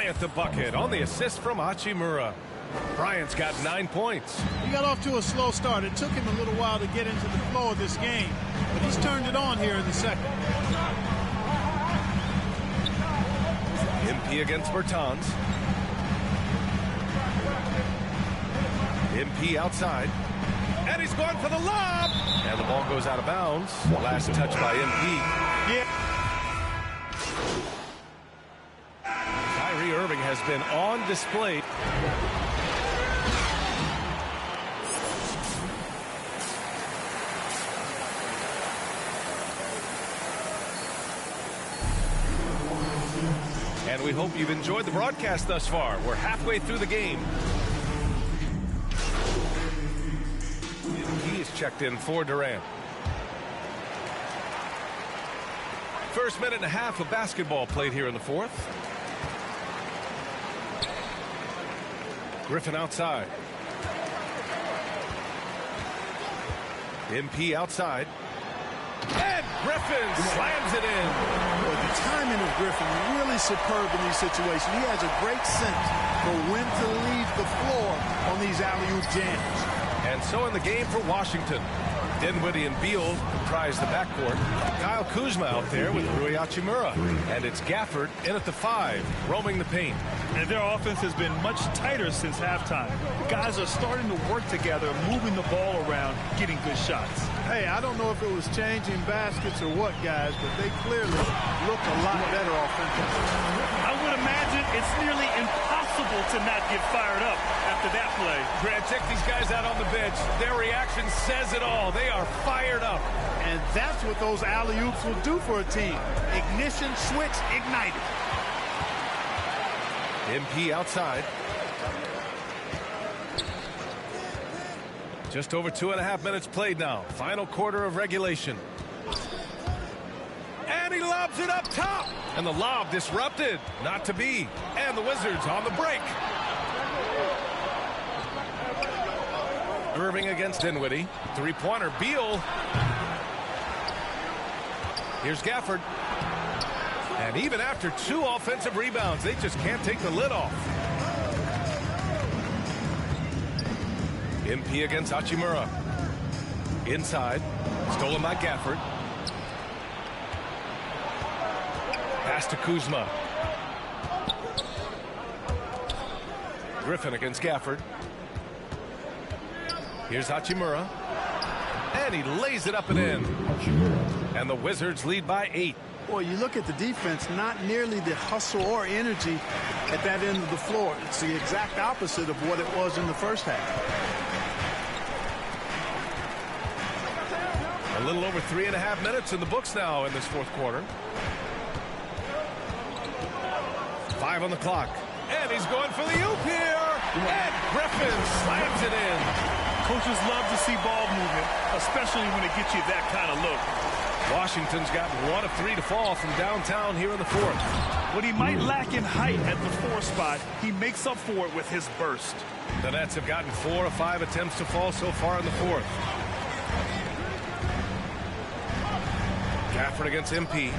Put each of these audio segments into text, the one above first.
Bryant the bucket on the assist from Hachimura. Bryant's got 9 points. He got off to a slow start. It took him a little while to get into the flow of this game, but he's turned it on here in the second. MP against Bertans. MP outside. And he's going for the lob. And the ball goes out of bounds. Last touch by MP. Yeah. Kyrie Irving has been on display. And we hope you've enjoyed the broadcast thus far. We're halfway through the game. He is checked in for Durant. First minute and a half of basketball played here in the fourth. Griffin outside. MP outside. And Griffin slams it in. Well, the timing of Griffin really superb in these situations. He has a great sense for when to leave the floor on these alley-oop jams. And so in the game for Washington, Dinwiddie and Beal comprise the backcourt. Kyle Kuzma out there with Rui Hachimura. And it's Gafford in at the 5, roaming the paint. And their offense has been much tighter since halftime. The guys are starting to work together, moving the ball around, getting good shots. Hey, I don't know if it was changing baskets or what, guys, but they clearly look a lot better offensively. I would imagine it's nearly impossible to not get fired up after that play. Grant, check these guys out on the bench. Their reaction says it all. They are fired up. And that's what those alley-oops will do for a team. Ignition switch ignited. MP outside. Just over 2.5 minutes played now. Final quarter of regulation. And he lobs it up top. And the lob disrupted. Not to be. And the Wizards on the break. Irving against Dinwiddie. Three-pointer. Beal. Here's Gafford. And even after 2 offensive rebounds, they just can't take the lid off. MP against Hachimura. Inside. Stolen by Gafford. Pass to Kuzma. Griffin against Gafford. Here's Hachimura. And he lays it up and in. And the Wizards lead by 8. Boy, you look at the defense, not nearly the hustle or energy at that end of the floor. It's the exact opposite of what it was in the first half. A little over 3.5 minutes in the books now in this fourth quarter. 5 on the clock. And he's going for the oop here. And Griffin slams it in. Coaches love to see ball movement, especially when it gets you that kind of look. Washington's got 1 of 3 to fall from downtown here in the fourth. What he might lack in height at the 4 spot, he makes up for it with his burst. The Nets have gotten 4 of 5 attempts to fall so far in the fourth. Gafford against MP.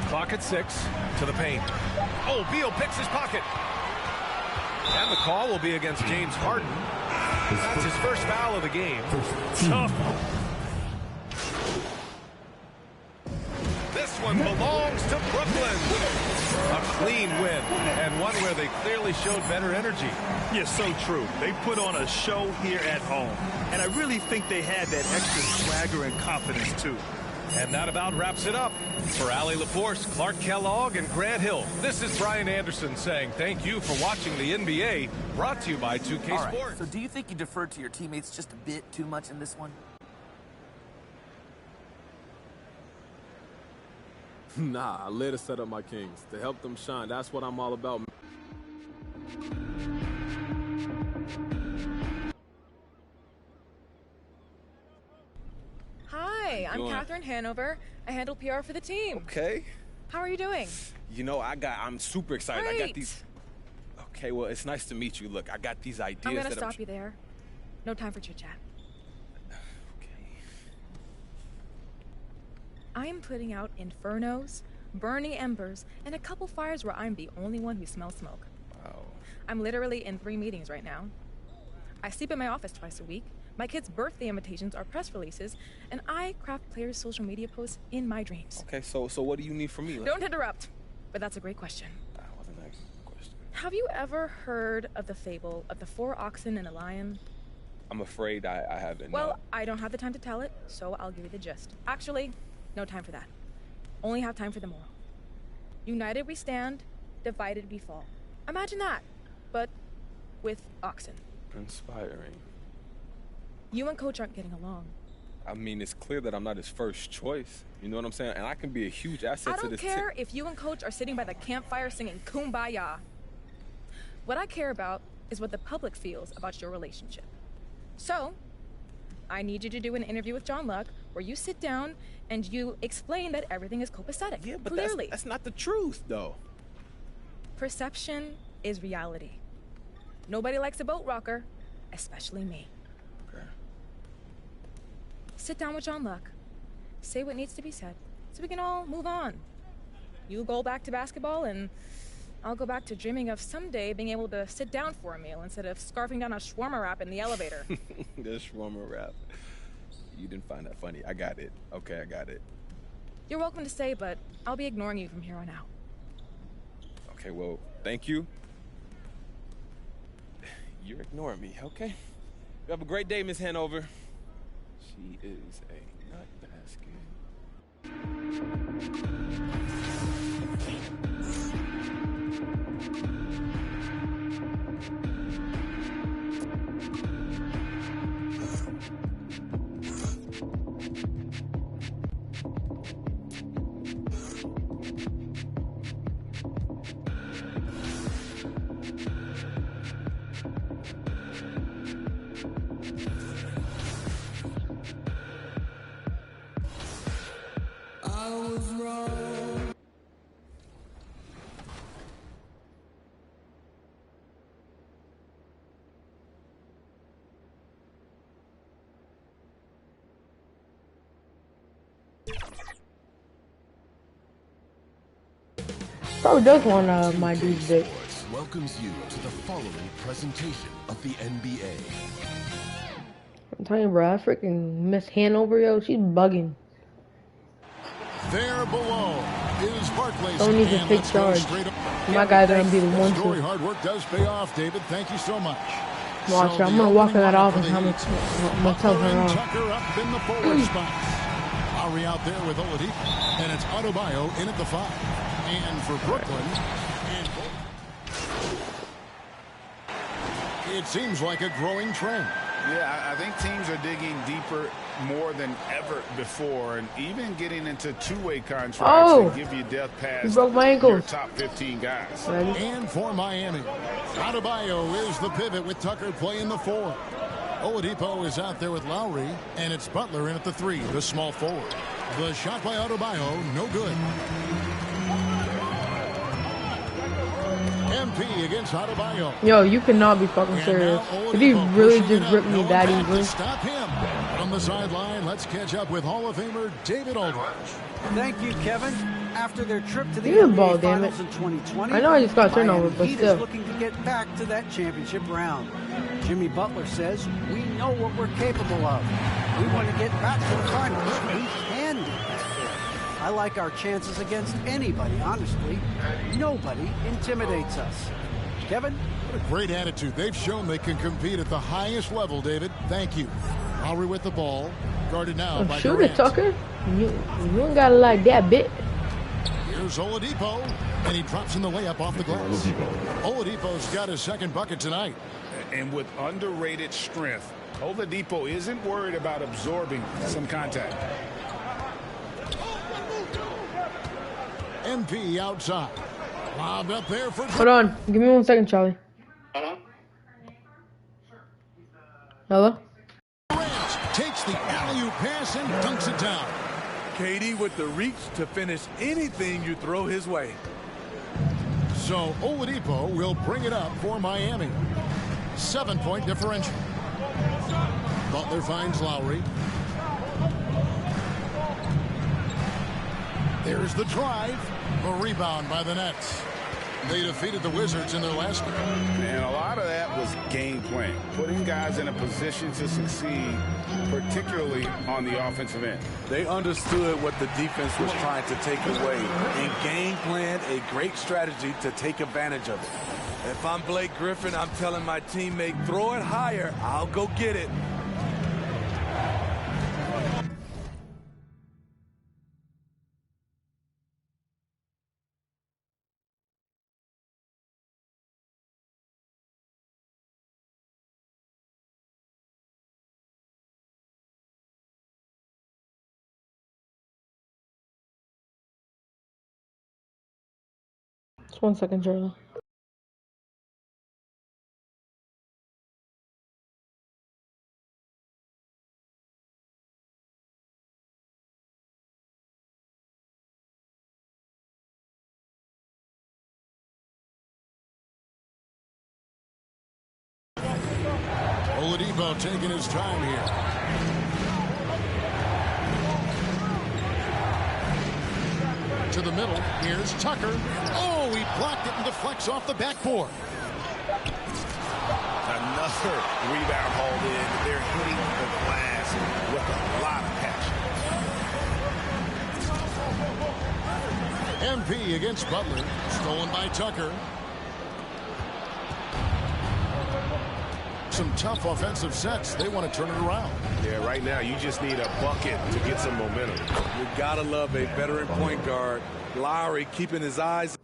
Clock at 6 to the paint. Oh, Beal picks his pocket. And the call will be against James Harden. That's his first foul of the game. Tough. This one belongs to Brooklyn. A clean win, and one where they clearly showed better energy. Yeah, so true. They put on a show here at home. And I really think they had that extra swagger and confidence, too. And that about wraps it up. For Allie LaForce, Clark Kellogg, and Grant Hill, this is Brian Anderson saying thank you for watching the NBA, brought to you by 2K All right, Sports. so do you think you deferred to your teammates just a bit too much in this one? Nah, I let it set up my Kings to help them shine. That's what I'm all about. Hi, I'm Catherine Hanover. I handle PR for the team. Okay. How are you doing? You know, I'm super excited. Great. I got these. Okay, well, it's nice to meet you. Look, I got these ideas. I'm gonna stop you there. No time for chit chat. Okay. I am putting out infernos, burning embers, and a couple fires where I'm the only one who smells smoke. Wow. I'm literally in 3 meetings right now. I sleep in my office twice a week. My kids' birthday invitations are press releases, and I craft players' social media posts in my dreams. Okay, so what do you need from me? Don't interrupt, but that's a great question. That was the next question. Have you ever heard of the fable of the 4 oxen and a lion? I'm afraid I haven't. Well, I don't have the time to tell it, so I'll give you the gist. Actually, no time for that. Only have time for the moral. United we stand, divided we fall. Imagine that, but with oxen. Inspiring. You and Coach aren't getting along. I mean, it's clear that I'm not his first choice. You know what I'm saying? And I can be a huge asset I to this don't care if you and Coach are sitting by the campfire singing Kumbaya. What I care about is what the public feels about your relationship. So, I need you to do an interview with John Luck where you sit down and you explain that everything is copacetic. Yeah, but clearly. that's not the truth, though. Perception is reality. Nobody likes a boat rocker, especially me. Okay. Sit down with John Luck. Say what needs to be said so we can all move on. You go back to basketball and I'll go back to dreaming of someday being able to sit down for a meal instead of scarfing down a shawarma wrap in the elevator. The shawarma wrap. You didn't find that funny. I got it. Okay, I got it. You're welcome to stay, but I'll be ignoring you from here on out. Okay, well, thank you. You're ignoring me, okay? You have a great day, Miss Hanover. She is a nut basket. Probably does want my dude's dick. Welcomes you to the following presentation of the NBA. I'm telling you, bro, I freaking Miss Hanover, yo, she's bugging. There below is Barclays. Someone needs to take charge. My guy's gonna be the one to. Hard work does pay off, David. Thank you so much. Watch, so I'm gonna walk in that office. I'm gonna tell her off. Tucker up in the forward spot. Lowry out there with Oladipo, and it's Adebayo in at the 5. And for Brooklyn, it seems like a growing trend. Yeah, I think teams are digging deeper more than ever before, and even getting into two-way contracts that give you depth past your top 15 guys. And for Miami, Adebayo is the pivot with Tucker playing the 4. Oladipo is out there with Lowry, and it's Butler in at the 3, the small forward. The shot by Adebayo, no good. MP against Adebayo. Yo, you cannot be fucking serious. Did he really just rip me that easily? Stop him. From the sideline, let's catch up with Hall of Famer David Aldridge. Thank you, Kevin. After their trip to the NBA Finals in 2020, I know I just got turned over, but Heat still. is looking to get back to that championship round. Jimmy Butler says, we know what we're capable of. We want to get back to the finals. We can do this. I like our chances against anybody, honestly. Nobody intimidates us. Kevin? What a great attitude. They've shown they can compete at the highest level, David. Thank you. Lowry with the ball. Guarded now by Shoot Durant. it, Tucker. You ain't gotta like that bit. Here's Oladipo, and he drops in the layup off the glass. Oladipo's got his second bucket tonight. And with underrated strength, Oladipo isn't worried about absorbing some contact. MP outside. Lobbed up there for... Hold on. Give me 1 second, Charlie. Hello? Takes the alley-oop pass and dunks it down. KD with the reach to finish anything you throw his way. So Oladipo will bring it up for Miami. 7-point differential. Butler finds Lowry. There's the drive. The rebound by the Nets. They defeated the Wizards in their last game. And a lot of that was game plan, putting guys in a position to succeed, particularly on the offensive end. They understood what the defense was trying to take away and game planned a great strategy to take advantage of it. If I'm Blake Griffin, I'm telling my teammate, throw it higher. I'll go get it. Just 1 second, Charlie. Oladipo taking his time here. To the middle. Here's Tucker. Oh, he blocked it and deflects off the backboard. Another rebound hauled in. They're hitting the glass with a lot of passion. MP against Butler. Stolen by Tucker. Some tough offensive sets. They want to turn it around. Yeah, right now you just need a bucket to get some momentum. You gotta love a veteran point guard. Lowry keeping his eyes.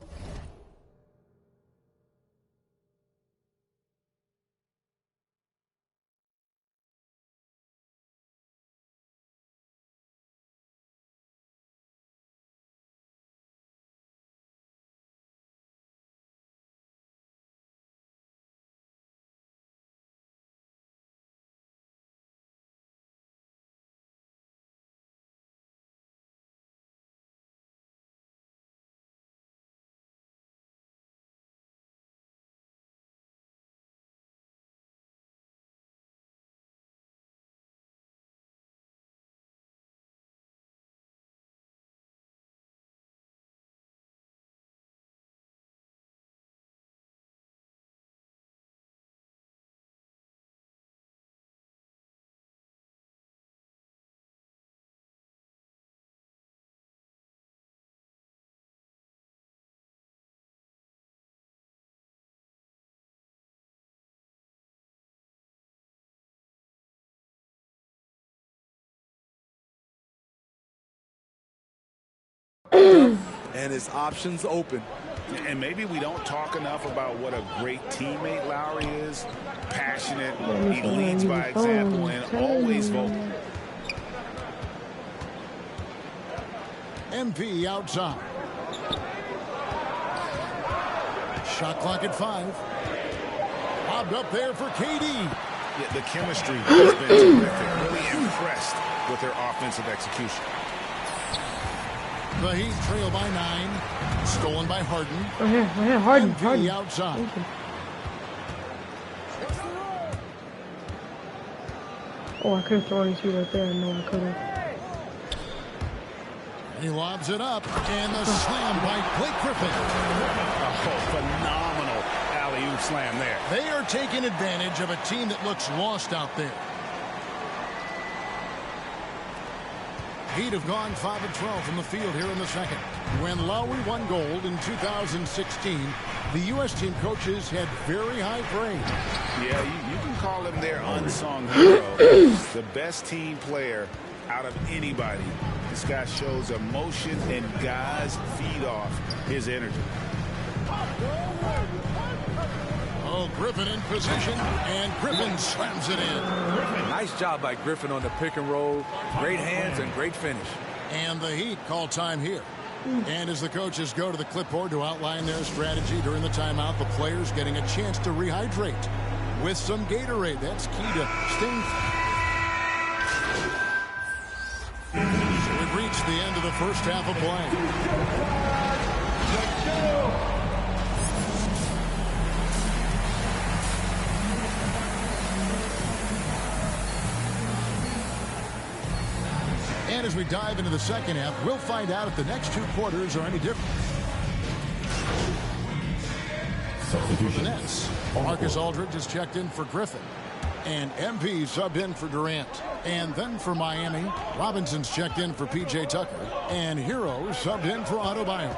And his options open. And maybe we don't talk enough about what a great teammate Lowry is. Passionate, he leads by example, and always vocal. MP outside. Shot clock at 5. Bobbed up there for KD. Yeah, the chemistry has been terrific. Really impressed with their offensive execution. The Heat trail by 9. Stolen by Harden. Right here, Harden. MP outside. Oh, I could have thrown these right there. No, I could have. He lobs it up, and the slam by Blake Griffin. Oh, phenomenal alley-oop slam there. They are taking advantage of a team that looks lost out there. Heat have gone 5-12 from the field here in the second. When Lowry won gold in 2016, the U.S. team coaches had very high praise. Yeah, you can call him their unsung hero. The best team player out of anybody. This guy shows emotion, and guys feed off his energy. Oh, Griffin in position, and Griffin slams it in. Nice job by Griffin on the pick and roll. Great hands and great finish. And the Heat call time here. And as the coaches go to the clipboard to outline their strategy during the timeout, the players getting a chance to rehydrate with some Gatorade. That's key to staying. So we've reached the end of the first half of play. And as we dive into the second half, we'll find out if the next 2 quarters are any different. For the Nets, Marcus Aldridge is checked in for Griffin. And MP subbed in for Durant. And then for Miami, Robinson's checked in for P.J. Tucker. And Hero subbed in for Adebayo.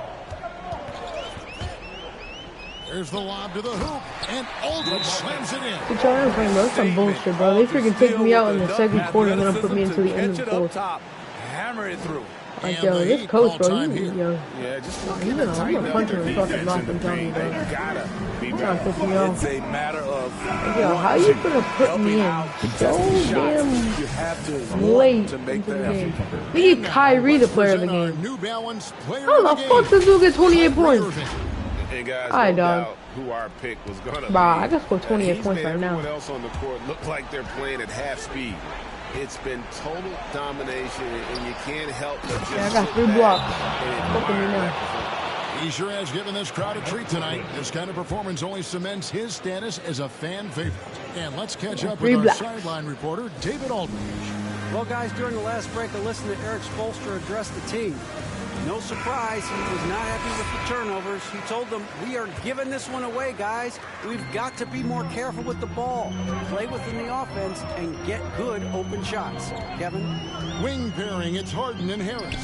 There's the lob to the hoop, and Aldridge slams it in. You're trying to bring up some bullshit, bro. They freaking took me out in the second quarter and then put me into the end of the fourth. Hammer it through. Like, yo, this coach, bro, I'm gonna punch him in the fucking mouth, I'm telling you, bro. He's trying to piss me off. It's a matter of like, yo, how you gonna put me in so damn late into the game? We need Kyrie, the player of the game. How the fuck does dude get 28 points? Alright, dog. Who our pick was gonna I just scored 28 points right now. Everyone else on the court looked like they're playing at half speed. It's been total domination, and you can't help but just I got 3 blocks. Fucking me now. He sure has given this crowd a treat tonight. This kind of performance only cements his status as a fan favorite. And let's catch up with our sideline reporter, David Aldridge. Well, guys, during the last break, I listened to Eric Spoelstra address the team. No surprise, he was not happy with the turnovers. He told them, we are giving this one away, guys. We've got to be more careful with the ball, play within the offense, and get good open shots. Kevin? Wing pairing, it's Harden and Harris.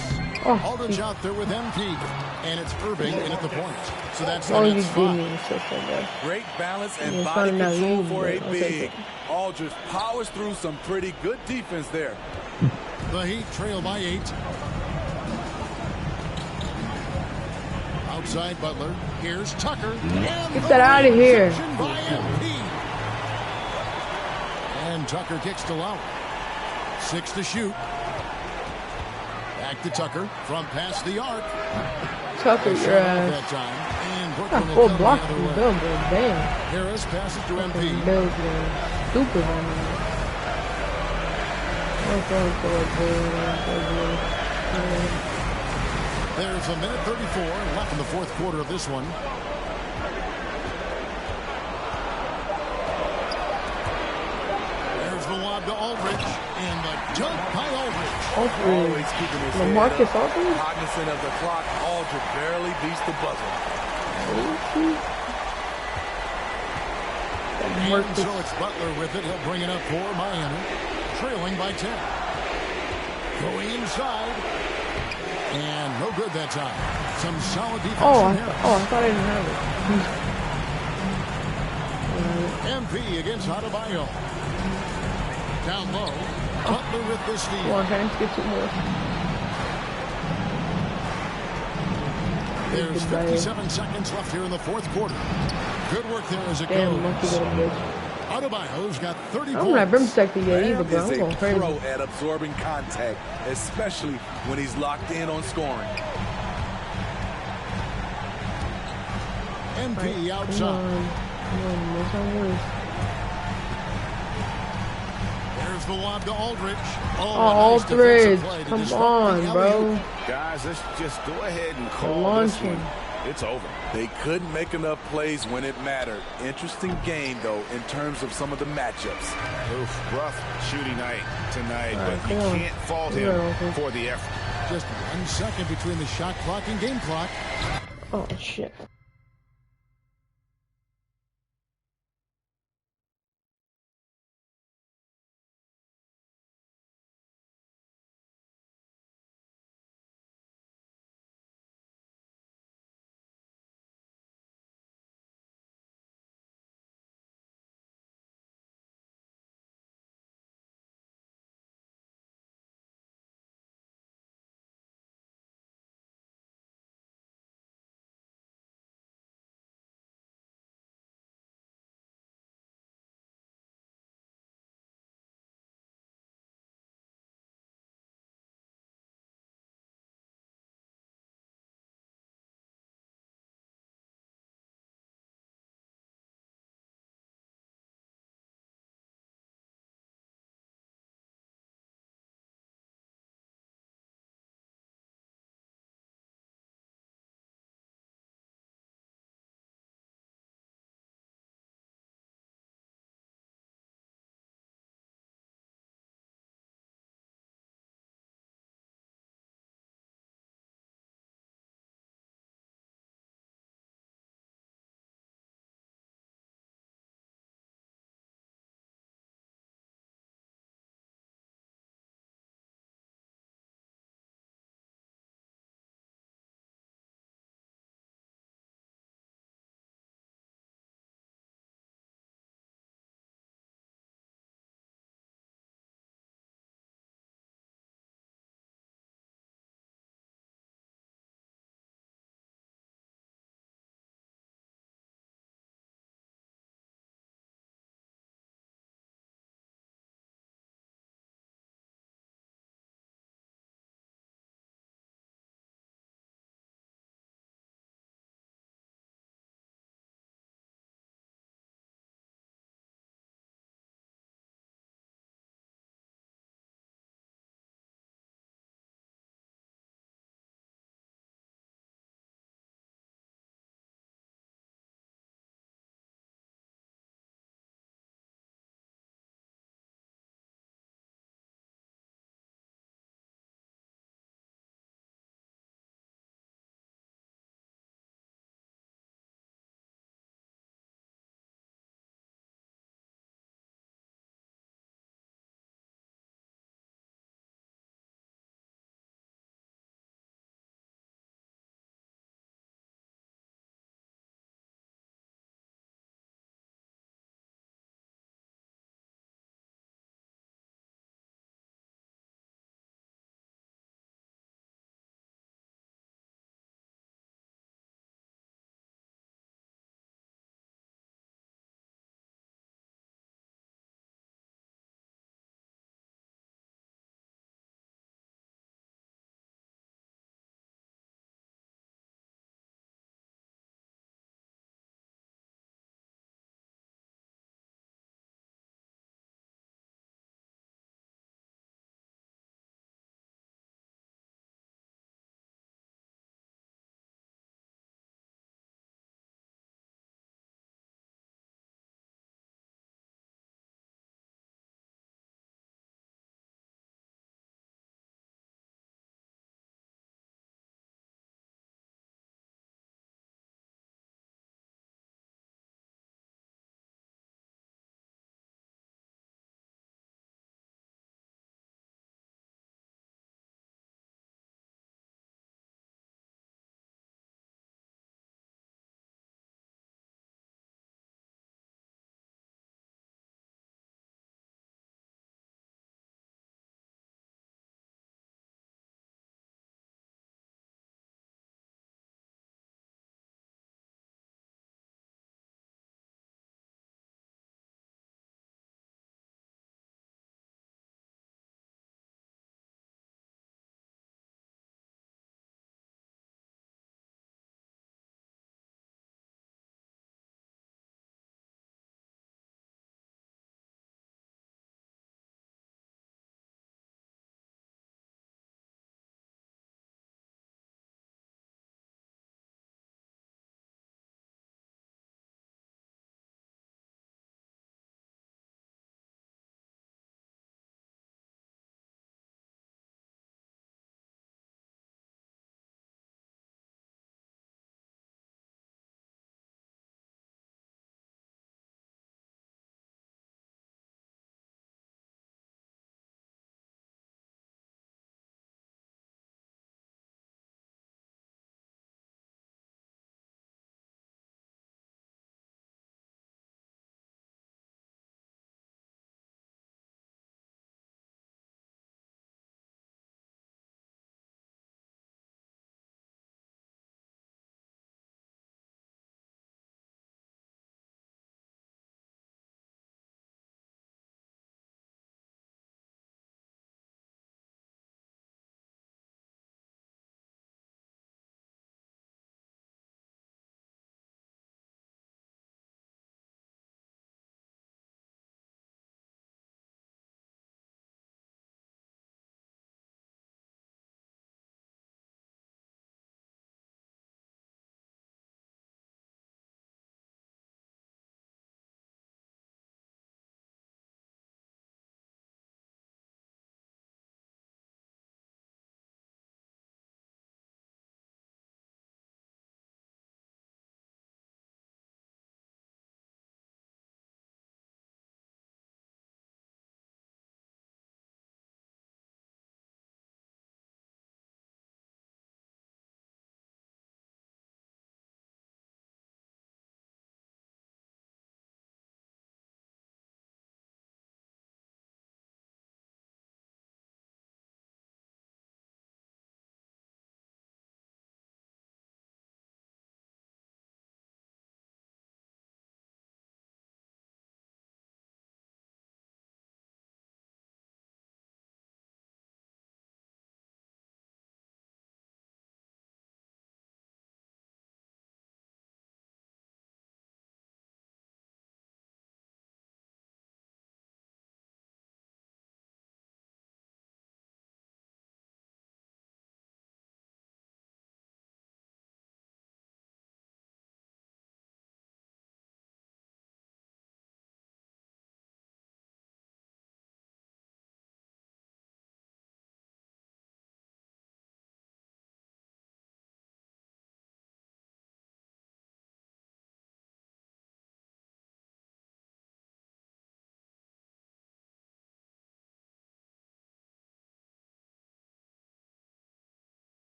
Aldridge out there with MP, and it's Irving in at the point. So that's the Nets 5. Great balance and body control for a big. Aldridge powers through some pretty good defense there. The Heat trail by 8. Outside Butler. Here's Tucker. Get that out of here. And Tucker kicks to Lowry. 6 to shoot. Back to Tucker from past the arc. Tucker, your ass. That time. And Brooklyn will come block the other way. Damn. Harris passes to MP. Bills, man. Stupid, man. There's a minute 34 left in the fourth quarter of this one. There's the lob to Aldridge, and the dunk by Aldridge. Always keeping his head Marcus up, Aldridge? cognizant of the clock. Aldridge barely beats the buzzer. And so it's Butler with it. He'll bring it up for Miami, trailing by 10. Going inside. And no good that time. Some solid defense. I thought I didn't have it. MP against Adebayo. Down low. Butler with the steal. Come on, Hanks, get 2 more. There's 57 seconds left here in the fourth quarter. Good work there as it goes. Adebayo's got 30 points. I'm not rim protected yet either, bro. He's I'm going crazy. a pro at absorbing contact, especially when he's locked in on scoring. MP outside. There's the lob to Aldridge. Aldridge, come on, bro. Guys, let's just go ahead and call this one. It's over. They couldn't make enough plays when it mattered. Interesting game, though, in terms of some of the matchups. Oof, rough shooting night tonight, but you can't fault him for the effort. Just 1 second between the shot clock and game clock. Oh, shit.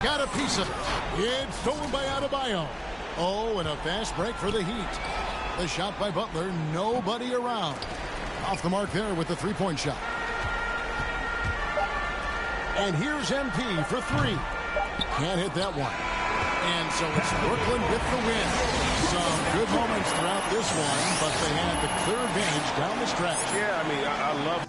got a piece of it. It's stolen by Adebayo. Oh, and a fast break for the Heat. The shot by Butler, nobody around. Off the mark there with the three-point shot. And here's MP for three. Can't hit that one. And so it's Brooklyn with the win. Some good moments throughout this one, but they had the clear advantage down the stretch. Yeah, I mean, I love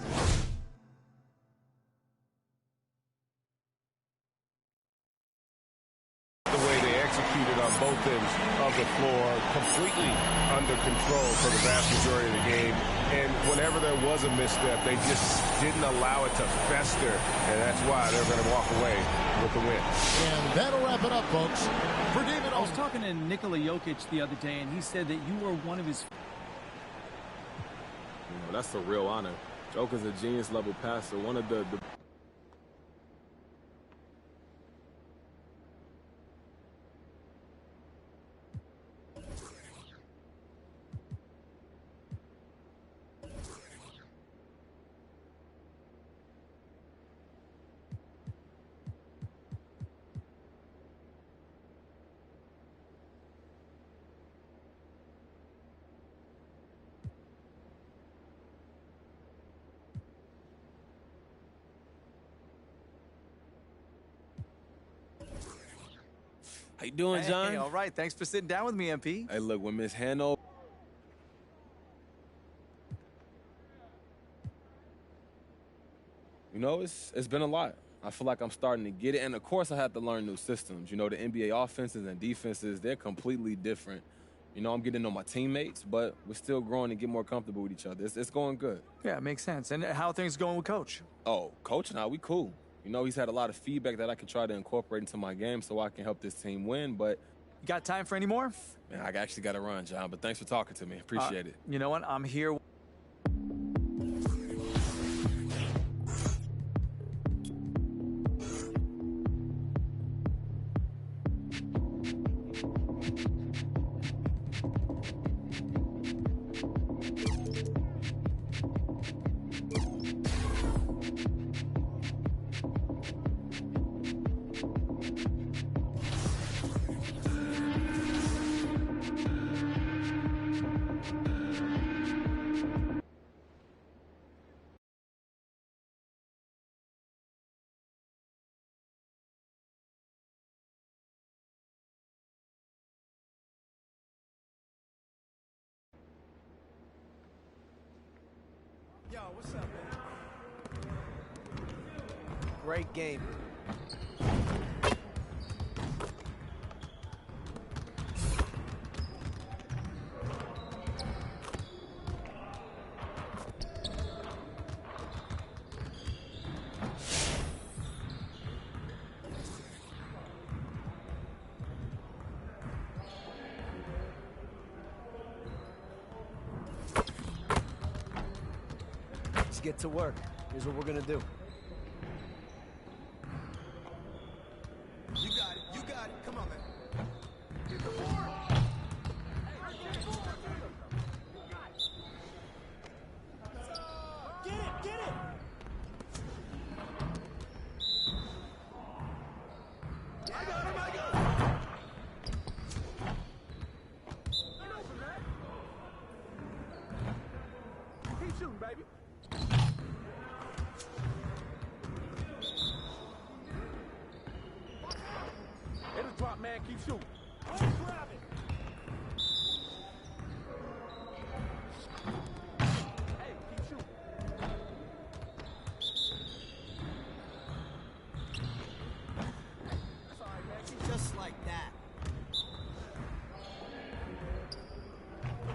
the way they executed on both ends of the floor, completely under control for the vast majority of the game. And whenever there was a misstep, they just didn't allow it to fester. And that's why they're going to walk away with the win. And that'll wrap it up, folks. For David, I was talking to Nikola Jokic the other day, and he said that you were one of his... That's a real honor. Joker's a genius-level passer, one of the How you doing, John? Hey, all right. Thanks for sitting down with me, MP. Hey, look, when Miss Hanover... You know, it's been a lot. I feel like I'm starting to get it. And, of course, I have to learn new systems. You know, the NBA offenses and defenses, they're completely different. You know, I'm getting to know my teammates, but we're still growing and get more comfortable with each other. It's going good. Yeah, it makes sense. And how are things going with Coach? Oh, Coach and I, we cool. You know, he's had a lot of feedback that I can try to incorporate into my game so I can help this team win, but... You got time for any more? Man, I actually got to run, John, but thanks for talking to me. Appreciate it. You know what? I'm here... Yo, what's up, man? Great game. Let's get to work. Here's what we're gonna do. You got it. You got it. Come on, man. Get the board. Get it. Get it. I got him. I got him. Keep shooting, baby. It'll drop, man. Keep shooting. Oh, grab it. Hey, keep shooting. That's all right, man. Just like that.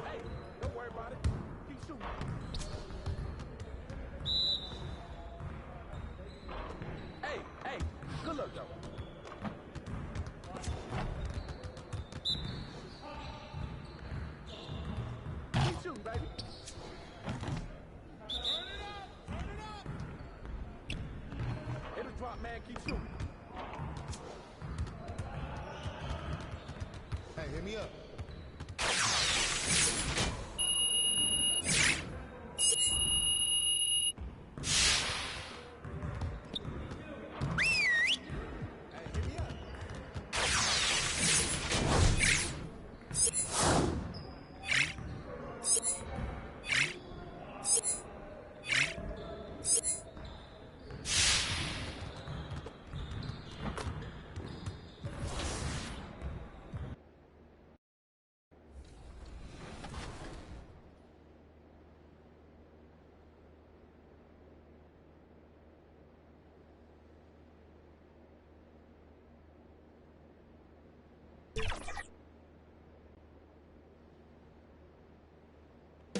Hey, don't worry about it. Keep shooting. Hey, good luck, though. Keep shooting, baby. Turn it up! Turn it up! It'll drop, man. Keep shooting. Hey, hit me up.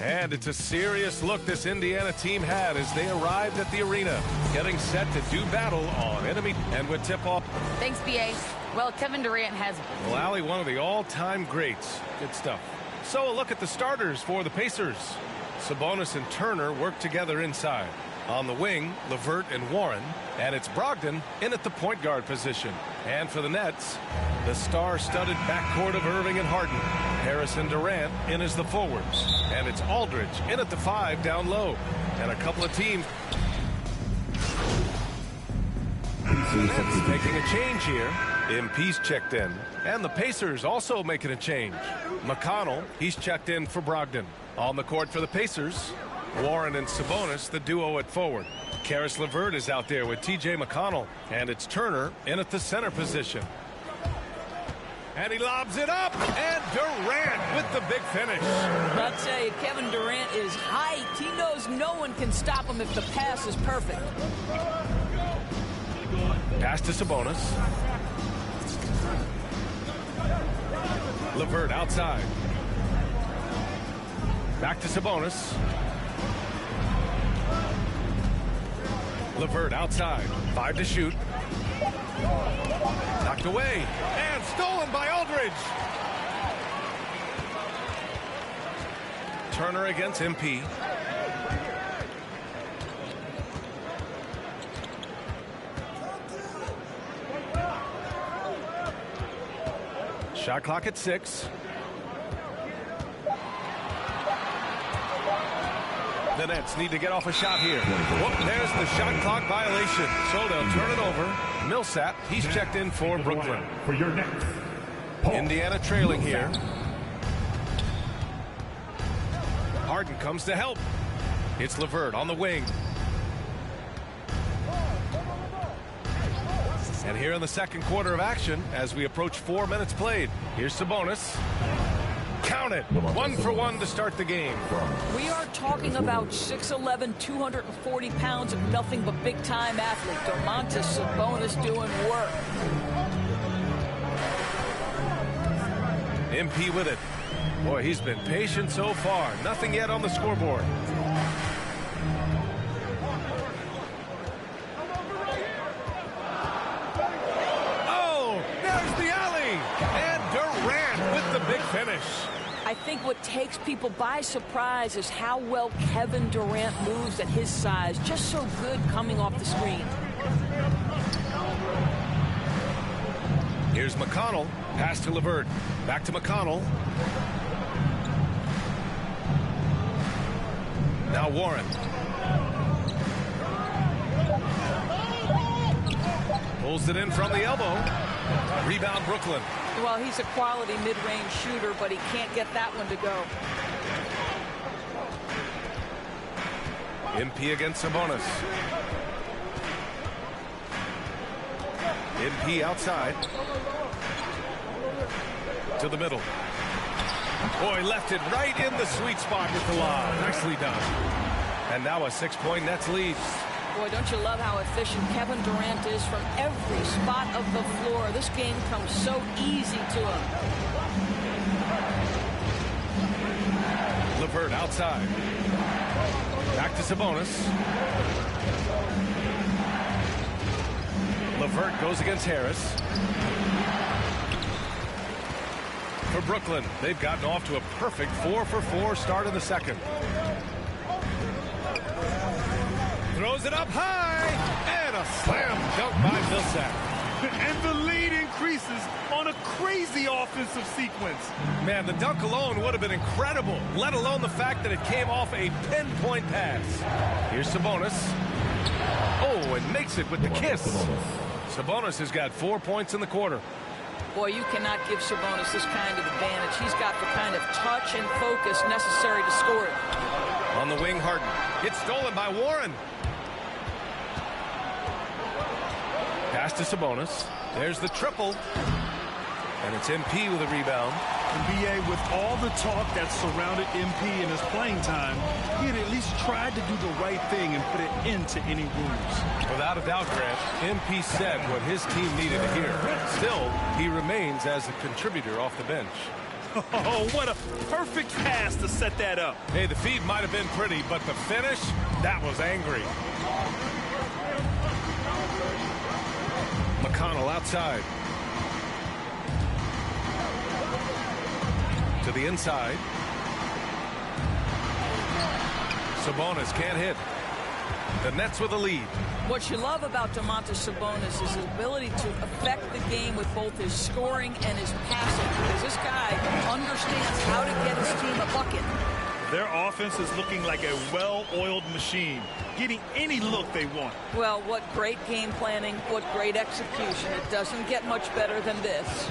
And it's a serious look this Indiana team had as they arrived at the arena, getting set to do battle on enemy. And with tip-off. Thanks, B.A. Well, Kevin Durant has... Well, Allie, one of the all-time greats. Good stuff. So a look at the starters for the Pacers. Sabonis and Turner work together inside. On the wing, LeVert and Warren. And it's Brogdon in at the point guard position. And for the Nets, the star-studded backcourt of Irving and Harden. Harris and Durant in as the forwards. And it's Aldridge in at the 5 down low. And a couple of teams... The Nets making a change here. MP's checked in. And the Pacers also making a change. McConnell, he's checked in for Brogdon. On the court for the Pacers, Warren and Sabonis, the duo at forward. Karis LeVert is out there with T.J. McConnell. And it's Turner in at the center position. And he lobs it up. And Durant with the big finish. I'll tell you, Kevin Durant is hyped. He knows no one can stop him if the pass is perfect. Pass to Sabonis. LeVert outside. Back to Sabonis. LeVert outside. 5 to shoot. Knocked away. And stolen by Aldridge. Turner against MP. Shot clock at 6. The Nets need to get off a shot here. Whoop, there's the shot clock violation. So they'll turn it over. Millsap, he's checked in for Brooklyn. For your next. Indiana trailing here. Harden comes to help. It's LeVert on the wing. And here in the second quarter of action, as we approach 4 minutes played, here's Sabonis. Count it. 1 for 1 to start the game. We are talking about 6'11", 240 pounds of nothing but big-time athlete. Domantas Sabonis doing work. MP with it. Boy, he's been patient so far. Nothing yet on the scoreboard. Oh, there's the alley. And Durant with the big finish. I think what takes people by surprise is how well Kevin Durant moves at his size. Just so good coming off the screen. Here's McConnell. Pass to LeVert. Back to McConnell. Now Warren. Pulls it in from the elbow. Rebound Brooklyn. Well, he's a quality mid-range shooter, but he can't get that one to go. MP against Sabonis. MP outside. To the middle. Boy, left it right in the sweet spot with the lob. Nicely done. And now a 6-point Nets lead. Boy, don't you love how efficient Kevin Durant is from every spot of the floor. This game comes so easy to him. LeVert outside. Back to Sabonis. LeVert goes against Harris. For Brooklyn, they've gotten off to a perfect 4-for-4 start in the second. Throws it up high, and a slam dunk by Millsap. And the lead increases on a crazy offensive sequence. Man, the dunk alone would have been incredible, let alone the fact that it came off a pinpoint pass. Here's Sabonis. Oh, and makes it with the kiss. Sabonis has got 4 points in the quarter. Boy, you cannot give Sabonis this kind of advantage. He's got the kind of touch and focus necessary to score it. On the wing, Harden. It's stolen by Warren. Pass to Sabonis. There's the triple. And it's MP with a rebound. And B.A., with all the talk that surrounded MP in his playing time, he had at least tried to do the right thing and put an end to any rumors. Without a doubt, Grant, MP said what his team needed to hear. Still, he remains as a contributor off the bench. Oh, what a perfect pass to set that up. Hey, the feed might have been pretty, but the finish, that was angry. McConnell outside. To the inside. Sabonis can't hit. The Nets with a lead. What you love about Domantas Sabonis is his ability to affect the game with both his scoring and his passing, because this guy understands how to get his team a bucket. Their offense is looking like a well-oiled machine, getting any look they want. Well, what great game planning, what great execution. It doesn't get much better than this.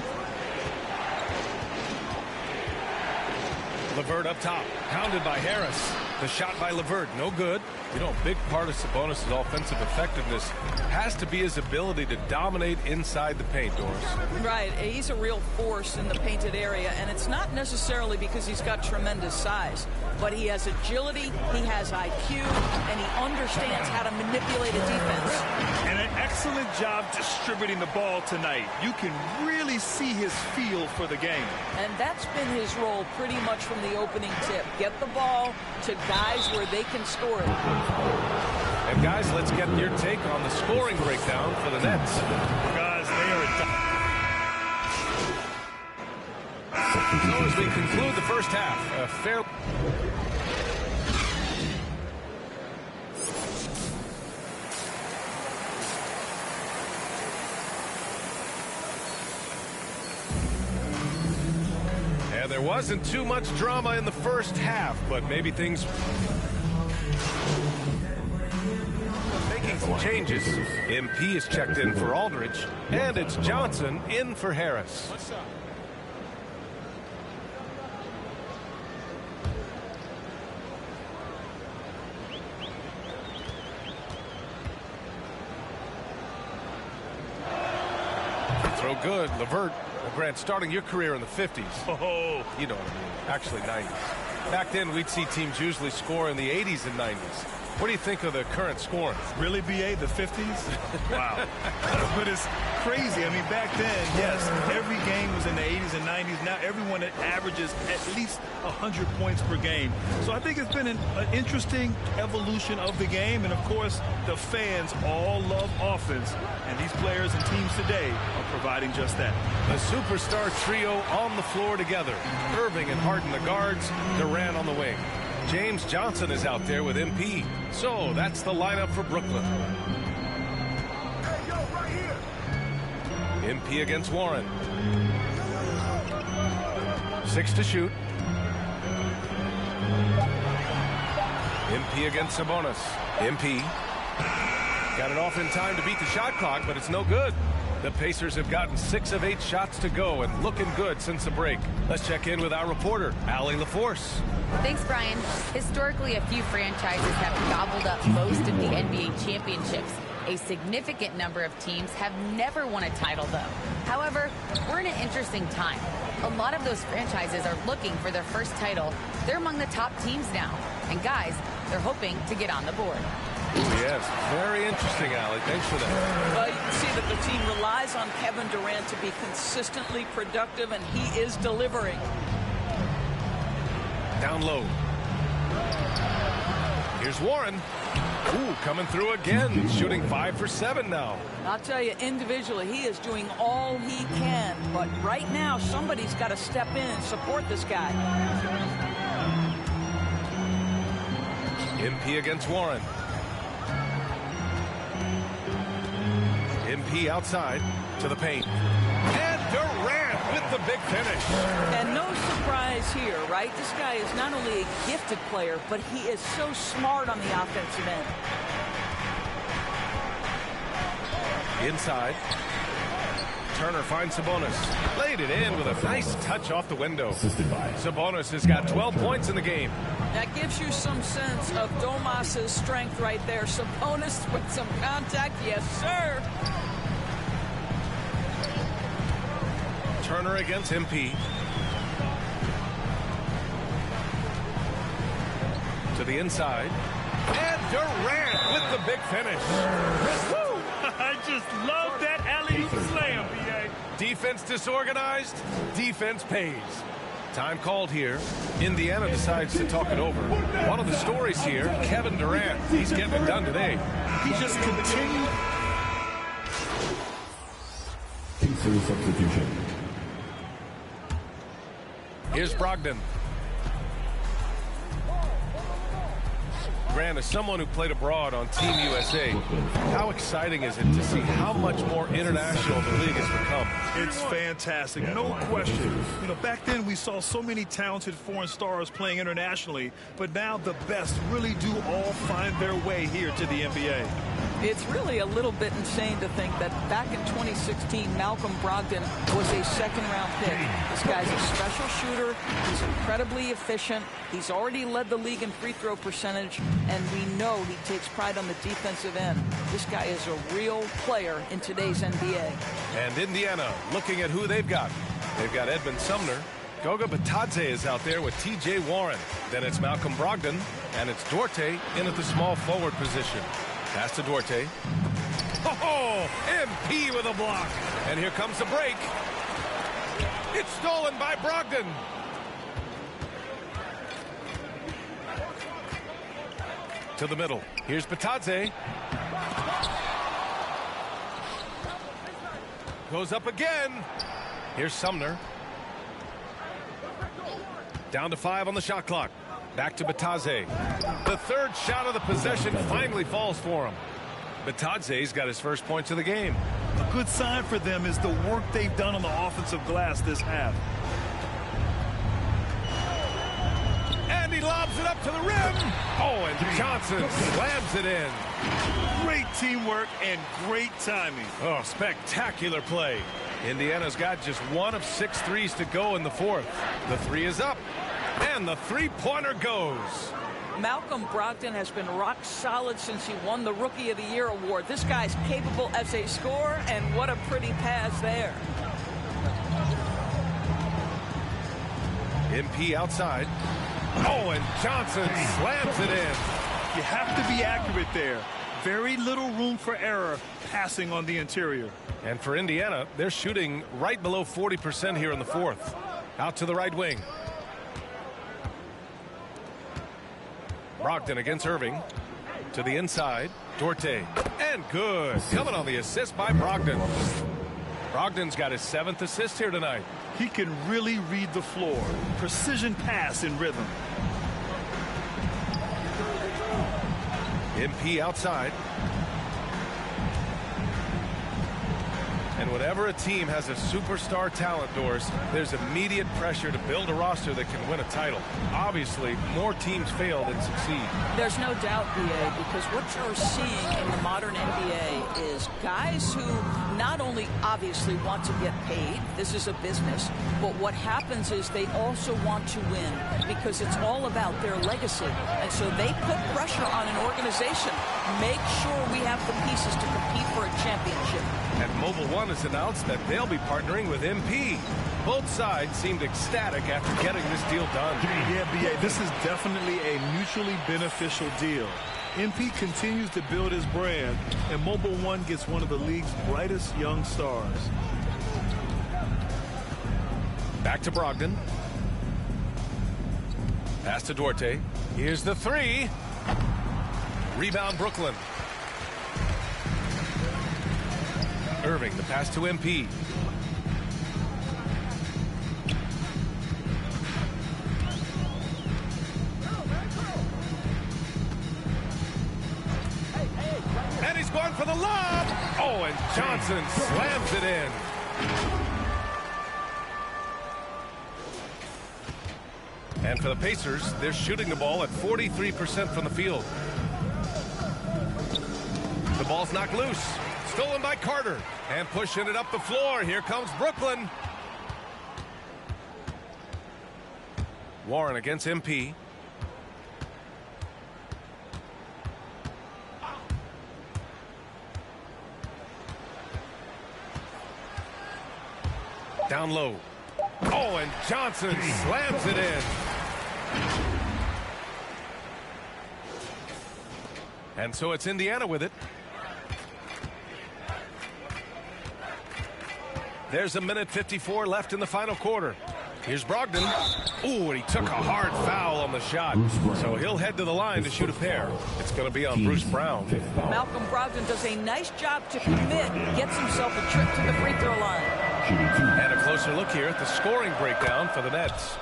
LeVert up top, pounded by Harris. The shot by LeVert, no good. You know, a big part of Sabonis' offensive effectiveness has to be his ability to dominate inside the paint, Doris. Right, he's a real force in the painted area, and it's not necessarily because he's got tremendous size, but he has agility, he has IQ, and he understands how to manipulate a defense. And an excellent job distributing the ball tonight. You can really see his feel for the game. And that's been his role pretty much from the opening tip. Get the ball to guys where they can score it. And guys, let's get your take on the scoring breakdown for the Nets. Guys, they are so as we conclude the first half, a fair... And there wasn't too much drama in the first half, but maybe things... Making some changes. MP is checked in for Aldridge, and it's Johnson in for Harris. Throw good, LeVert. Grant, starting your career in the 50s. Oh, you know what I mean. Actually, 90s. Back then, we'd see teams usually score in the 80s and 90s. What do you think of the current scoring? Really, BA, the 50s? Wow. But it's crazy. I mean, back then, yes, every game was in the 80s and 90s. Now everyone averages at least 100 points per game. So I think it's been an interesting evolution of the game. And, of course, the fans all love offense. And these players and teams today are providing just that. The superstar trio on the floor together. Irving and Harden the guards, Durant on the wing. James Johnson is out there with MP. So that's the lineup for Brooklyn. Hey, yo, right here. MP against Warren. 6 to shoot. MP against Sabonis. MP got it off in time to beat the shot clock, but it's no good. The Pacers have gotten 6 of 8 shots to go and looking good since the break. Let's check in with our reporter, Allie LaForce. Thanks, Brian. Historically, a few franchises have gobbled up most of the NBA championships. A significant number of teams have never won a title, though. However, we're in an interesting time. A lot of those franchises are looking for their first title. They're among the top teams now. And guys, they're hoping to get on the board. Yes, very interesting, Allie. Thanks for that. Well, you can see that the team relies on Kevin Durant to be consistently productive, and he is delivering. Down low. Here's Warren. Ooh, coming through again, shooting 5 for 7 now. I'll tell you, individually, he is doing all he can. But right now, somebody's got to step in and support this guy. MP against Warren. MP outside to the paint. And Durant with the big finish. And no surprise here, right? This guy is not only a gifted player, but he is so smart on the offensive end. Inside. Turner finds Sabonis. Laid it in with a nice touch off the window. Sabonis has got 12 points in the game. That gives you some sense of Domas's strength right there. Sabonis with some contact. Yes, sir. Turner against MP. To the inside. And Durant with the big finish. Woo! I just love that alley-oop slam, BA. Defense disorganized, defense pays. Time called here. Indiana decides to talk it over. One of the stories here, Kevin Durant. He's getting it done today. He just continued. Substitution. Here's Brogdon. Grant, as someone who played abroad on Team USA, how exciting is it to see how much more international the league has become? It's fantastic, no question. You know, back then we saw so many talented foreign stars playing internationally, but now the best really do all find their way here to the NBA. It's really a little bit insane to think that back in 2016, Malcolm Brogdon was a second-round pick. This guy's a special shooter. He's incredibly efficient. He's already led the league in free throw percentage, and we know he takes pride on the defensive end. This guy is a real player in today's NBA. And Indiana looking at who they've got. They've got Edmond Sumner. Goga Bitadze is out there with T.J. Warren. Then it's Malcolm Brogdon, and it's Duarte in at the small forward position. Pass to Duarte. Oh, MP with a block. And here comes the break. It's stolen by Brogdon. To the middle. Here's Bitadze. Goes up again. Here's Sumner. Down to 5 on the shot clock. Back to Bitadze. The third shot of the possession finally falls for him. Bitadze's got his first points of the game. A good sign for them is the work they've done on the offensive glass this half. And he lobs it up to the rim. Oh, and Johnson slams it in. Great teamwork and great timing. Oh, spectacular play. Indiana's got just 1 of 6 threes to go in the fourth. The 3 is up. And the three-pointer goes. Malcolm Brogdon has been rock solid since he won the Rookie of the Year award. This guy's capable as a scorer, and what a pretty pass there. MP outside. Oh, and Johnson slams it in. You have to be accurate there. Very little room for error passing on the interior. And for Indiana, they're shooting right below 40% here in the fourth. Out to the right wing. Brogdon against Irving. To the inside. Duarte. And good. Coming on the assist by Brogdon. Brogdon's got his 7th assist here tonight. He can really read the floor. Precision pass in rhythm. MP outside. And whenever a team has a superstar talent, Doris, there's immediate pressure to build a roster that can win a title. Obviously, more teams fail than succeed. There's no doubt, B.A., because what you're seeing in the modern NBA is guys who not only obviously want to get paid, this is a business, but what happens is they also want to win because it's all about their legacy. And so they put pressure on an organization. Make sure we have the pieces to compete for a championship. And Mobile One has announced that they'll be partnering with MP. Both sides seemed ecstatic after getting this deal done. Yeah, B.A., this is definitely a mutually beneficial deal. MP continues to build his brand, and Mobile One gets one of the league's brightest young stars. Back to Brogdon. Pass to Duarte. Here's the 3. Rebound Brooklyn. Irving, the pass to MP. And he's going for the lob. Oh, and Johnson slams it in. And for the Pacers, they're shooting the ball at 43% from the field. The ball's knocked loose. Stolen by Carter. And pushing it up the floor. Here comes Brooklyn. Warren against MP. Down low. Oh, and Johnson slams it in. And so it's Indiana with it. There's 1:54 left in the final quarter. Here's Brogdon. Ooh, and he took a hard foul on the shot. So he'll head to the line to shoot a pair. It's going to be on Bruce Brown. Malcolm Brogdon does a nice job to commit. Gets himself a trip to the free throw line. And a closer look here at the scoring breakdown for the Nets.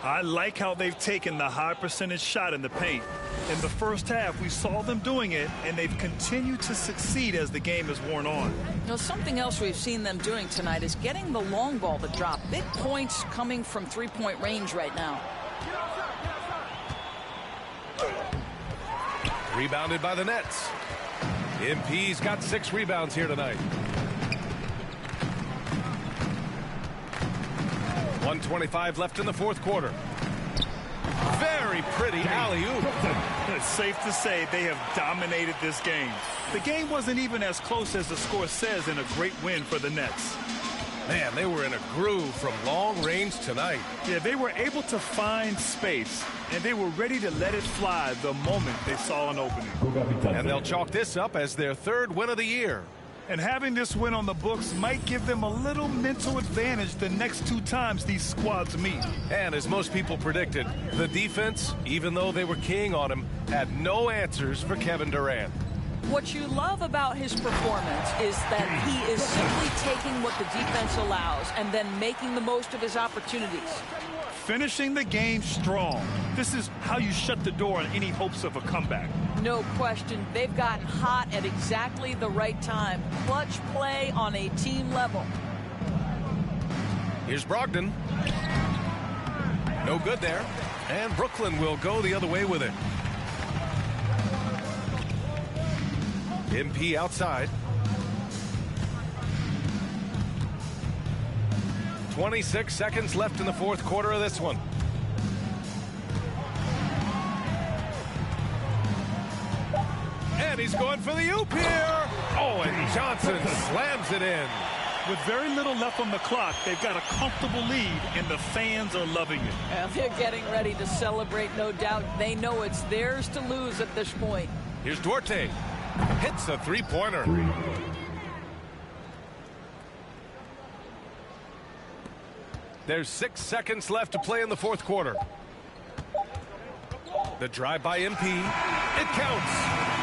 I like how they've taken the high percentage shot in the paint. In the first half, we saw them doing it, and they've continued to succeed as the game has worn on. You know, something else we've seen them doing tonight is getting the long ball to drop. Big points coming from three-point range right now. Rebounded by the Nets. MP's got 6 rebounds here tonight. 1:25 left in the fourth quarter. Very pretty alley-oop. It's safe to say they have dominated this game. The game wasn't even as close as the score says in a great win for the Nets. Man, they were in a groove from long range tonight. Yeah, they were able to find space, and they were ready to let it fly the moment they saw an opening. And they'll chalk this up as their 3rd win of the year. And having this win on the books might give them a little mental advantage the next 2 times these squads meet. And as most people predicted, the defense, even though they were keying on him, had no answers for Kevin Durant. What you love about his performance is that he is simply taking what the defense allows and then making the most of his opportunities. Finishing the game strong. This is how you shut the door on any hopes of a comeback. No question. They've gotten hot at exactly the right time. Clutch play on a team level. Here's Brogdon. No good there. And Brooklyn will go the other way with it. MP outside. 26 seconds left in the fourth quarter of this one. And he's going for the oop here. Oh, and Johnson slams it in. With very little left on the clock, they've got a comfortable lead, and the fans are loving it. And they're getting ready to celebrate, no doubt. They know it's theirs to lose at this point. Here's Duarte. Hits a three-pointer. There's 6 seconds left to play in the fourth quarter. The drive by MP. It counts.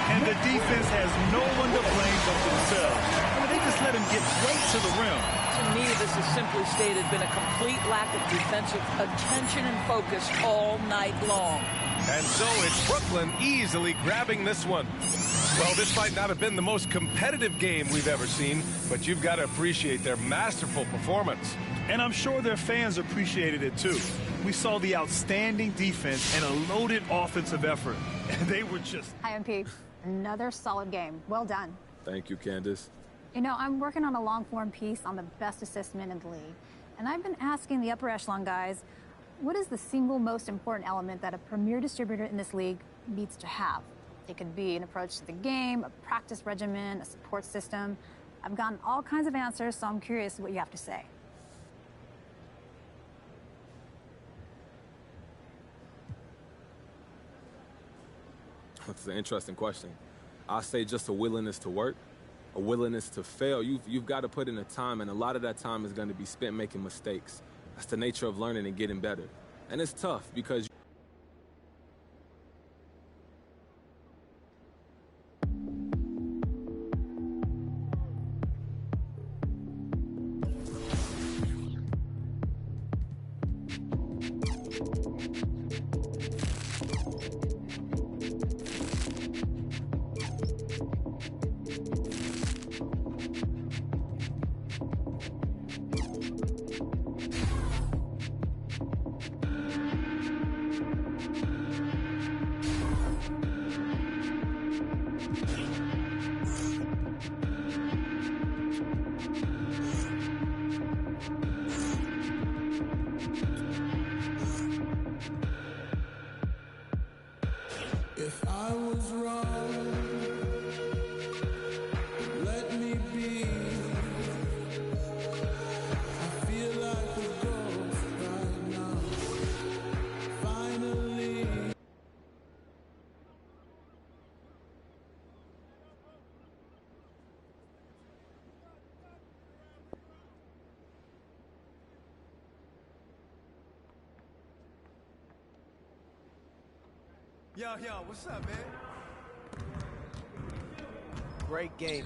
And the defense has no one to blame but themselves. They just let him get right to the rim. To me, this has simply stated been a complete lack of defensive attention and focus all night long. And so it's Brooklyn easily grabbing this one. Well, this might not have been the most competitive game we've ever seen, but you've got to appreciate their masterful performance. And I'm sure their fans appreciated it too. We saw the outstanding defense and a loaded offensive effort. And they were just... Hi, MP. Another solid game. Well done. Thank you, Candace. You know, I'm working on a long-form piece on the best assist men in the league. And I've been asking the upper echelon guys, what is the single most important element that a premier distributor in this league needs to have? It could be an approach to the game, a practice regimen, a support system. I've gotten all kinds of answers, so I'm curious what you have to say. That's an interesting question. I say just a willingness to work, a willingness to fail. You've got to put in the time, and a lot of that time is going to be spent making mistakes. That's the nature of learning and getting better. And it's tough because Yo, what's up, man? Great game.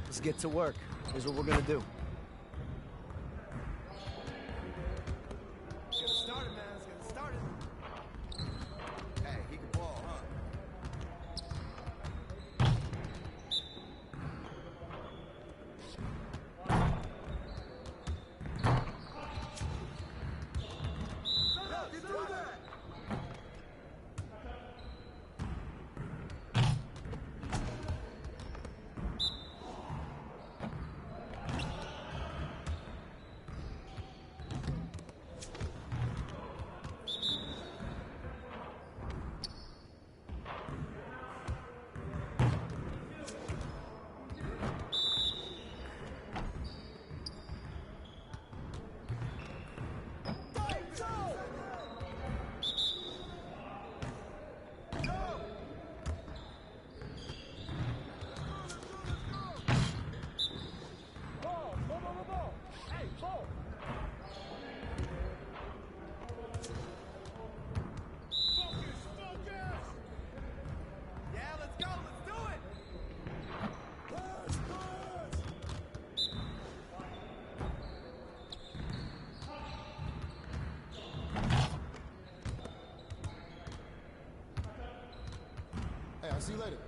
Let's get to work. Here's what we're gonna do. Let's get it started, man. Let's get it started. Hey, he can ball, huh? You do that. Hey, I'll see you later.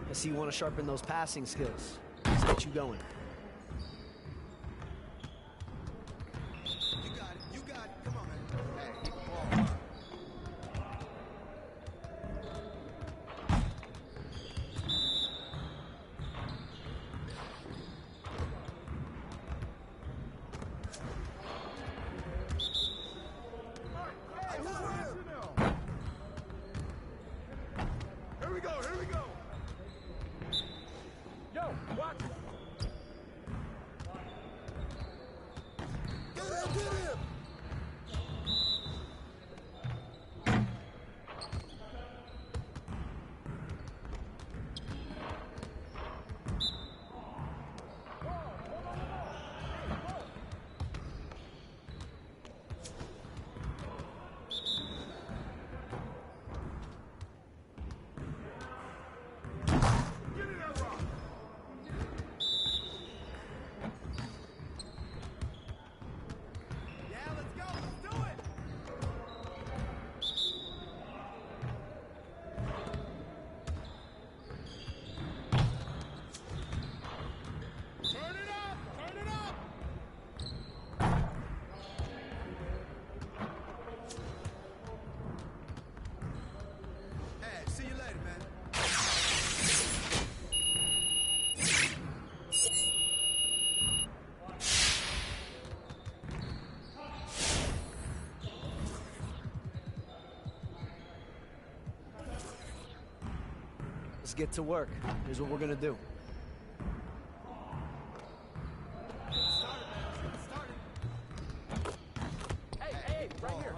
I see you want to sharpen those passing skills. Let's get you going. You got it. You got it. Come on, man. Hey, he can ball, huh? Here we go, here we go. Yo, watch it. Get him, get him. See you later, man. Let's get to work. Here's what we're gonna do. Hey, right here.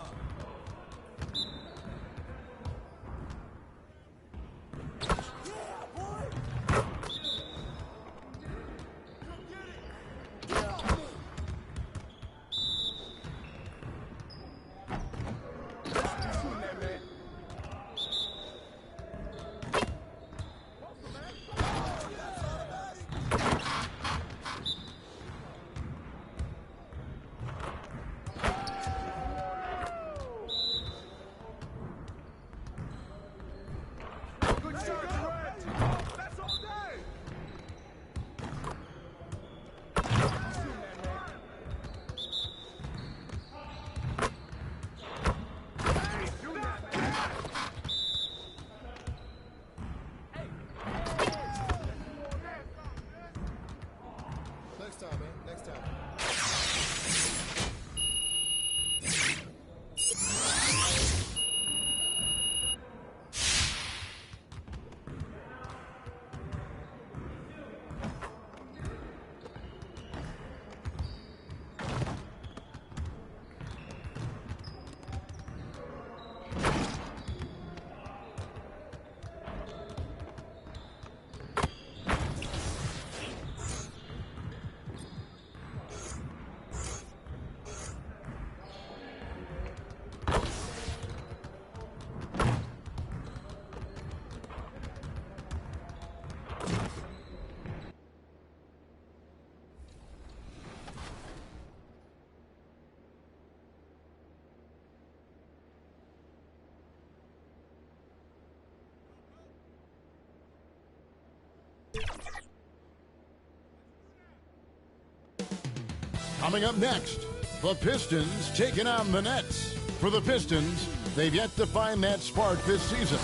Coming up next, the Pistons taking on the Nets. For the Pistons, they've yet to find that spark this season.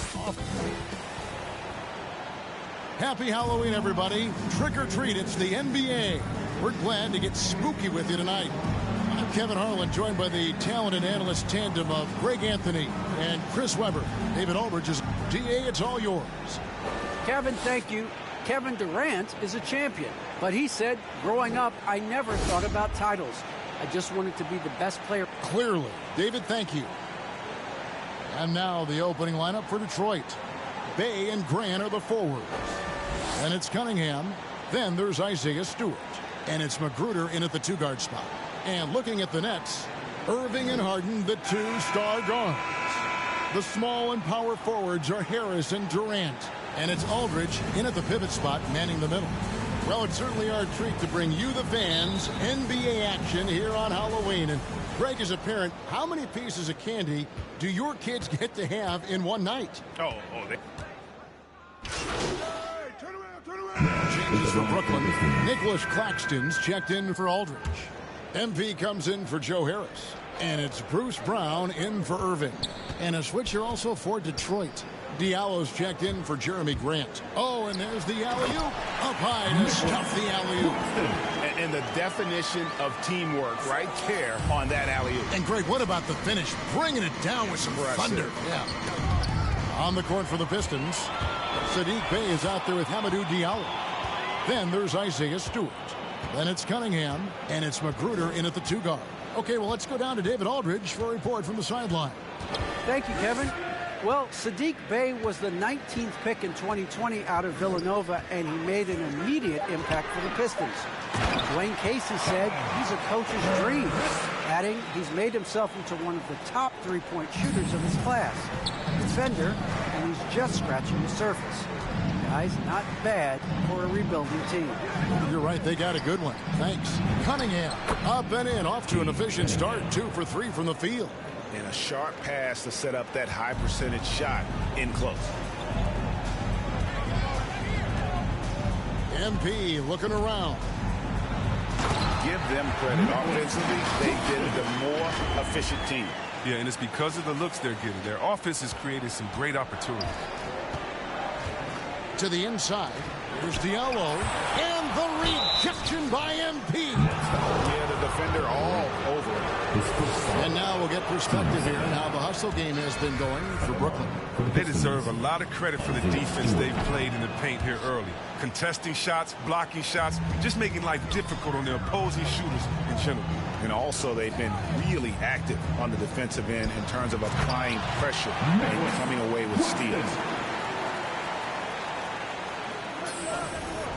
Happy Halloween, everybody. Trick or treat, it's the NBA. We're glad to get spooky with you tonight. I'm Kevin Harlan, joined by the talented analyst tandem of Greg Anthony and Chris Webber. David Aldridge is DA, it's all yours. Kevin, thank you. Kevin Durant is a champion, but he said, growing up, I never thought about titles. I just wanted to be the best player. Clearly. David, thank you. And now the opening lineup for Detroit. Bay and Grant are the forwards. And it's Cunningham. Then there's Isaiah Stewart. And it's Magruder in at the two-guard spot. And looking at the Nets, Irving and Harden, the two-star guards. The small and power forwards are Harris and Durant. And it's Aldridge in at the pivot spot, manning the middle. Well, it's certainly our treat to bring you, the fans, NBA action here on Halloween. And Greg, as a parent, how many pieces of candy do your kids get to have in one night? Changes for Brooklyn. Nicholas Claxton's checked in for Aldridge. MP comes in for Joe Harris. And it's Bruce Brown in for Irving. And a switch here also for Detroit. Diallo's checked in for Jeremy Grant. Oh, and there's the alley-oop. Up high to stuff the alley-oop. And the definition of teamwork right there on that alley-oop. And Greg, what about the finish? Bringing it down with some thunder. Yeah. On the court for the Pistons, Sadiq Bey is out there with Hamidou Diallo. Then there's Isaiah Stewart. Then it's Cunningham, and it's Magruder in at the two-guard. Okay, well, let's go down to David Aldridge for a report from the sideline. Thank you, Kevin. Well, Sadiq Bey was the 19th pick in 2020 out of Villanova, and he made an immediate impact for the Pistons. Dwayne Casey said he's a coach's dream, adding he's made himself into one of the top three-point shooters of his class. Defender, and he's just scratching the surface. Guys, not bad for a rebuilding team. You're right, they got a good one. Thanks. Cunningham, up and in, off to an efficient start, 2 for 3 from the field. And a sharp pass to set up that high percentage shot in close. MP looking around. Give them credit. Offensively, they've been the more efficient team. Yeah, and it's because of the looks they're getting. Their offense has created some great opportunities. To the inside, here's Diallo, and the rejection by MP. Yeah, the defender all over it. And now we'll get perspective here on how the hustle game has been going for Brooklyn. They deserve a lot of credit for the defense they've played in the paint here early. Contesting shots, blocking shots, just making life difficult on the opposing shooters in general. And also they've been really active on the defensive end in terms of applying pressure and coming away with steals.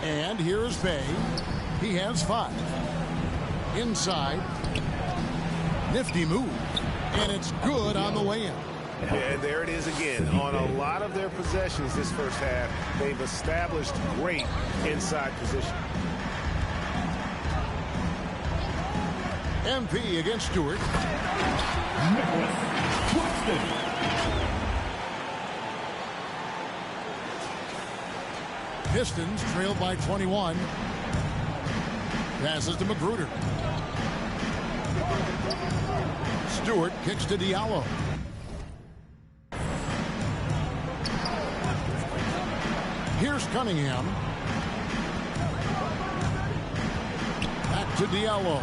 And here's Bey. He has 5. Inside. Nifty move. And it's good on the way in. Yeah, there it is again. On a lot of their possessions this first half, they've established great inside position. MP against Stewart. Pistons trailed by 21. Passes to Magruder. Stewart kicks to Diallo. Here's Cunningham. Back to Diallo.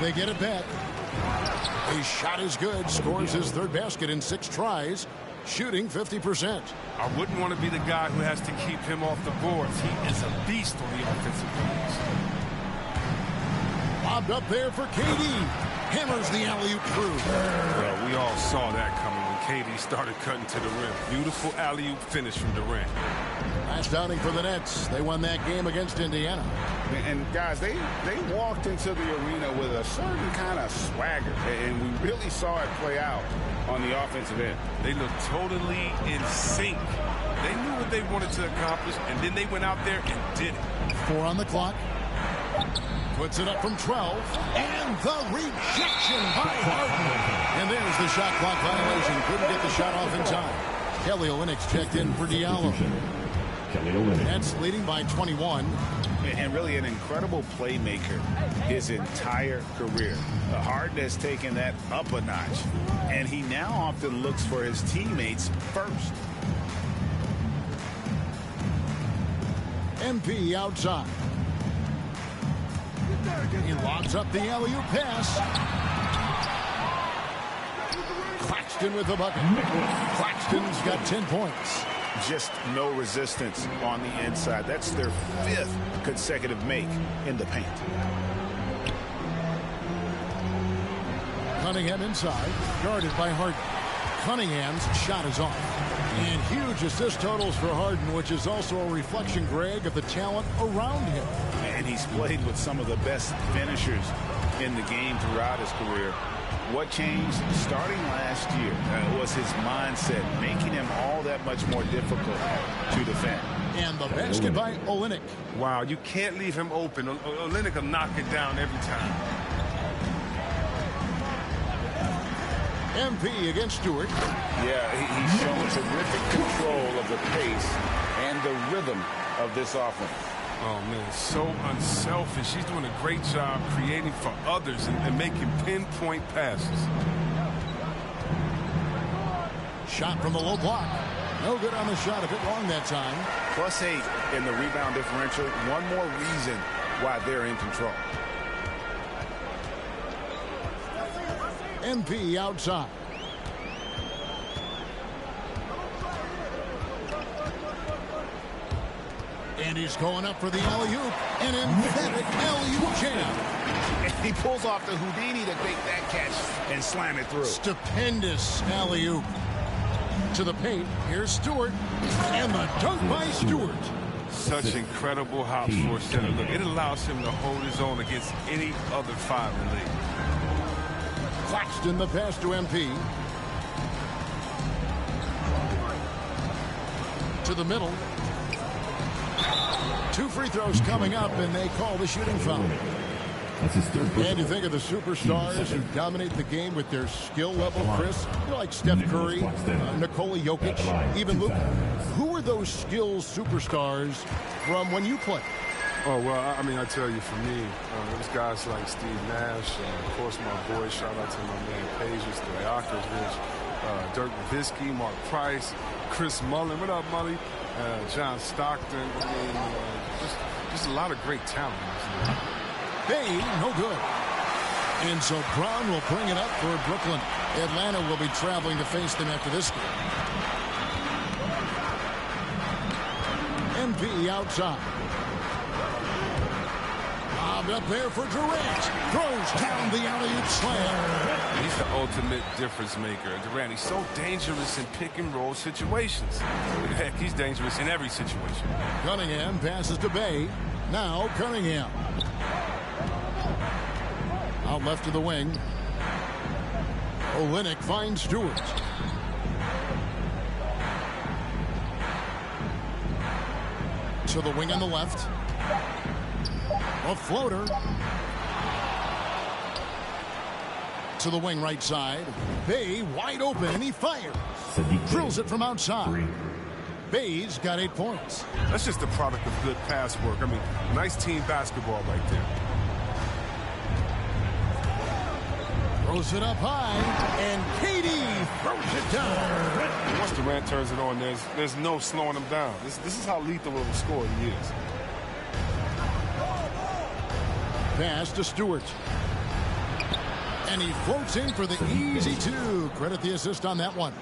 They get it back. His shot is good. Scores his 3rd basket in 6 tries. Shooting 50%. I wouldn't want to be the guy who has to keep him off the boards. He is a beast on the offensive glass. Lobbed up there for KD. Hammers the alley-oop through. Well, we all saw that coming when KD started cutting to the rim. Beautiful alley-oop finish from Durant. Last outing for the Nets. They won that game against Indiana. And guys, they walked into the arena with a certain kind of swagger, and we really saw it play out on the offensive end. They looked totally in sync. They knew what they wanted to accomplish, and then they went out there and did it. 4 on the clock. Puts it up from 12. And the rejection by Harden. And there's the shot clock violation. Couldn't get the shot off in time. Kelly Olynyk checked in for Diallo. Nets leading by 21. And really an incredible playmaker his entire career. Harden has taken that up a notch, and he now often looks for his teammates first. MP outside. He lobs up the alley-oop pass. Claxton with the bucket. Claxton's got 10 points. Just no resistance on the inside. That's their 5th consecutive make in the paint. Cunningham inside, guarded by Harden. Cunningham's shot is off. And huge assist totals for Harden, which is also a reflection, Greg, of the talent around him. And he's played with some of the best finishers in the game throughout his career. What changed starting last year was his mindset, making him all that much more difficult to defend. And the basket by Olynyk. Wow, you can't leave him open. Olynyk will knock it down every time. MP against Stewart. Yeah, he's shown terrific control of the pace and the rhythm of this offense. Oh, man, so unselfish. He's doing a great job creating for others and making pinpoint passes. Shot from the low block. No good on the shot, a bit long that time. +8 in the rebound differential. One more reason why they're in control. MP outside. And he's going up for the alley-oop. An emphatic alley-oop jam. And he pulls off the Houdini to take that catch and slam it through. Stupendous alley-oop. To the paint. Here's Stewart. And the dunk by Stewart. Such incredible hops for a center. Look, it allows him to hold his own against any other 5 in the league. Claxton the pass to MP. To the middle. 2 free throws coming up, and they call the shooting foul. That's his 3rd. And you think of the superstars who dominate the game with their skill level, Chris, like Steph Curry, Nikola Jokic, even Luka. Who are those skills superstars from when you played? Oh, well, I mean, I tell you, for me, there's guys like Steve Nash, of course, my boy, shout out to my man, Pages, Stoyakovich, Dirk Nowitzki, Mark Price, Chris Mullin. What up, Mully? John Stockton. I mean, just a lot of great talent. Bay, no good. And so Brown will bring it up for Brooklyn. Atlanta will be traveling to face them after this game. MP outside. Bobbed up there for Durant. Throws down the alley-oop slam. He's the ultimate difference maker. Durant, he's so dangerous in pick-and-roll situations. Heck, he's dangerous in every situation. Cunningham passes to Bay. Now Cunningham. Out left to the wing. Olynyk finds Stewart. To the wing on the left. A floater. To the wing right side. Bay wide open, and he fires. Drills it from outside. Bay's got 8 points. That's just the product of good pass work. I mean, nice team basketball right there. Throws it up high, and KD throws it down. Once Durant turns it on, there's no slowing him down. This is how lethal of a scorer he is. Pass to Stewart. And he floats in for the easy 2. Credit the assist on that one.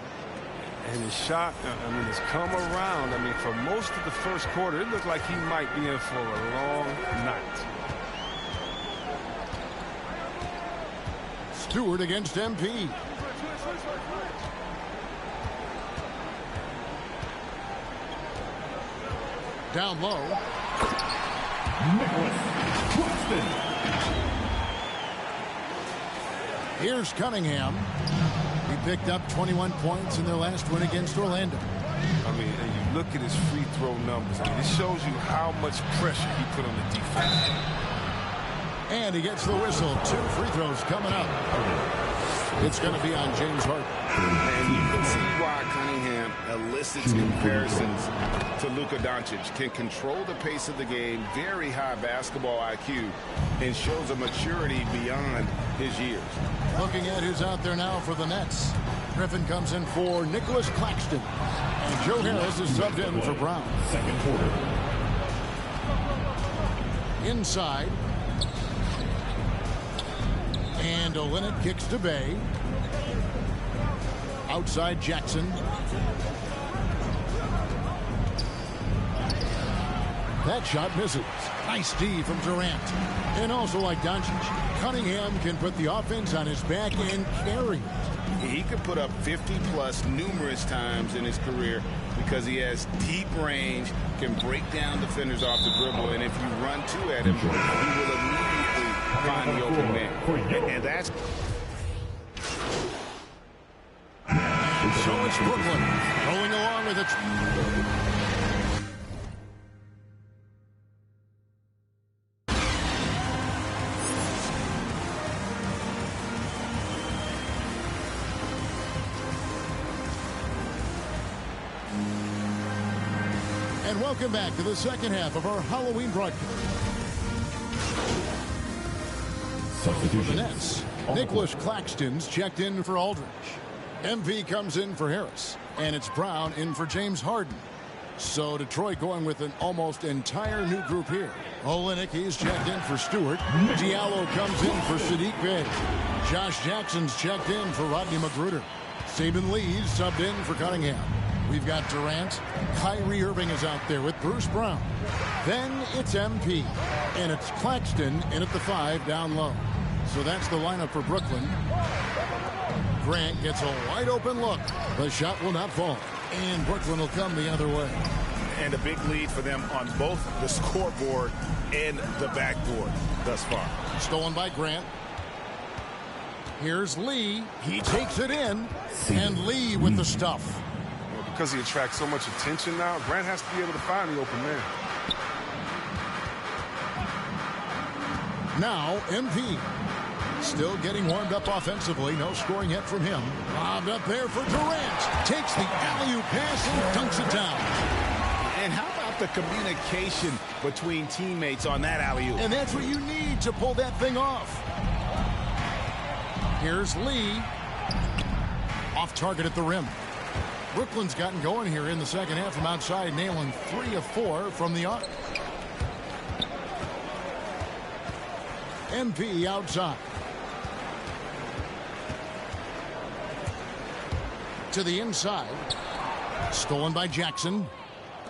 And his shot, I mean, has come around. I mean, for most of the first quarter, it looked like he might be in for a long night. Stewart against MP. Down low. Nicholas Claxton. Here's Cunningham. He picked up 21 points in their last win against Orlando. I mean, and you look at his free throw numbers. I mean, it shows you how much pressure he put on the defense. And he gets the whistle. 2 free throws coming up. It's going to be on James Harden. And you can see why Cunningham elicits comparisons to Luka Doncic. Can control the pace of the game, very high basketball IQ, and shows a maturity beyond his years. Looking at who's out there now for the Nets. Griffin comes in for Nicholas Claxton. And Joe Harris is subbed in for Brown. Second quarter. Inside. And Olynyk kicks to Bay. Outside Jackson. That shot misses. Nice D from Durant. And also like Doncic, Cunningham can put the offense on his back and carry it. He could put up 50-plus numerous times in his career because he has deep range, can break down defenders off the dribble, and if you run two at him, he will immediately find the open man. And that's... So it's Brooklyn going along with it. And welcome back to the second half of our Halloween broadcast. For the Nets, Nicholas Claxton's checked in for Aldridge. MP comes in for Harris, and it's Brown in for James Harden. So Detroit going with an almost entire new group here. Olynyk, he's checked in for Stewart. Diallo comes in for Saddiq Bey. Josh Jackson's checked in for Rodney McGruder. Saban Lee's subbed in for Cunningham. We've got Durant. Kyrie Irving is out there with Bruce Brown. Then it's MP, and it's Claxton in at the 5 down low. So that's the lineup for Brooklyn. Grant gets a wide open look. The shot will not fall. And Brooklyn will come the other way. And a big lead for them on both the scoreboard and the backboard thus far. Stolen by Grant. Here's Lee. He takes it in. And Lee with the stuff. Well, because he attracts so much attention now, Grant has to be able to find the open man. Now, MP. Still getting warmed up offensively. No scoring yet from him. Lobbed up there for Durant. Takes the alley-oop pass and dunks it down. And how about the communication between teammates on that alley-oop? And that's what you need to pull that thing off. Here's Lee. Off target at the rim. Brooklyn's gotten going here in the second half from outside, nailing 3 of 4 from the arc. MP outside. To the inside. Stolen by Jackson.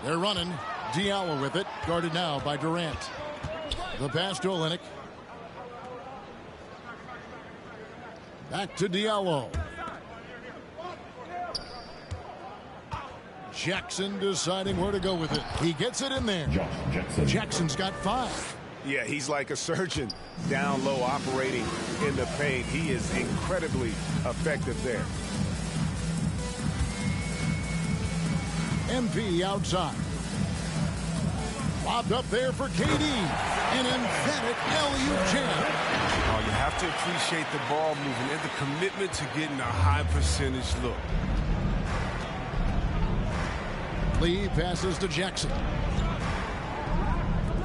They're running. Diallo with it. Guarded now by Durant. The pass to Olynyk. Back to Diallo. Jackson deciding where to go with it. He gets it in there. Jackson's got 5. Yeah, he's like a surgeon down low operating in the paint. He is incredibly effective there. MP outside. Lobbed up there for KD. An emphatic alley-oop jam. Oh, you have to appreciate the ball movement and the commitment to getting a high percentage look. Lee passes to Jackson.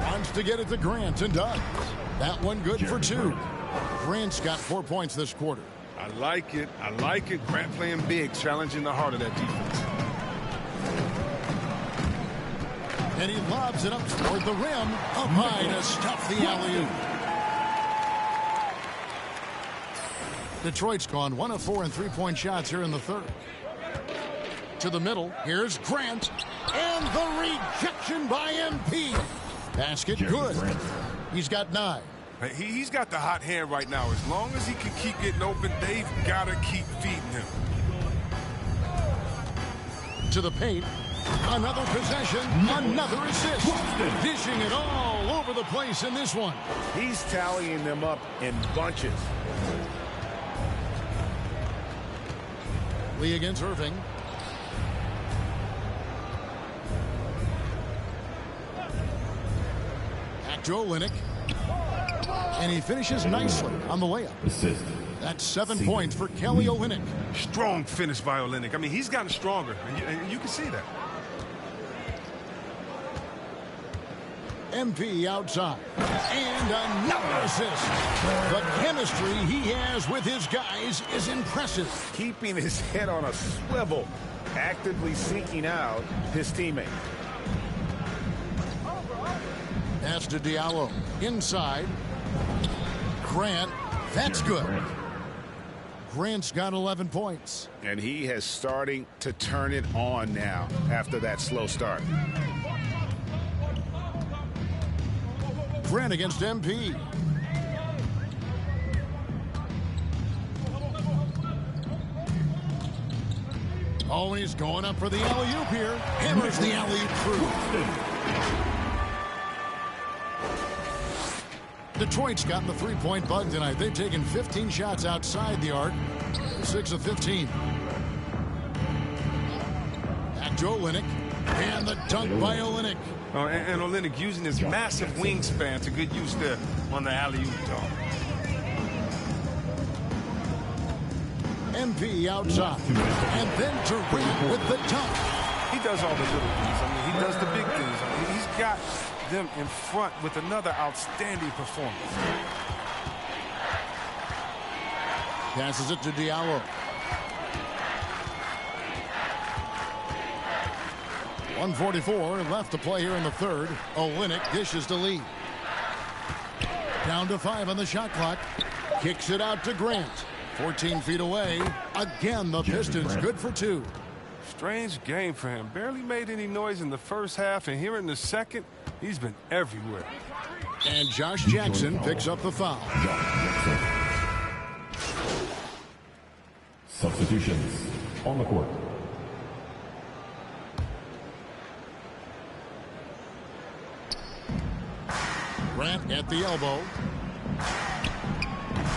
Wants to get it to Grant and does. That one good for 2. Grant's got 4 points this quarter. I like it. I like it. Grant playing big, challenging the heart of that defense. And he lobs it up toward the rim. Up high to stuff the alley-oop. Detroit's gone 1 of 4 in 3-point shots here in the third. To the middle. Here's Grant. And the rejection by MP. Basket good. He's got 9. He's got the hot hand right now. As long as he can keep getting open, they've got to keep feeding him. To the paint. Another possession. Another assist. Dishing it all over the place in this one. He's tallying them up in bunches. Lee against Irving. Back to Olynyk. And he finishes nicely on the layup. That's 7 points for Kelly Olynyk. Strong finish by Olynyk. I mean, he's gotten stronger, and you can see that. MP outside. And another assist. The chemistry he has with his guys is impressive. Keeping his head on a swivel, actively seeking out his teammate. Pass to Diallo. Inside. Grant. That's good. Grant's got 11 points. And he has starting to turn it on now after that slow start. Grant against MP. Oh, and he's going up for the alley-oop here. Hammers the alley-oop through. Detroit's gotten the three-point bug tonight. They've taken 15 shots outside the arc. 6 of 15. Back to Olynyk. And the dunk by Olynyk. Oh, and Olynyk using his massive wingspan to good use there on the alley-oop dunk. MP outside. And then Durant with the dunk. He does all the little things. I mean, he does the big things. I mean, he's got them in front with another outstanding performance. Passes it to Diallo. 1:44 left to play here in the third. Olynyk dishes to Lee. Down to 5 on the shot clock. Kicks it out to Grant. 14 feet away. Again, the Pistons good for 2. Strange game for him. Barely made any noise in the first half, and here in the second, he's been everywhere. And Josh Jackson picks up the foul. Substitutions on the court. Grant at the elbow.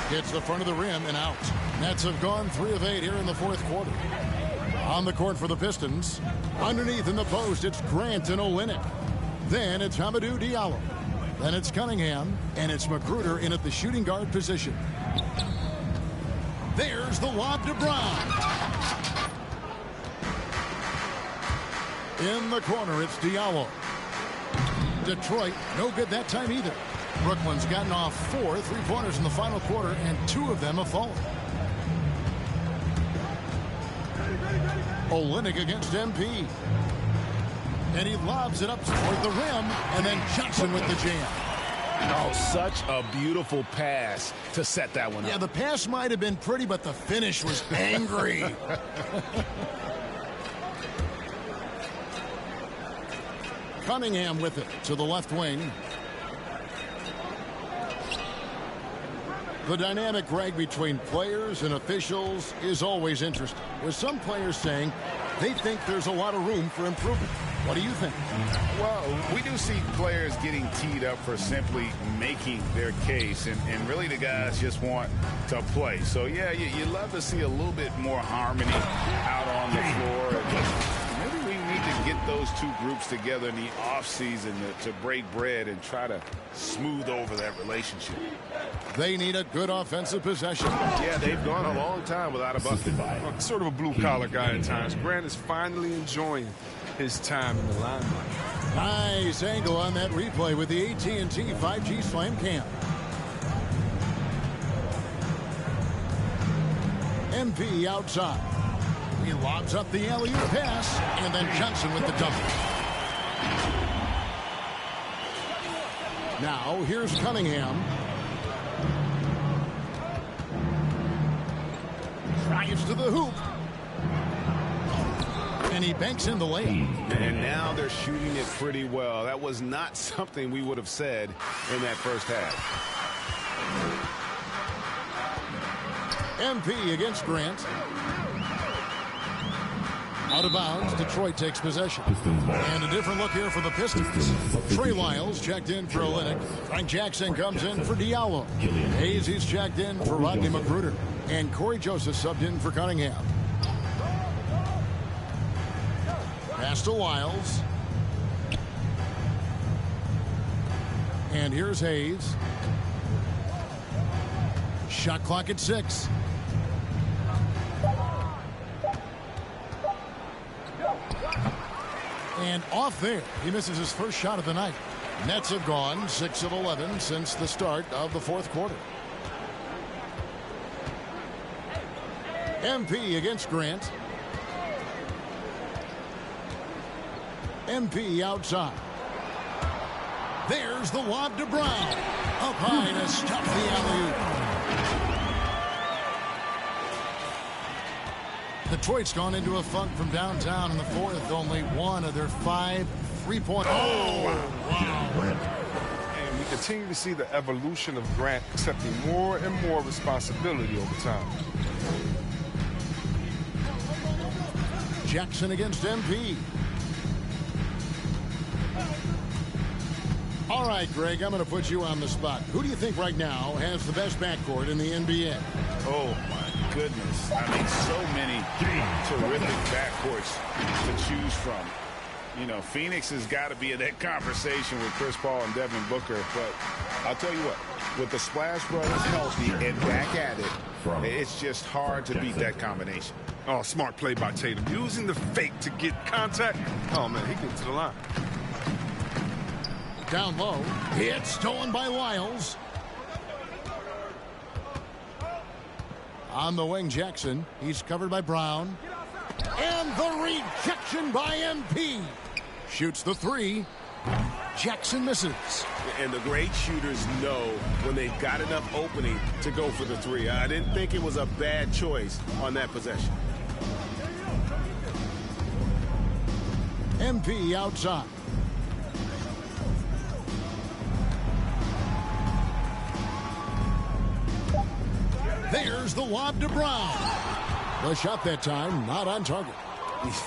Hits the front of the rim and out. Nets have gone 3 of 8 here in the fourth quarter. On the court for the Pistons. Underneath in the post, it's Grant and Olynyk. Then it's Hamidou Diallo. Then it's Cunningham. And it's Magruder in at the shooting guard position. There's the lob to Brown. In the corner, it's Diallo. Detroit, no good that time either. Brooklyn's gotten off 4 3-pointers in the final quarter, and 2 of them have fallen. Olynyk against MP. And he lobs it up toward the rim, and then Johnson with the jam. Oh, such a beautiful pass to set that one up. Yeah, the pass might have been pretty, but the finish was angry. Cunningham with it to the left wing. The dynamic, Greg, between players and officials is always interesting, with some players saying they think there's a lot of room for improvement. What do you think? Well, we do see players getting teed up for simply making their case, and really the guys just want to play. So, yeah, you love to see a little bit more harmony out on the floor. Maybe we need to get those two groups together in the offseason to break bread and try to smooth over that relationship. They need a good offensive possession. Yeah, they've gone a long time without a bucket. Sort of a blue-collar guy at times. Grant is finally enjoying his time in the limelight. Nice angle on that replay with the AT&T 5G Slam Cam. MP outside. He lobs up the alley-oop pass, and then Johnson with the dunk. Now, here's Cunningham. Drives to the hoop. And he banks in the lane. And now they're shooting it pretty well. That was not something we would have said in that first half. MP against Grant. Out of bounds, Detroit takes possession. And a different look here for the Pistons. Trey Lyles checked in for Olynyk. Frank Jackson comes in for Diallo. Hayes is checked in for Rodney Magruder. And Corey Joseph subbed in for Cunningham. Pass to Lyles. And here's Hayes. Shot clock at 6. And off there. He misses his first shot of the night. Nets have gone 6 of 11 since the start of the fourth quarter. MP against Grant. MP outside. There's the lob to Brown. Up high to stop the alley-oop. Detroit's gone into a funk from downtown in the fourth. Only one of their 5 3-point. Oh, wow. And we continue to see the evolution of Grant accepting more and more responsibility over time. Jackson against MP. All right, Greg, I'm going to put you on the spot. Who do you think right now has the best backcourt in the NBA? Oh, my goodness. I mean, so many terrific backcourts to choose from. You know, Phoenix has got to be in that conversation with Chris Paul and Devin Booker. But I'll tell you what, with the Splash Brothers healthy and back at it, it's just hard to beat that combination. Oh, smart play by Tatum. Using the fake to get contact. Oh, man, he gets to the line. Down low. It's stolen by Lyles. On the wing, Jackson. He's covered by Brown. And the rejection by MP. Shoots the 3. Jackson misses. And the great shooters know when they've got enough opening to go for the 3. I didn't think it was a bad choice on that possession. MP outside. There's the lob to Brown. The shot that time not on target.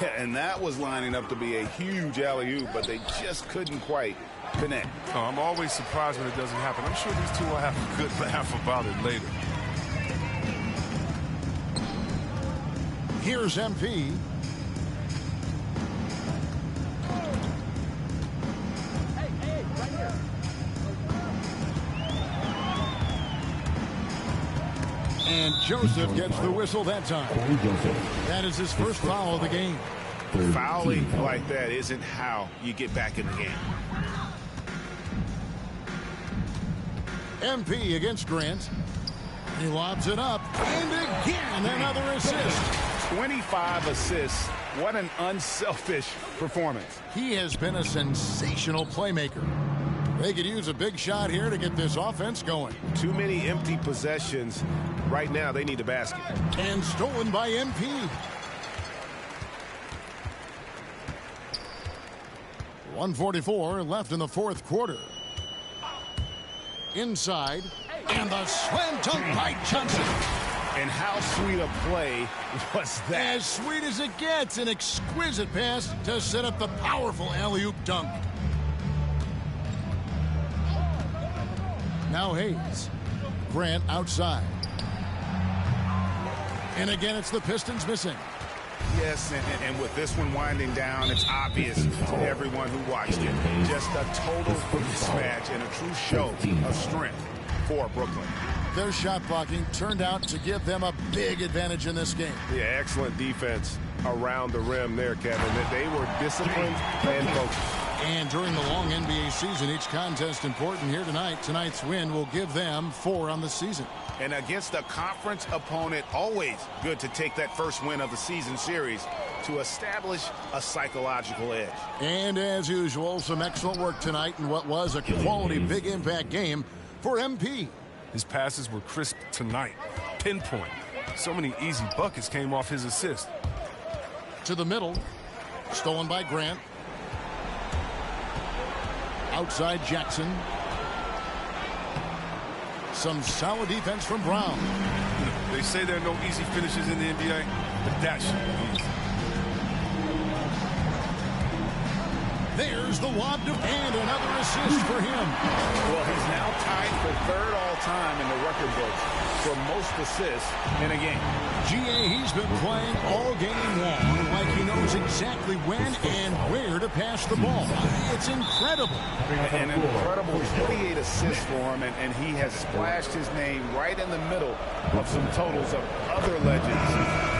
Yeah, and that was lining up to be a huge alley-oop, but they just couldn't quite connect. Oh, I'm always surprised when it doesn't happen. I'm sure these two will have a good laugh about it later. Here's MP. And Joseph gets the whistle that time. That is his first foul of the game. Fouling like that isn't how you get back in the game. MP against Grant. He lobs it up. And again, another assist. 25 assists. What an unselfish performance. He has been a sensational playmaker. They could use a big shot here to get this offense going. Too many empty possessions. Right now, they need a basket. And stolen by MP. .144 left in the fourth quarter. Inside. And the slam dunk by Johnson. And how sweet a play was that? As sweet as it gets. An exquisite pass to set up the powerful alley-oop dunk. Now Hayes. Grant outside. And again, it's the Pistons missing. Yes, and with this one winding down, it's obvious to everyone who watched it. Just a total mismatch and a true show of strength for Brooklyn. Their shot blocking turned out to give them a big advantage in this game. Yeah, excellent defense around the rim there, Kevin. They were disciplined and focused. And during the long NBA season, each contest important here tonight. Tonight's win will give them 4 on the season. And against a conference opponent, always good to take that first win of the season series to establish a psychological edge. And as usual, some excellent work tonight in what was a quality big impact game for MP. His passes were crisp tonight. Pinpoint. So many easy buckets came off his assist. To the middle. Stolen by Grant. Outside Jackson. Some solid defense from Brown. They say there are no easy finishes in the NBA, but that should be easy. There's the lob to, and another assist for him. Well, he's now tied for third all-time in the record books for most assists in a game. GA, he's been playing all game long like he knows exactly when and where to pass the ball. It's incredible. An incredible 28 assists for him, and he has splashed his name right in the middle of some totals of other legends.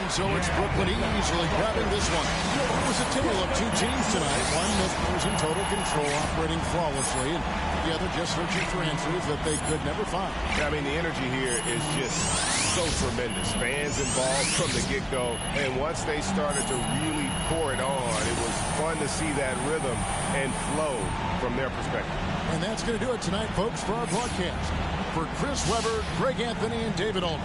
So it's Brooklyn easily grabbing this one. It was a tale of two teams tonight. One that was in total control, operating flawlessly, and the other just searching for answers that they could never find. I mean, the energy here is just so tremendous. Fans involved from the get-go, and once they started to really pour it on, it was fun to see that rhythm and flow from their perspective. And that's going to do it tonight, folks, for our broadcast. For Chris Webber, Greg Anthony, and David Ullman.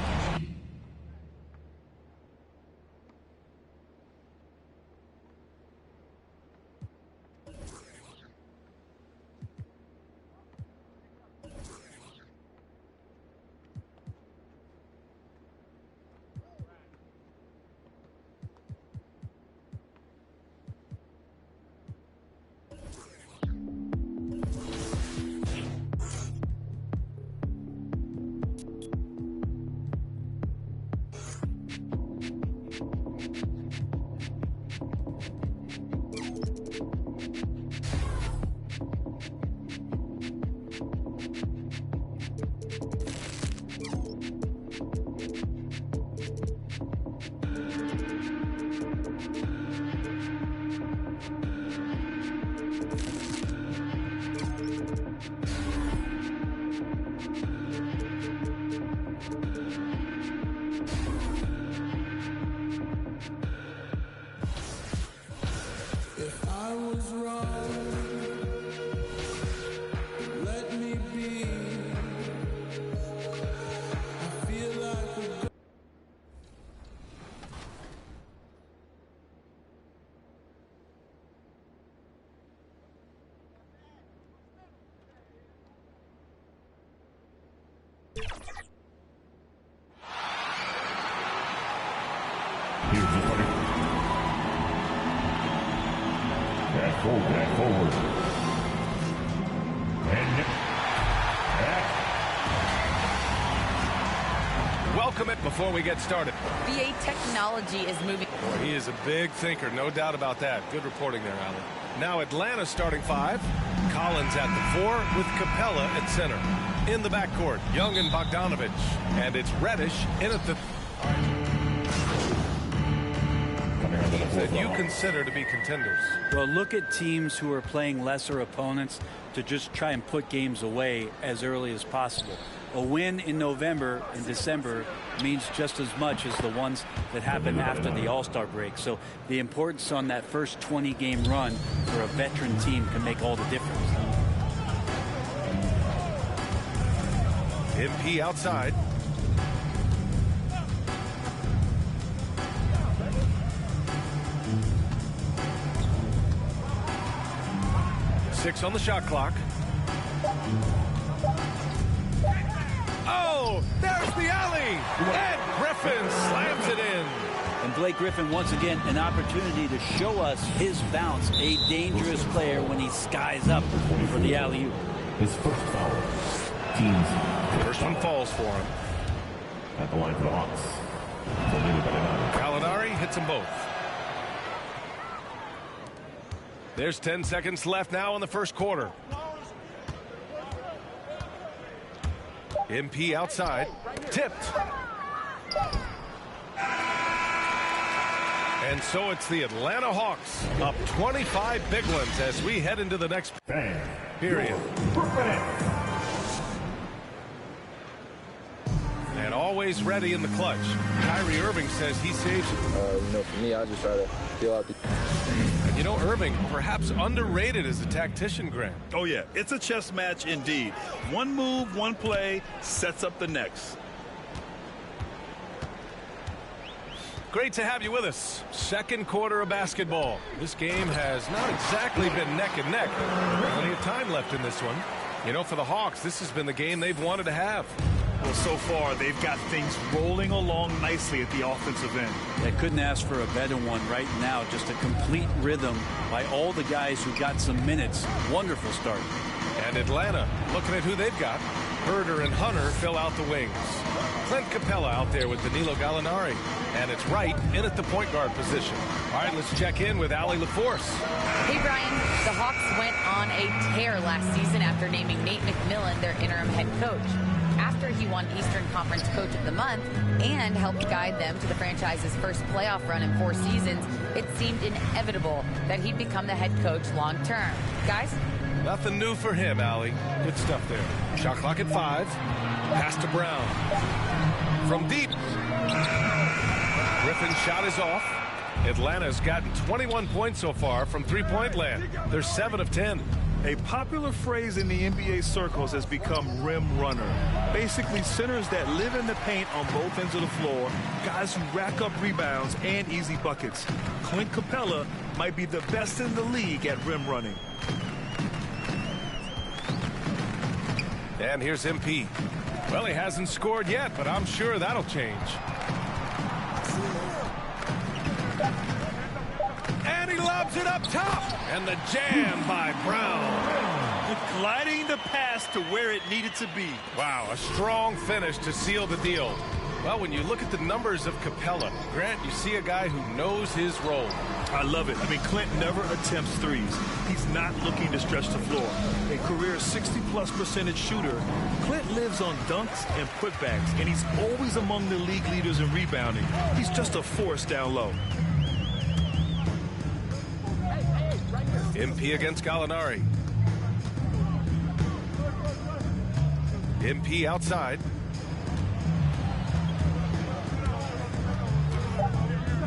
Forward. Welcome it before we get started. VA technology is moving. Boy, he is a big thinker, no doubt about that. Good reporting there, Alan. Now Atlanta starting 5. Collins at the 4 with Capella at center. In the backcourt, Young and Bogdanovich. And it's Reddish in at the... that you consider to be contenders. Well, look at teams who are playing lesser opponents to just try and put games away as early as possible. A win in November and December means just as much as the ones that happen after the All-Star break. So the importance on that first 20-game run for a veteran team can make all the difference. MP outside. Six on the shot clock. Oh, there's the alley. Ed Griffin slams it in. And Blake Griffin, once again, an opportunity to show us his bounce. A dangerous player when he skies up for the alley-oop. His first foul. Team's first one falls for him. At the line for the Hawks. Gallinari hits them both. There's 10 seconds left now in the first quarter. MP outside. Tipped. And so it's the Atlanta Hawks up 25 big ones as we head into the next period. And always ready in the clutch. Kyrie Irving says he saves it. For me, I just try to feel out the... And you know, Irving, perhaps underrated as a tactician, Grant. Oh, yeah. It's a chess match indeed. One move, one play sets up the next. Great to have you with us. Second quarter of basketball. This game has not exactly been neck and neck. Plenty of time left in this one. You know, for the Hawks, this has been the game they've wanted to have. Well, so far, they've got things rolling along nicely at the offensive end. They couldn't ask for a better one right now. Just a complete rhythm by all the guys who got some minutes. Wonderful start. And Atlanta looking at who they've got. Herder and Hunter fill out the wings. Clint Capella out there with Danilo Gallinari. And it's Wright in at the point guard position. All right, let's check in with Allie LaForce. Hey, Brian. The Hawks went on a tear last season after naming Nate McMillan their interim head coach. After he won Eastern Conference Coach of the Month and helped guide them to the franchise's first playoff run in 4 seasons, it seemed inevitable that he'd become the head coach long term. Guys? Nothing new for him, Allie. Good stuff there. Shot clock at 5. Pass to Brown. From deep. Griffin's shot is off. Atlanta's gotten 21 points so far from three-point land. They're 7 of 10. A popular phrase in the NBA circles has become rim runner. Basically, centers that live in the paint on both ends of the floor, guys who rack up rebounds and easy buckets. Clint Capella might be the best in the league at rim running. And here's MP. Well, he hasn't scored yet, but I'm sure that'll change. And he lobs it up top. And the jam by Brown. Gliding the pass to where it needed to be. Wow, a strong finish to seal the deal. Well, when you look at the numbers of Capella, Grant, you see a guy who knows his role. I love it. I mean, Clint never attempts threes. He's not looking to stretch the floor. A career 60+% shooter, Clint lives on dunks and putbacks, and he's always among the league leaders in rebounding. He's just a force down low. MP against Gallinari. MP outside.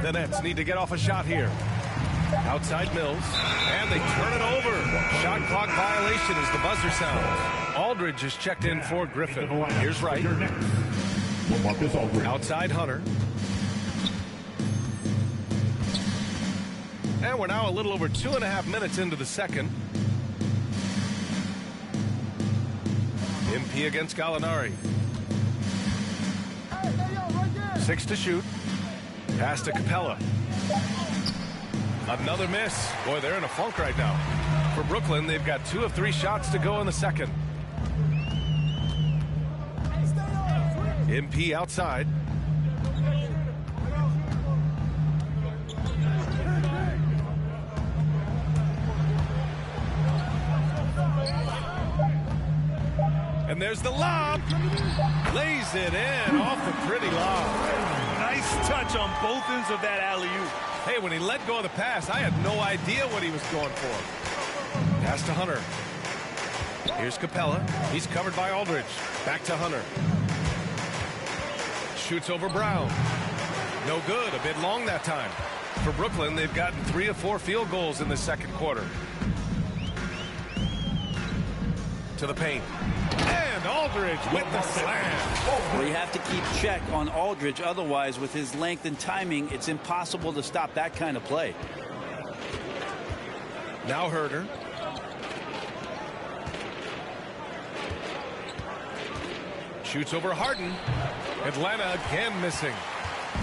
The Nets need to get off a shot here. Outside Mills. And they turn it over. Shot clock violation as the buzzer sounds. Aldridge is checked in for Griffin. Here's Wright. Outside Hunter. And we're now a little over 2.5 minutes into the second. MP against Gallinari. 6 to shoot. Pass to Capella. Another miss. Boy, they're in a funk right now. For Brooklyn, they've got 2 of 3 shots to go in the second. MP outside. And there's the lob. Lays it in off the pretty lob. Nice touch on both ends of that alley-oop. Hey, when he let go of the pass, I had no idea what he was going for. Pass to Hunter. Here's Capella. He's covered by Aldridge. Back to Hunter. Shoots over Brown. No good. A bit long that time. For Brooklyn, they've gotten 3 of 4 field goals in the second quarter. To the paint. And Aldridge with the slam. Well, you have to keep check on Aldridge. Otherwise, with his length and timing, it's impossible to stop that kind of play. Now Herder. Shoots over Harden. Atlanta again missing.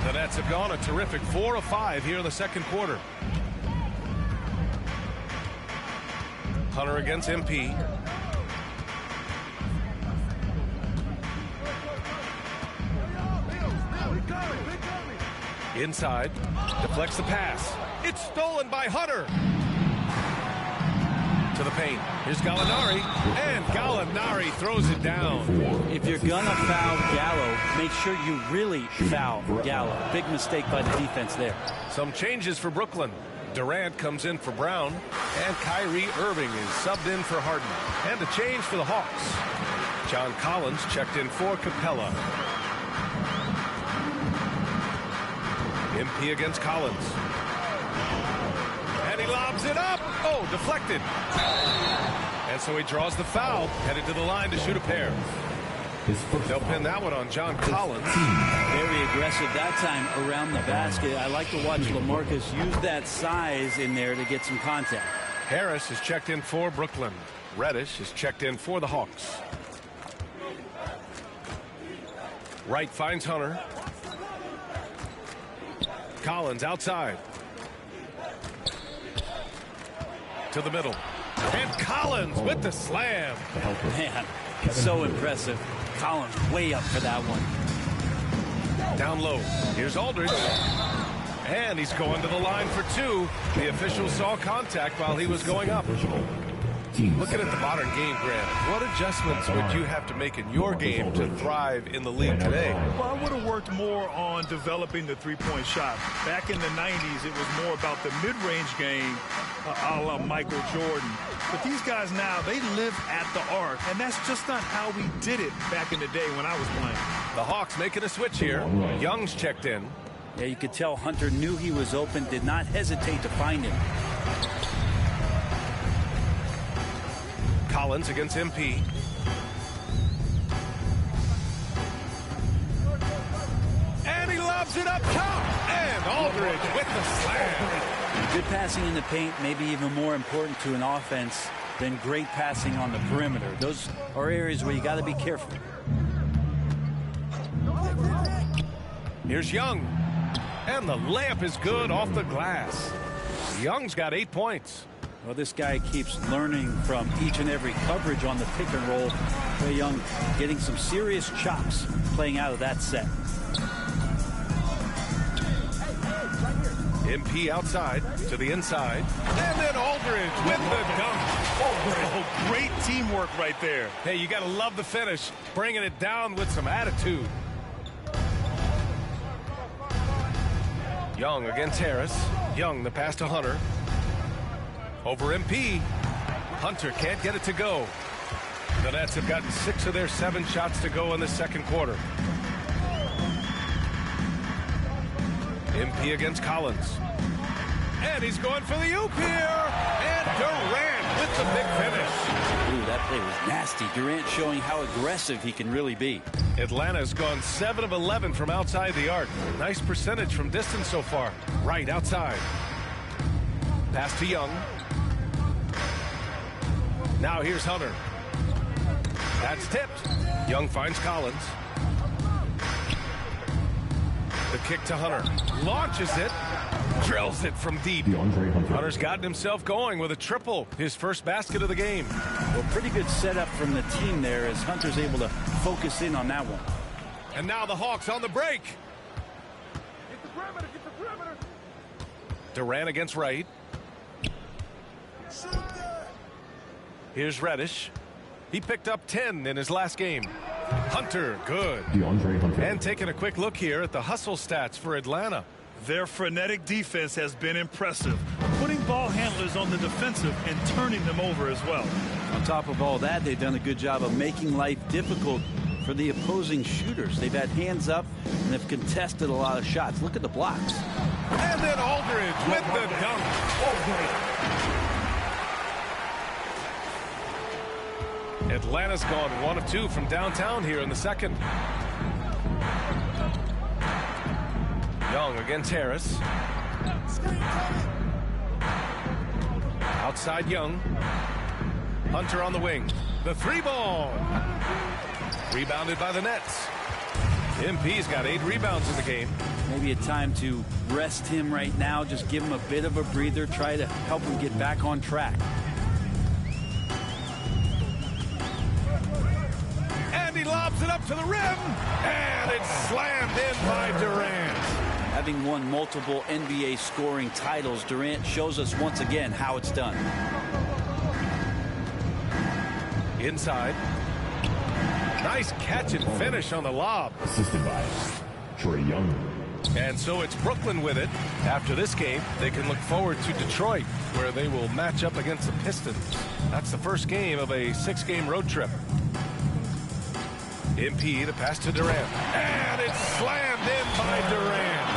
The Nets have gone a terrific 4 of 5 here in the second quarter. Hunter against MP. Inside, deflects the pass. It's stolen by Hunter. To the paint. Here's Gallinari, and Gallinari throws it down. If you're gonna foul Gallo, make sure you really foul Gallo. Big mistake by the defense there. Some changes for Brooklyn. Durant comes in for Brown, and Kyrie Irving is subbed in for Harden. And a change for the Hawks. John Collins checked in for Capella. MP against Collins. And he lobs it up. Oh, deflected. And so he draws the foul, headed to the line to shoot a pair. They'll pin that one on John Collins. Very aggressive that time around the basket. I like to watch LaMarcus use that size in there to get some contact. Harris is checked in for Brooklyn. Reddish is checked in for the Hawks. Wright finds Hunter. Collins outside. To the middle. And Collins with the slam. Man, so impressive. Collins way up for that one. Down low. Here's Aldridge. And he's going to the line for two. The official saw contact while he was going up. Looking at the modern game, Grant, what adjustments would you have to make in your game to thrive in the league today? Well, I would have worked more on developing the three-point shot. Back in the 90s, it was more about the mid-range game, a la Michael Jordan. But these guys now, they live at the arc, and that's just not how we did it back in the day when I was playing. The Hawks making a switch here. Young's checked in. Yeah, you could tell Hunter knew he was open, did not hesitate to find him. Collins against MP. And he lobs it up top. And Aldridge with the slam. Good passing in the paint, maybe even more important to an offense than great passing on the perimeter. Those are areas where you got to be careful. Here's Young. And the layup is good off the glass. Young's got 8 points. Well, this guy keeps learning from each and every coverage on the pick and roll. Trae Young getting some serious chops playing out of that set. MP outside to the inside. And then Aldridge with the dunk. Oh, great teamwork right there. Hey, you got to love the finish. Bringing it down with some attitude. Young against Harris. Young, the pass to Hunter. Over MP. Hunter can't get it to go. The Nets have gotten 6 of their 7 shots to go in the second quarter. MP against Collins. And he's going for the oop here. And Durant with the big finish. Ooh, that play was nasty. Durant showing how aggressive he can really be. Atlanta's gone 7 of 11 from outside the arc. Nice percentage from distance so far. Right outside. Pass to Young. Now here's Hunter. That's tipped. Young finds Collins. The kick to Hunter. Launches it. Drills it from deep. Hunter's gotten himself going with a triple. His first basket of the game. Well, pretty good setup from the team there as Hunter's able to focus in on that one. And now the Hawks on the break. Durant against Wright. Here's Reddish. He picked up 10 in his last game. Hunter, good. And taking a quick look here at the hustle stats for Atlanta. Their frenetic defense has been impressive, putting ball handlers on the defensive and turning them over as well. On top of all that, they've done a good job of making life difficult for the opposing shooters. They've had hands up and have contested a lot of shots. Look at the blocks. And then Aldridge with the dunk. Atlanta's gone 1 of 2 from downtown here in the second. Young against Harris. Outside Young. Hunter on the wing. The 3-ball. Rebounded by the Nets. MP's got 8 rebounds in the game. Maybe a time to rest him right now. Just give him a bit of a breather. Try to help him get back on track. And he lobs it up to the rim. And it's slammed in by Durant. Having won multiple NBA scoring titles, Durant shows us once again how it's done. Inside. Nice catch and finish on the lob. Assisted by Trae Young. And so it's Brooklyn with it. After this game, they can look forward to Detroit, where they will match up against the Pistons. That's the first game of a 6-game road trip. MP, the pass to Durant. And it's slammed in by Durant.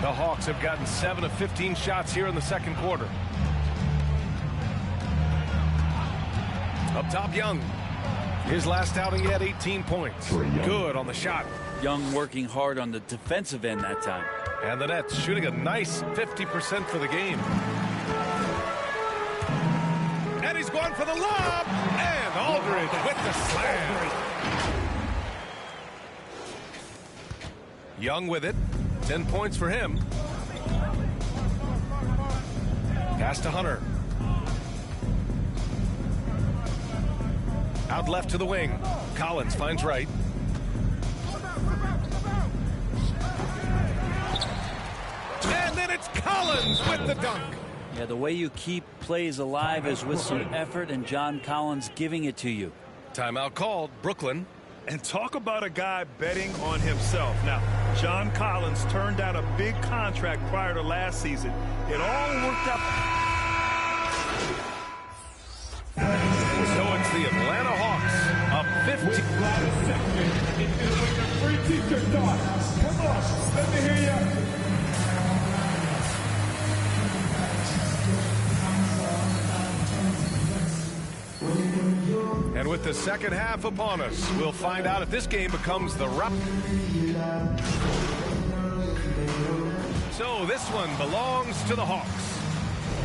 The Hawks have gotten 7 of 15 shots here in the second quarter. Up top, Young. His last outing, he had 18 points. Good on the shot. Young working hard on the defensive end that time. And the Nets shooting a nice 50% for the game. And he's going for the lob. And Aldridge with the slam. Young with it. 10 points for him. Pass to Hunter. Out left to the wing. Collins finds right. And then it's Collins with the dunk. Yeah, the way you keep plays alive is with some effort, and John Collins giving it to you. Timeout called. Brooklyn. And talk about a guy betting on himself. Now, John Collins turned down a big contract prior to last season. It all worked out. So it's the Atlanta Hawks up 15. Free t-shirt talk. Come on, let me hear you. And with the second half upon us, we'll find out if this game becomes the wrap. So this one belongs to the Hawks.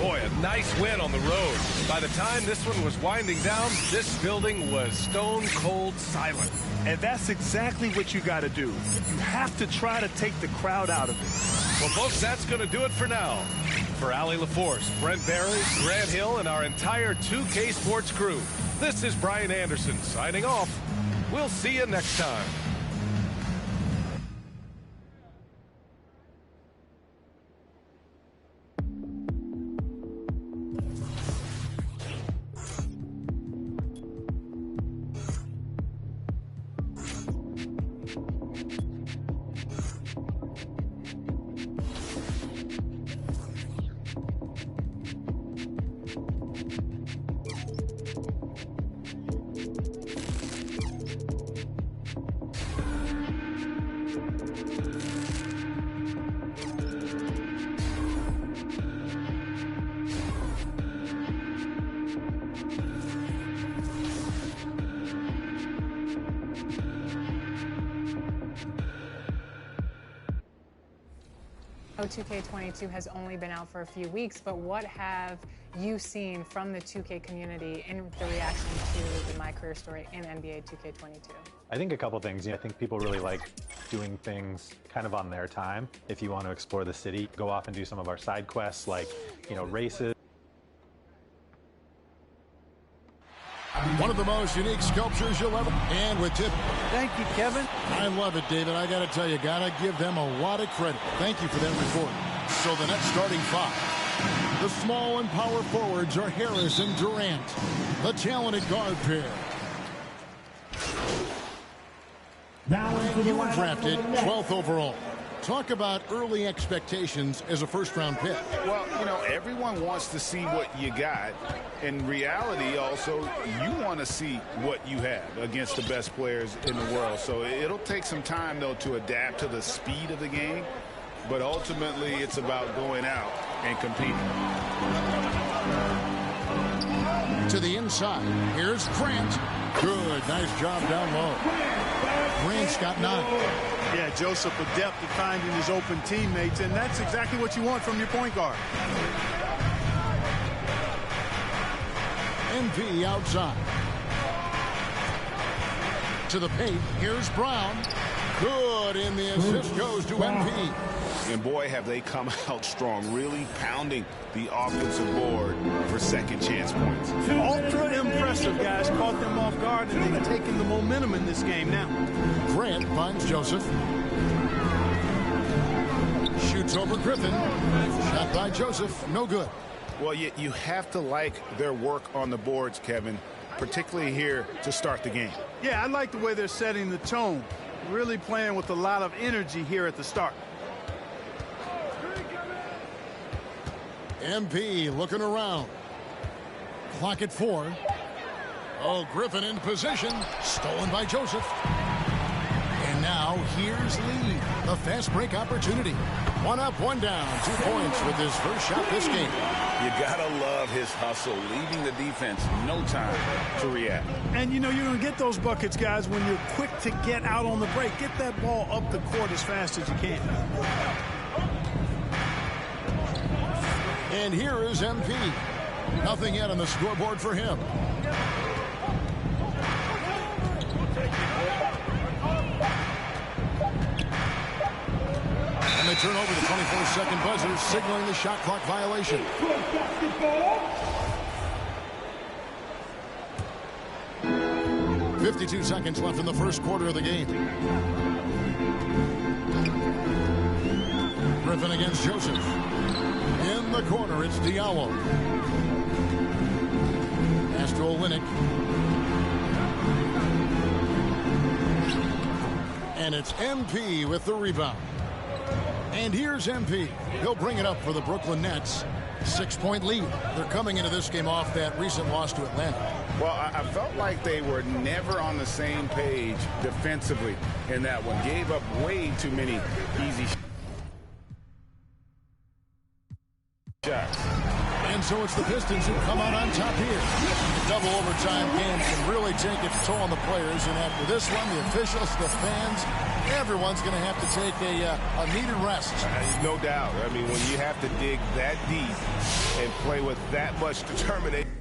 Boy, a nice win on the road. By the time this one was winding down, this building was stone cold silent. And that's exactly what you got to do. You have to try to take the crowd out of it. Well, folks, that's going to do it for now. For Allie LaForce, Brent Barry, Grant Hill, and our entire 2K Sports crew, this is Brian Anderson signing off. We'll see you next time. O2K22 has only been out for a few weeks, but what have you seen from the 2K community in the reaction to the My Career Story in NBA 2K22? I think a couple things. I think people really like doing things kind of on their time. If you want to explore the city, go off and do some of our side quests like, races. One of the most unique sculptures you'll ever. And with tip. Thank you, Kevin. I love it, David. I got to tell you, got to give them a lot of credit. Thank you for that report. So the next starting five. The small and power forwards are Harris and Durant. The talented guard pair. You were drafted 12th overall. Talk about early expectations as a first-round pick. Well, everyone wants to see what you got. In reality, also, you want to see what you have against the best players in the world. So it'll take some time, though, to adapt to the speed of the game. But ultimately, it's about going out and competing. To the inside. Here's Grant. Good. Nice job down low. Grant's got 9. Yeah, Joseph adept at finding his open teammates, and that's exactly what you want from your point guard. MP outside. To the paint. Here's Brown. Good, and the assist goes to MP. And boy, have they come out strong, really pounding the offensive board for second chance points. Ultra impressive, guys. Caught them off guard, and they've taken the momentum in this game now. Grant finds Joseph. Shoots over Griffin. Shot by Joseph. No good. Well, you have to like their work on the boards, Kevin, particularly here to start the game. Yeah, I like the way they're setting the tone. Really playing with a lot of energy here at the start. MP looking around. Clock at 4. Oh, Griffin in position. Stolen by Joseph. And now here's Lee. The fast break opportunity. 1 up, 1 down. 2 points with his first shot this game. You gotta love his hustle, leaving the defense no time to react. And you're going to get those buckets, guys, when you're quick to get out on the break. Get that ball up the court as fast as you can. And here is MP. Nothing yet on the scoreboard for him. And they turn over the 24-second buzzer, signaling the shot clock violation. 52 seconds left in the first quarter of the game. Griffin against Joseph. In the corner, it's Diallo. Pass to Olynyk. And it's MP with the rebound. And here's MP. He'll bring it up for the Brooklyn Nets. 6-point lead. They're coming into this game off that recent loss to Atlanta. Well, I felt like they were never on the same page defensively in that one. Gave up way too many easy shots. And so it's the Pistons who come out on top here. Double overtime game can really take its toll on the players. And after this one, the officials, the fans, everyone's going to have to take a needed rest. No doubt. I mean, when you have to dig that deep and play with that much determination.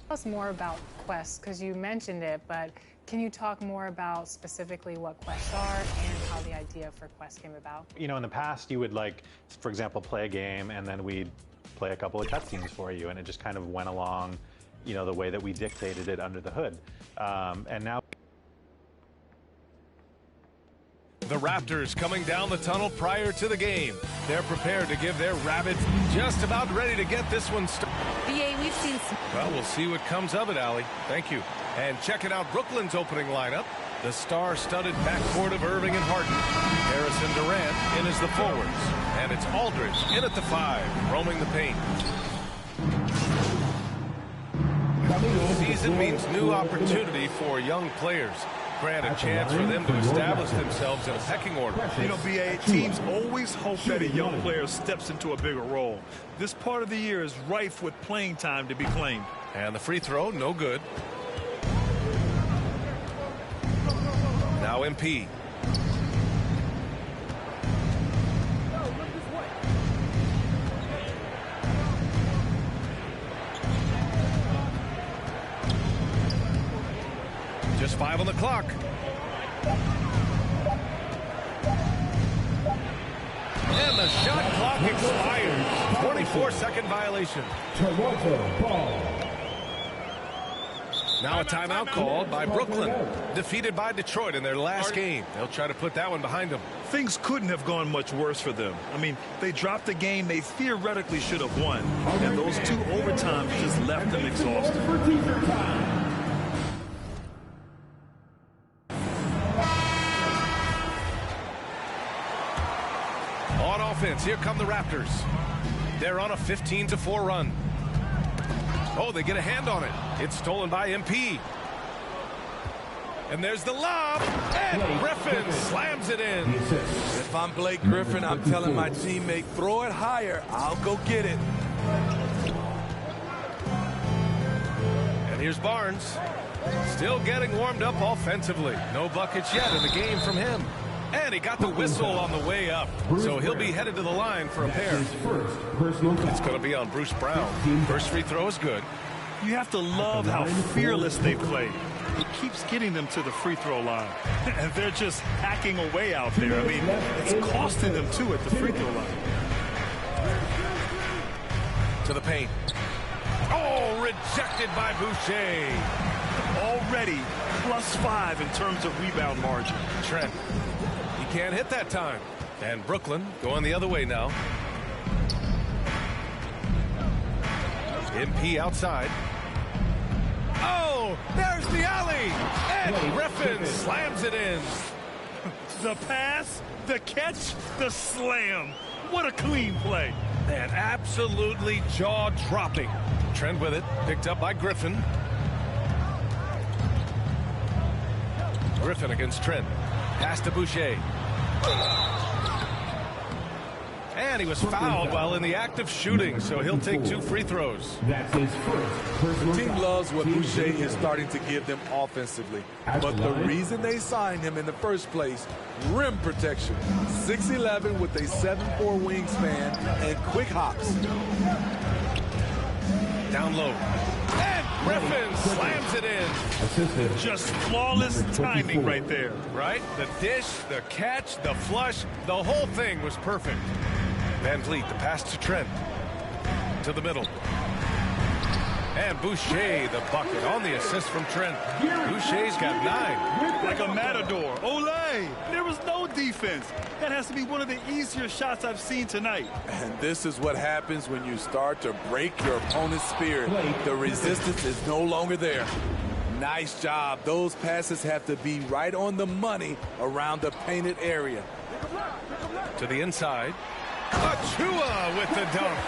Tell us more about quests, because you mentioned it, but can you talk more about specifically what quests are and how the idea for quests came about? You know, in the past, you would, like, for example, play a game, and then we'd play a couple of cutscenes for you, and it just kind of went along, you know, the way that we dictated it under the hood. And now... The Raptors coming down the tunnel prior to the game. They're prepared to give their Rabbits just about ready to get this one started. BA, we've seen some... Well, we'll see what comes of it, Allie. Thank you. And checking out Brooklyn's opening lineup, the star-studded backcourt of Irving and Harden. Harrison Durant in as the forwards. And it's Aldridge in at the 5, roaming the paint. Season means new opportunity for young players. Grant a chance for them to establish themselves in a pecking order. You know, BA, teams always hope that a young player steps into a bigger role. This part of the year is rife with playing time to be claimed. And the free throw, no good. Now MP. Just 5 on the clock. And the shot clock expires. 24-second violation. Toronto ball. Now a timeout called by Brooklyn. Defeated by Detroit in their last game. They'll try to put that one behind them. Things couldn't have gone much worse for them. I mean, they dropped a game they theoretically should have won. And those 2 overtimes just left them exhausted. On offense, here come the Raptors. They're on a 15-4 run. Oh, they get a hand on it. It's stolen by MP. And there's the lob. And Griffin slams it in. If I'm Blake Griffin, I'm telling my teammate, throw it higher. I'll go get it. And here's Barnes. Still getting warmed up offensively. No buckets yet in the game from him. And he got the whistle on the way up. So he'll be headed to the line for a pair. It's going to be on Bruce Brown. First free throw is good. You have to love how fearless they play. It keeps getting them to the free throw line. And they're just hacking away out there. I mean, it's costing them too at the free throw line. To the paint. Oh, rejected by Boucher. Already +5 in terms of rebound margin. Trent. He can't hit that time. And Brooklyn going the other way now. MP outside. Oh, there's the alley. And Griffin slams it in. The pass, the catch, the slam. What a clean play. And absolutely jaw-dropping. Trent with it, picked up by Griffin. Griffin against Trent. Pass to Boucher. And he was fouled while in the act of shooting, so he'll take 2 free throws. That's his first. The team loves what Boucher is starting to give them offensively. But the reason they signed him in the first place, rim protection. 6'11" with a 7'4" wingspan and quick hops. Down low. And Griffin slams it in. Just flawless timing right there. Right? The dish, the catch, the flush, the whole thing was perfect. Van Vliet, the pass to Trent. To the middle. And Boucher, the bucket on the assist from Trent. Boucher's got 9. Like a matador. Olay! There was no defense. That has to be one of the easier shots I've seen tonight. And this is what happens when you start to break your opponent's spirit. The resistance is no longer there. Nice job. Those passes have to be right on the money around the painted area. To the inside. Achua with the dunk.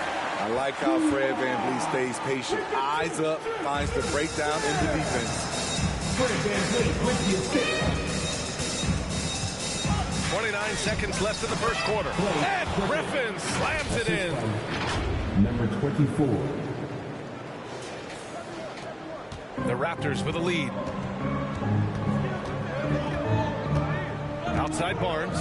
I like how Fred VanVleet stays patient. Eyes up, finds the breakdown in the defense. 29 seconds left in the first quarter. And Griffin slams it in. Number 24. The Raptors with a lead. Outside Barnes.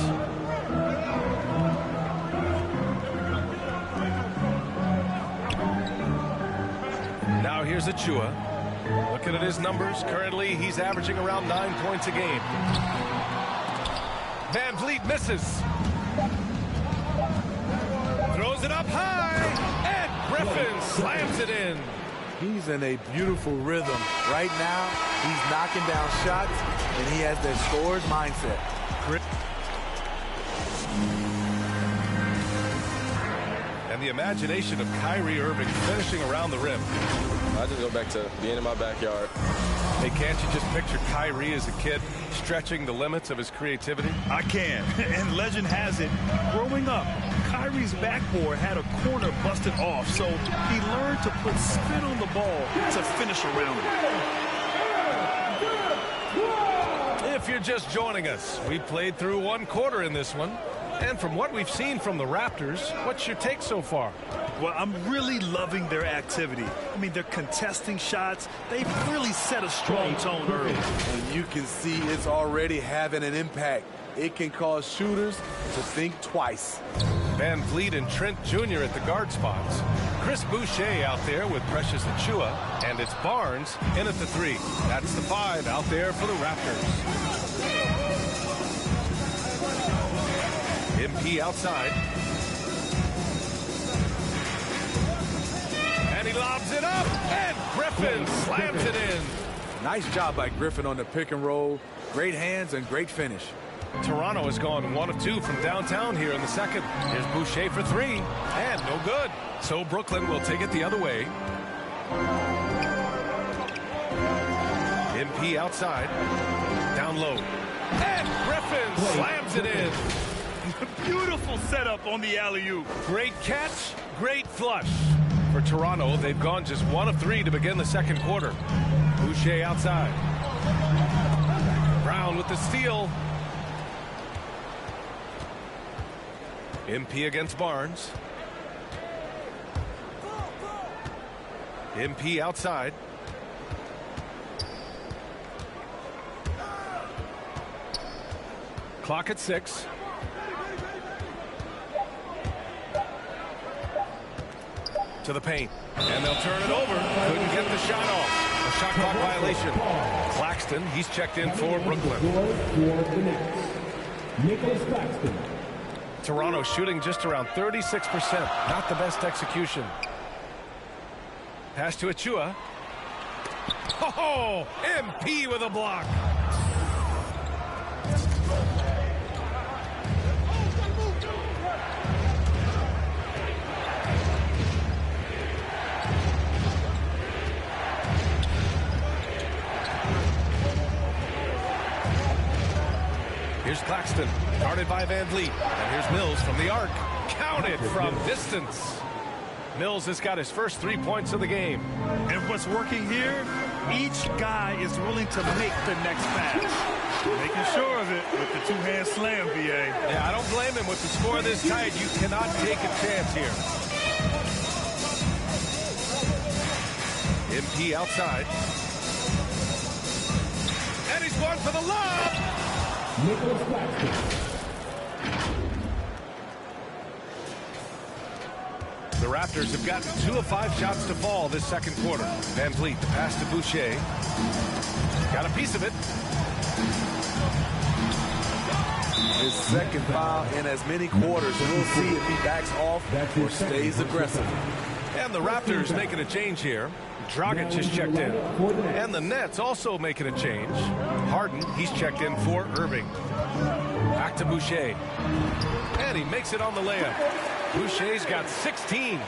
Now here's Achua. Looking at his numbers, currently he's averaging around 9 points a game. Van Vliet misses. Throws it up high, and Griffin slams it in. He's in a beautiful rhythm. Right now, he's knocking down shots, and he has that scorer's mindset. And the imagination of Kyrie Irving finishing around the rim. I just go back to being in my backyard. Hey, can't you just picture Kyrie as a kid stretching the limits of his creativity? I can. And legend has it, growing up, Kyrie's backboard had a corner busted off, so he learned to put spin on the ball to finish around it. If you're just joining us, we played through 1 quarter in this one. And from what we've seen from the Raptors, what's your take so far? Well, I'm really loving their activity. I mean, they're contesting shots. They've really set a strong tone early. And you can see it's already having an impact. It can cause shooters to think twice. Van Vliet and Trent Jr. at the guard spots. Chris Boucher out there with Precious Achua. And it's Barnes in at the 3. That's the 5 out there for the Raptors. MP outside. And he lobs it up, and Griffin slams it in. Nice job by Griffin on the pick and roll. Great hands and great finish. Toronto has gone 1 of 2 from downtown here in the second. Here's Boucher for 3, and no good. So Brooklyn will take it the other way. MP outside. Down low. And Griffin slams it in. Beautiful setup on the alley-oop. Great catch, great flush. For Toronto, they've gone just 1 of 3 to begin the second quarter. Boucher outside. Brown with the steal. MP against Barnes. MP outside. Clock at 6. To the paint. And they'll turn it over. Couldn't get the shot off. A shot clock violation. Claxton, he's checked in for Brooklyn. Nicholas Claxton. Toronto shooting just around 36%. Not the best execution. Pass to Achua. Oh, MP with a block. Here's Claxton, guarded by Van Vliet. And here's Mills from the arc. Counted from distance. Mills has got his first 3 points of the game. And what's working here? Each guy is willing to make the next pass. Making sure of it with the two-hand slam, B.A. Yeah, I don't blame him with the score this tight. You cannot take a chance here. MP outside. And he's going for the lob. Nicholas Claxton. The Raptors have gotten 2 of 5 shots to fall this second quarter. Van Vliet, the pass to Boucher. Got a piece of it. His second foul in as many quarters. We'll see if he backs off or stays aggressive. And the Raptors making a change here. Dragic has checked in. And the Nets also making a change. Harden, he's checked in for Irving. Back to Boucher. And he makes it on the layup. Boucher's got 16.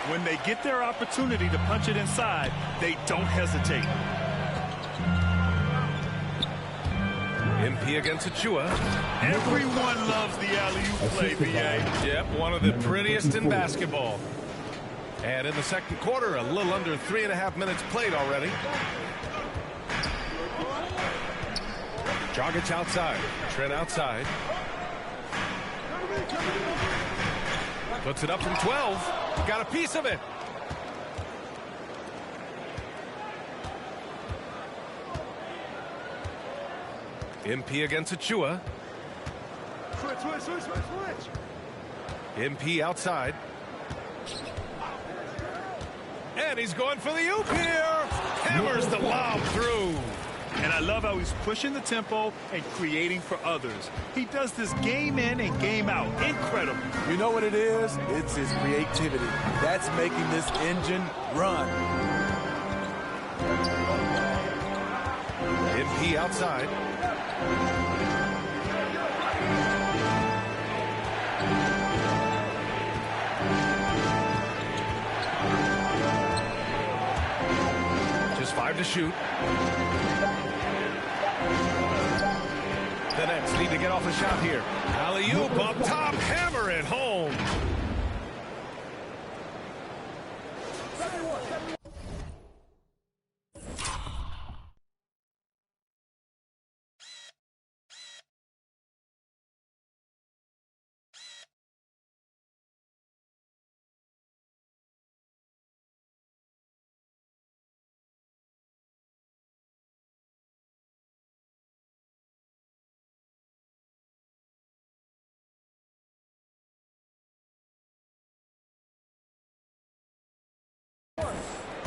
When they get their opportunity to punch it inside, they don't hesitate. MP against Achua. Everyone loves the alley-oop play, B.A. Yep, one of the prettiest in basketball. And in the second quarter, a little under 3.5 minutes played already. Dragic outside. Trent outside. Puts it up from 12. Got a piece of it. MP against Achua. Switch. MP outside. And he's going for the oop here. Hammers the lob through. And I love how he's pushing the tempo and creating for others. He does this game in and game out. Incredible. You know what it is? It's his creativity. That's making this engine run. MP outside. Just 5 to shoot. The Nets need to get off a shot here. Alley-oop up top, hammer it home.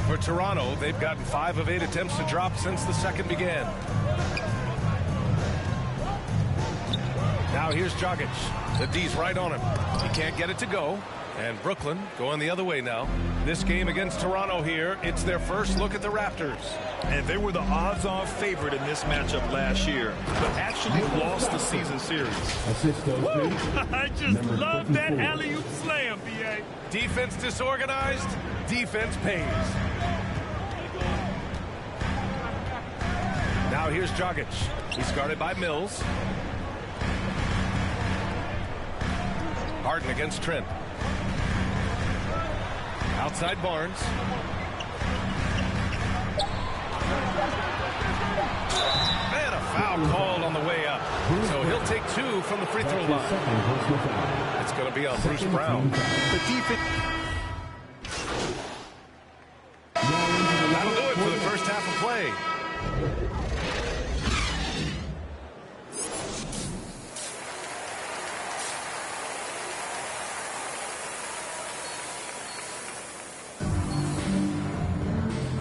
For Toronto, they've gotten 5 of 8 attempts to drop since the second began. Now here's Dragic. The D's right on him. He can't get it to go. And Brooklyn going the other way now. This game against Toronto here, it's their first look at the Raptors. And they were the odds-on favorite in this matchup last year, but actually lost the season series. I just love that alley-oop slam, B.A. Defense disorganized, defense pays. Now here's Dragic. He's guarded by Mills. Harden against Trent. Outside Barnes. And a foul called on the way up. So he'll take 2 from the free throw line. It's going to be on Bruce Brown. The defense. That'll do it for the first half of play.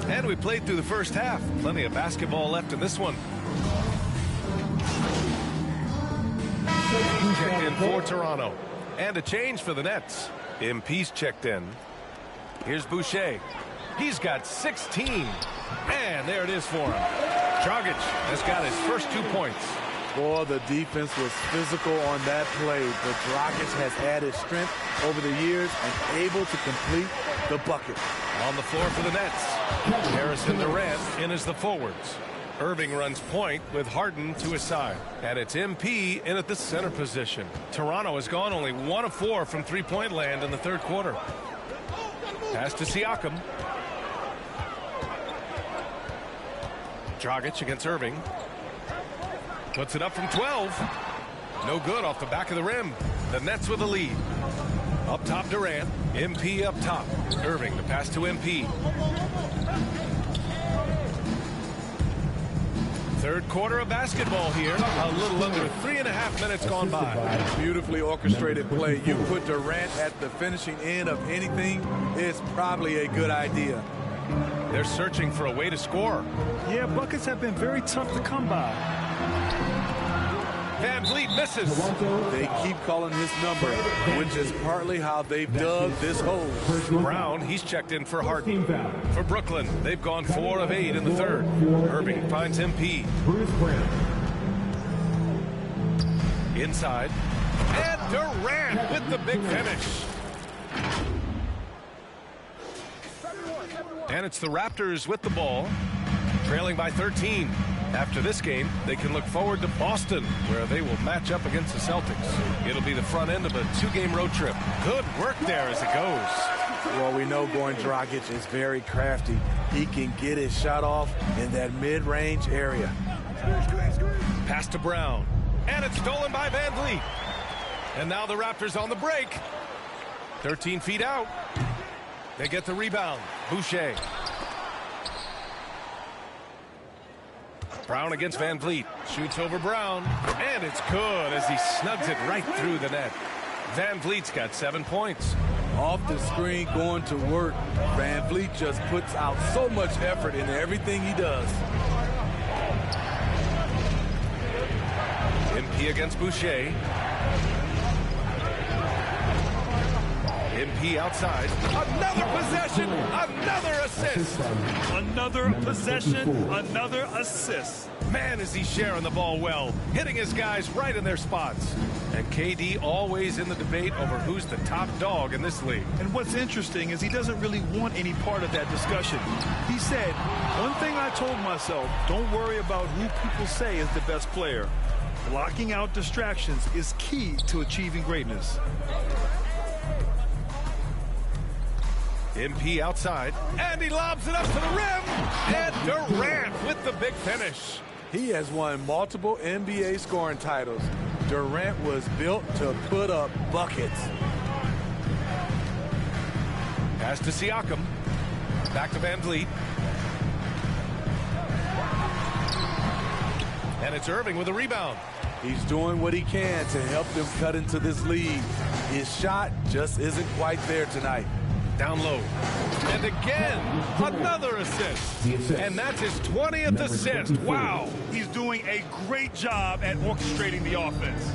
And we played through the first half. Plenty of basketball left in this one. Checked in for Toronto. And a change for the Nets. MP's checked in. Here's Boucher. He's got 16. And there it is for him. Dragic has got his first 2 points. Boy, the defense was physical on that play, but Dragic has added strength over the years and able to complete the bucket. On the floor for the Nets. Harrison Durant in as the forwards. Irving runs point with Harden to his side. And it's MP in at the center position. Toronto has gone only 1 of 4 from three-point land in the third quarter. Pass to Siakam. Dragic against Irving. Puts it up from 12. No good off the back of the rim. The Nets with the lead. Up top, Durant. MP up top. Irving, the pass to MP. Third quarter of basketball here. A little under 3.5 minutes gone by. Beautifully orchestrated play. You put Durant at the finishing end of anything, it's probably a good idea. They're searching for a way to score. Yeah, buckets have been very tough to come by. Van Vliet misses. They keep calling his number, which is partly how they've dug this hole. Brown, he's checked in for Harden. For Brooklyn, they've gone 4 of 8 in the third. Irving finds MP. Inside. And Durant with the big finish. And it's the Raptors with the ball, trailing by 13. After this game, they can look forward to Boston, where they will match up against the Celtics. It'll be the front end of a 2-game road trip. Good work there as it goes. Well, we know Goran Dragic is very crafty. He can get his shot off in that mid-range area. Pass to Brown. And it's stolen by Van Vliet. And now the Raptors on the break. 13 feet out. They get the rebound. Boucher. Brown against Van Vliet. Shoots over Brown. And it's good as he snugs it right through the net. Van Vliet's got 7 points. Off the screen, going to work. Van Vliet just puts out so much effort in everything he does. MP against Boucher. MP outside. Another possession, another assist. Another possession, another assist. Man, is he sharing the ball well, hitting his guys right in their spots. And KD always in the debate over who's the top dog in this league. And what's interesting is he doesn't really want any part of that discussion. He said, one thing I told myself, don't worry about who people say is the best player. Blocking out distractions is key to achieving greatness. MP outside, and he lobs it up to the rim, and Durant with the big finish. He has won multiple NBA scoring titles. Durant was built to put up buckets. Pass to Siakam. Back to Van Vliet. And it's Irving with a rebound. He's doing what he can to help them cut into this lead. His shot just isn't quite there tonight. Down low. And again, another assist. And that's his 20th assist. Wow. He's doing a great job at orchestrating the offense.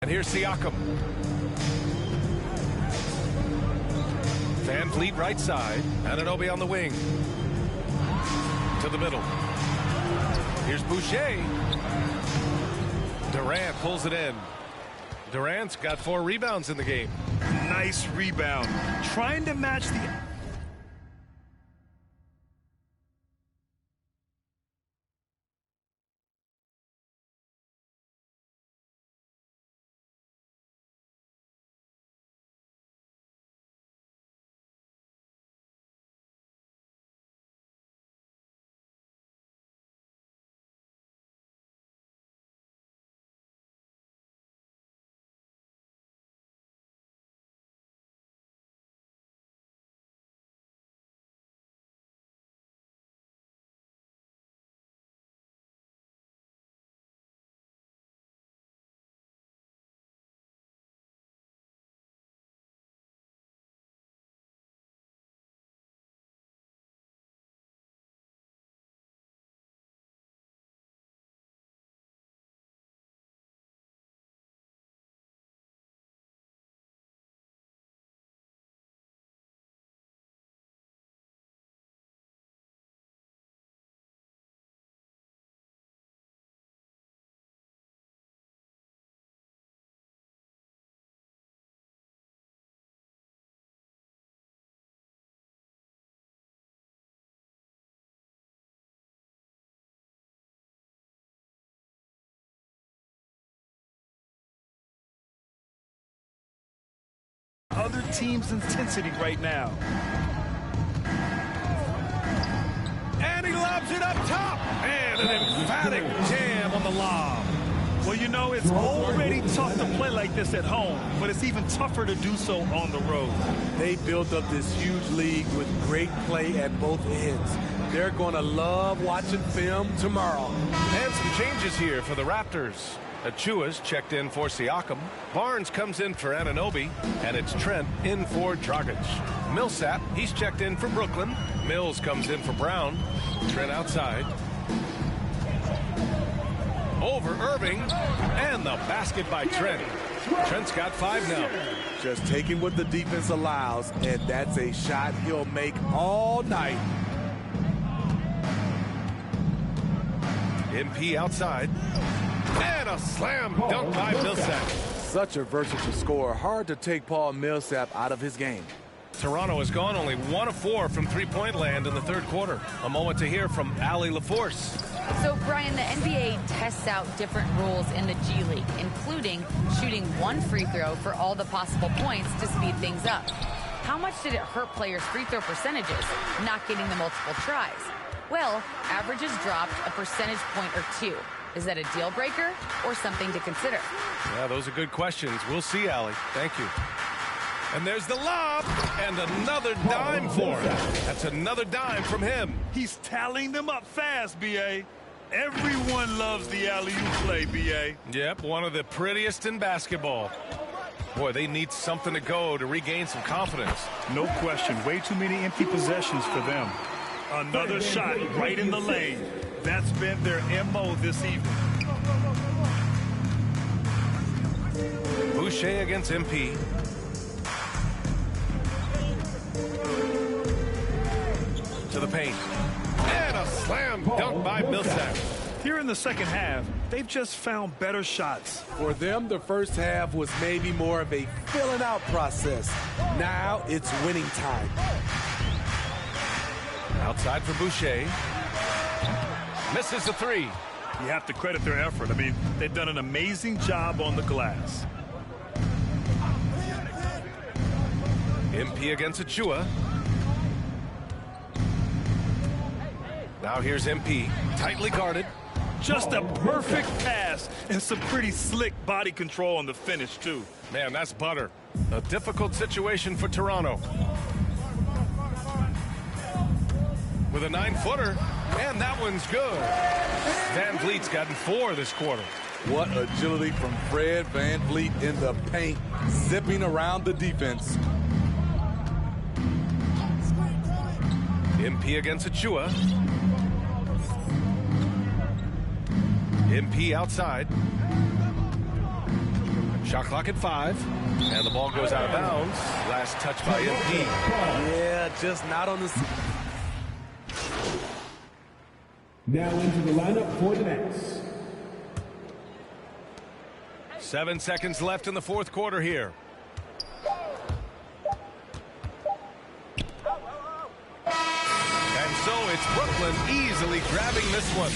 And here's Siakam. Van Vliet right side. Anunoby on the wing. To the middle. Here's Boucher. Durant pulls it in. Durant's got 4 rebounds in the game. Nice rebound. Trying to match the other team's intensity right now. And he lobs it up top. And an emphatic jam on the lob. Well, you know, it's already tough to play like this at home, but it's even tougher to do so on the road. They built up this huge league with great play at both ends. They're going to love watching film tomorrow. And some changes here for the Raptors. Achua's checked in for Siakam. Barnes comes in for Anunoby. And it's Trent in for Dragic. Millsap, he's checked in for Brooklyn. Mills comes in for Brown. Trent outside. Over Irving, and the basket by Trent. Trent's got 5 now. Just taking what the defense allows, and that's a shot he'll make all night. MP outside, and a slam dunk by Millsap. Such a versatile scorer. Hard to take Paul Millsap out of his game. Toronto has gone only 1 of 4 from three-point land in the third quarter. A moment to hear from Allie LaForce. So, Brian, the NBA tests out different rules in the G League, including shooting 1 free throw for all the possible points to speed things up. How much did it hurt players' free throw percentages, not getting the multiple tries? Well, averages dropped a percentage point or 2. Is that a deal breaker or something to consider? Yeah, those are good questions. We'll see, Allie. Thank you. And there's the lob, and another dime for him. That's another dime from him. He's tallying them up fast, B.A. Everyone loves the alley-oop play, B.A. Yep, one of the prettiest in basketball. Boy, they need something to go to regain some confidence. No question. Way too many empty possessions for them. Another shot right in the lane. That's been their M.O. this evening. Boucher against MP. To the paint. And a slam dunk by Millsap. Here in the second half, they've just found better shots. For them, the first half was maybe more of a filling out process. Now it's winning time. Outside for Boucher. Misses the 3. You have to credit their effort. I mean, they've done an amazing job on the glass. MP against Achua. Now here's MP, tightly guarded. Just a perfect pass and some pretty slick body control on the finish, too. Man, that's butter. A difficult situation for Toronto. With a 9-footer, and that one's good. Van Vliet's gotten 4 this quarter. What agility from Fred Van Vliet in the paint, zipping around the defense. MP against Achua. MP outside. Shot clock at 5. And the ball goes out of bounds. Last touch by MP. Yeah, just not on the... Now into the lineup for the Nets. 7 seconds left in the fourth quarter here. And so it's Brooklyn easily grabbing this one.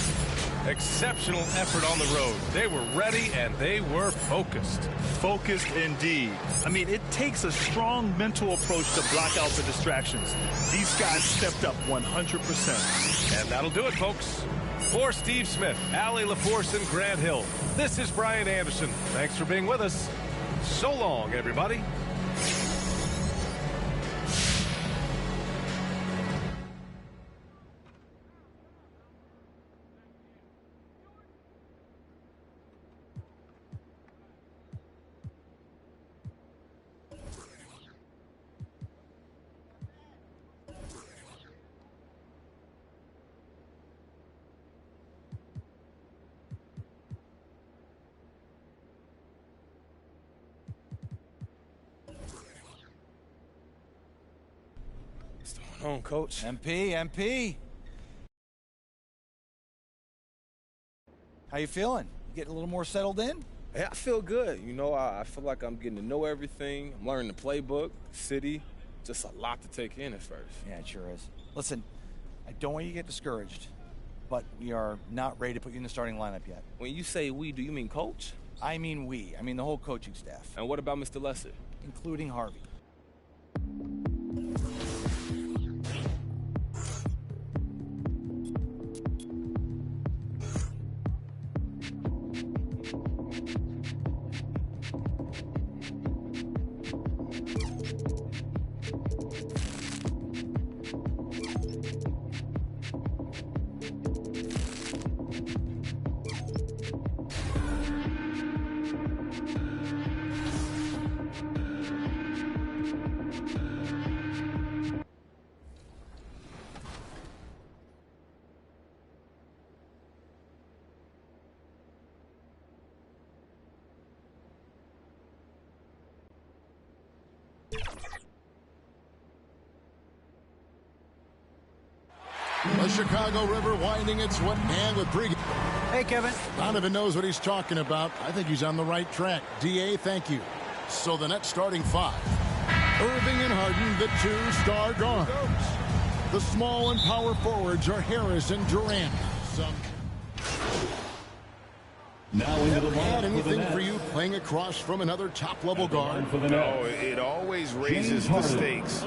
Exceptional effort on the road. They were ready and they were focused. Focused indeed. I mean, it takes a strong mental approach to block out the distractions. These guys stepped up 100%. And that'll do it, folks. For Steve Smith, Allie LaForce, and Grant Hill, this is Brian Anderson. Thanks for being with us. So long, everybody. On, Coach. MP. How you feeling? You getting a little more settled in? Yeah, I feel good. You know, I feel like I'm getting to know everything. I'm learning the playbook, the city. Just a lot to take in at first. Yeah, it sure is. Listen, I don't want you to get discouraged, but we are not ready to put you in the starting lineup yet. When you say we, do you mean coach? I mean we. I mean the whole coaching staff. And what about Mr. Lesser? Including Harvey. The Chicago River winding its way and with Briggs. Hey, Kevin. Donovan knows what he's talking about. I think he's on the right track. DA, thank you. So the Nets starting 5. Irving and Harden, the 2-star guards. The small and power forwards are Harris and Durant. Now into the Add line anything for you playing across from another top-level guard? No, it always raises the stakes.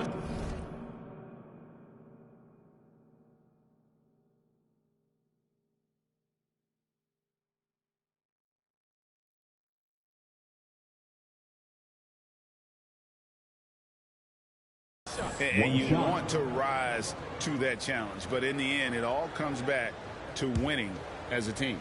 And you want to rise to that challenge. But in the end, it all comes back to winning as a team.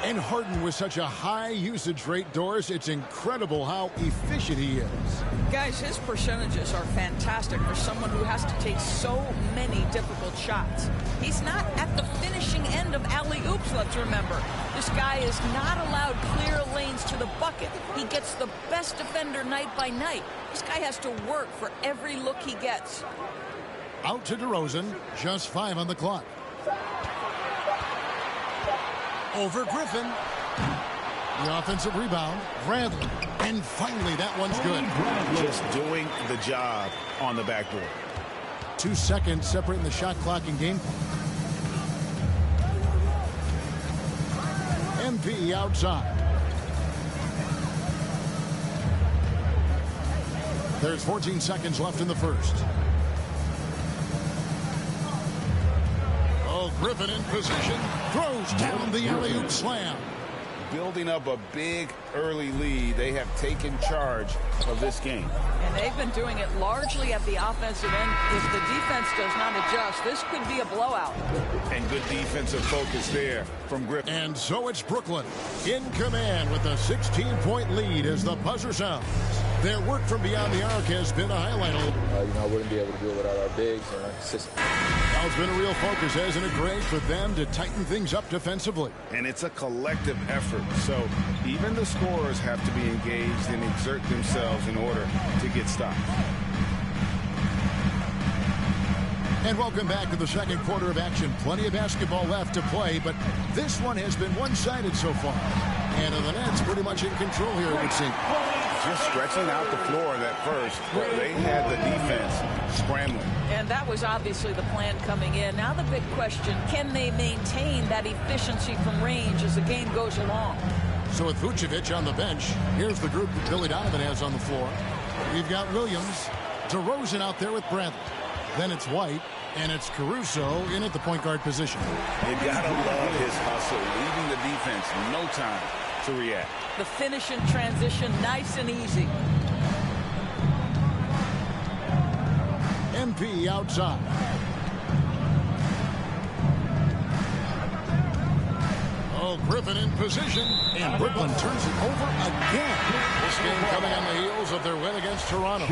And Harden with such a high usage rate, Doris, it's incredible how efficient he is. Guys, his percentages are fantastic for someone who has to take so many difficult shots. He's not at the finishing end of alley-oops, let's remember. This guy is not allowed clear lanes to the bucket. He gets the best defender night by night. This guy has to work for every look he gets. Out to DeRozan, just 5 on the clock. Over Griffin. The offensive rebound. Bradley. And finally, that one's good. Just doing the job on the backboard. 2 seconds separating the shot clock and game. MP outside. There's 14 seconds left in the first. Oh, Griffin in position. Throws down the alley-oop slam. Building up a big early lead. They have taken charge of this game. And they've been doing it largely at the offensive end. If the defense does not adjust, this could be a blowout. And good defensive focus there from Griffin. And so it's Brooklyn in command with a 16-point lead as the buzzer sounds. Their work from beyond the arc has been a highlight. I wouldn't be able to do it without our bigs and our consistency. Now it's been a real focus, hasn't it, Greg, for them to tighten things up defensively. And it's a collective effort. So even the scorers have to be engaged and exert themselves in order to get stops. And welcome back to the second quarter of action. Plenty of basketball left to play, but this one has been one-sided so far. And the Nets pretty much in control here, it would seem. Just stretching out the floor that first. They had the defense scrambling. And that was obviously the plan coming in. Now the big question, can they maintain that efficiency from range as the game goes along? So with Vucevic on the bench, here's the group that Billy Donovan has on the floor. We've got Williams, DeRozan out there with Bradley. Then it's White, and it's Caruso in at the point guard position. You gotta love his hustle, leaving the defense no time to react. The finish and transition, nice and easy. MP outside. Oh, Griffin in position, and Brooklyn turns it over again. This game coming on the heels of their win against Toronto.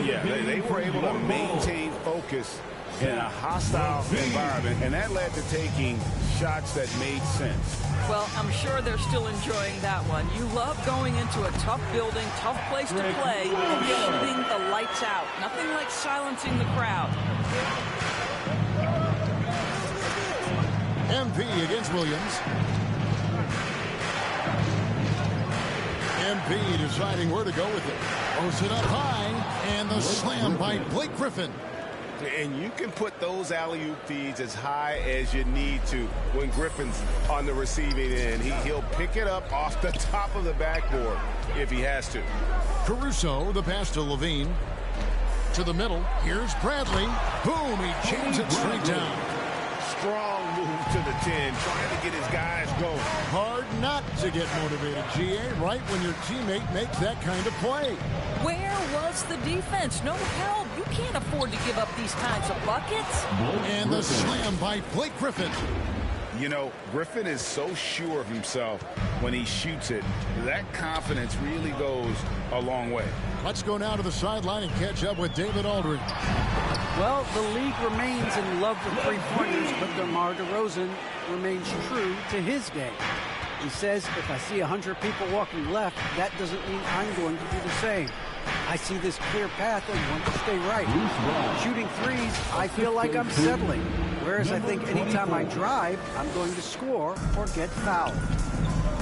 Yeah, they were able to maintain focus in a hostile environment, and that led to taking shots that made sense. Well, I'm sure they're still enjoying that one. You love going into a tough building, tough place to play, and shooting the lights out. Nothing like silencing the crowd. MP against Williams. MP deciding where to go with it. Throws it up high, and the slam by Blake Griffin. And you can put those alley-oop feeds as high as you need to when Griffin's on the receiving end. He'll pick it up off the top of the backboard if he has to. Caruso, the pass to Levine. To the middle. Here's Bradley. Boom, he chains it straight down. Strong move to the 10, trying to get his guys going. Hard not to get motivated, GA, right when your teammate makes that kind of play. Where was the defense? No help. You can't afford to give up these kinds of buckets. And the slam by Blake Griffin. You know, Griffin is so sure of himself when he shoots it. That confidence really goes a long way. Let's go now to the sideline and catch up with David Aldridge. Well, the league remains in love with three-pointers, but DeMar DeRozan remains true to his game. He says, if I see 100 people walking left, that doesn't mean I'm going to do the same. I see this clear path and want to stay right. Shooting threes, I feel like I'm settling. Whereas I think anytime I drive, I'm going to score or get fouled.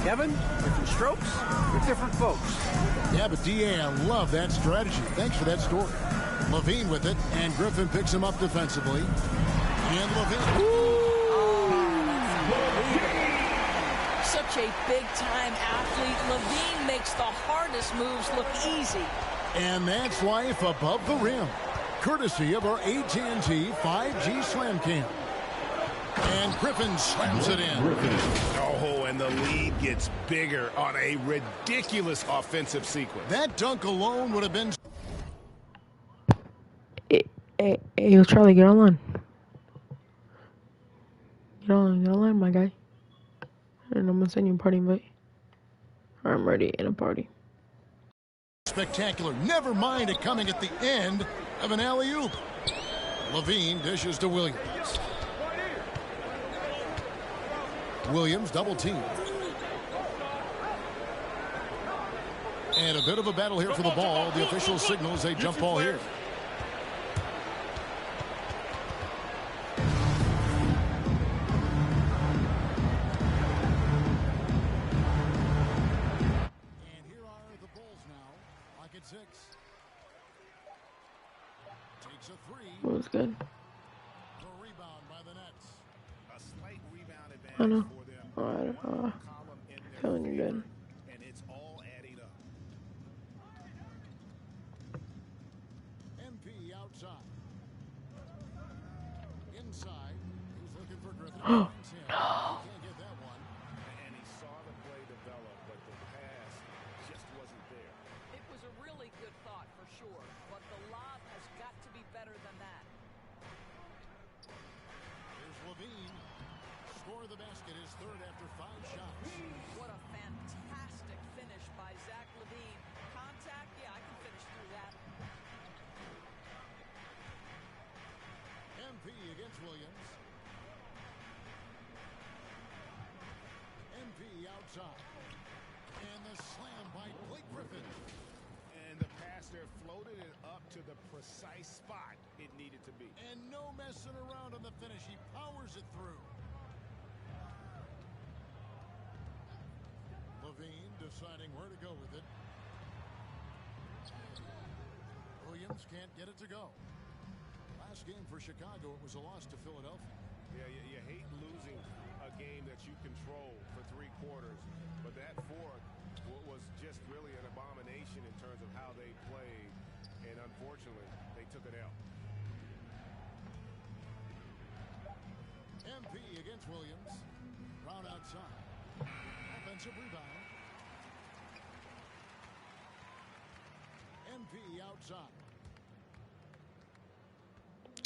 Kevin, different strokes for different folks. Yeah, but D.A., I love that strategy. Thanks for that story. Levine with it, and Griffin picks him up defensively. And Levine. Such a big-time athlete. Levine makes the hardest moves look easy. And that's life above the rim, courtesy of our AT&T 5G Slam Cam. And Griffin slams it in. Oh, and the lead gets bigger on a ridiculous offensive sequence. That dunk alone would have been... Hey, yo, Charlie, get online. Get online, my guy. And I'm gonna send you a party invite. I'm ready in a party. Spectacular. Never mind it coming at the end of an alley-oop. Levine dishes to Williams. Williams double team. And a bit of a battle here for the ball. The official signals a jump ball here. That was good. I know. Feeling you're good. And it's all adding up. MP outside. Inside. He's looking for Griffin. No. He can't get that one. And he saw the play develop, but the pass just wasn't there. It was a really good thought for sure, but the lob has got to be better than that. Here's Levine. Score the basket, his third after 5 shots. What a fantastic finish by Zach Levine. Contact, yeah, I can finish through that. MP against Williams. MP outside. And the slam by Blake Griffin. And the pass there floated it up to the precise spot it needed to be. And no messing around on the finish. He powers it through. Levine deciding where to go with it. Williams can't get it to go. Last game for Chicago, it was a loss to Philadelphia. Yeah, you hate losing a game that you control for 3 quarters, but that fourth was just really an abomination in terms of how they played, and unfortunately, they took an L. MP against Williams. Brown outside. Offensive rebound. MP outside.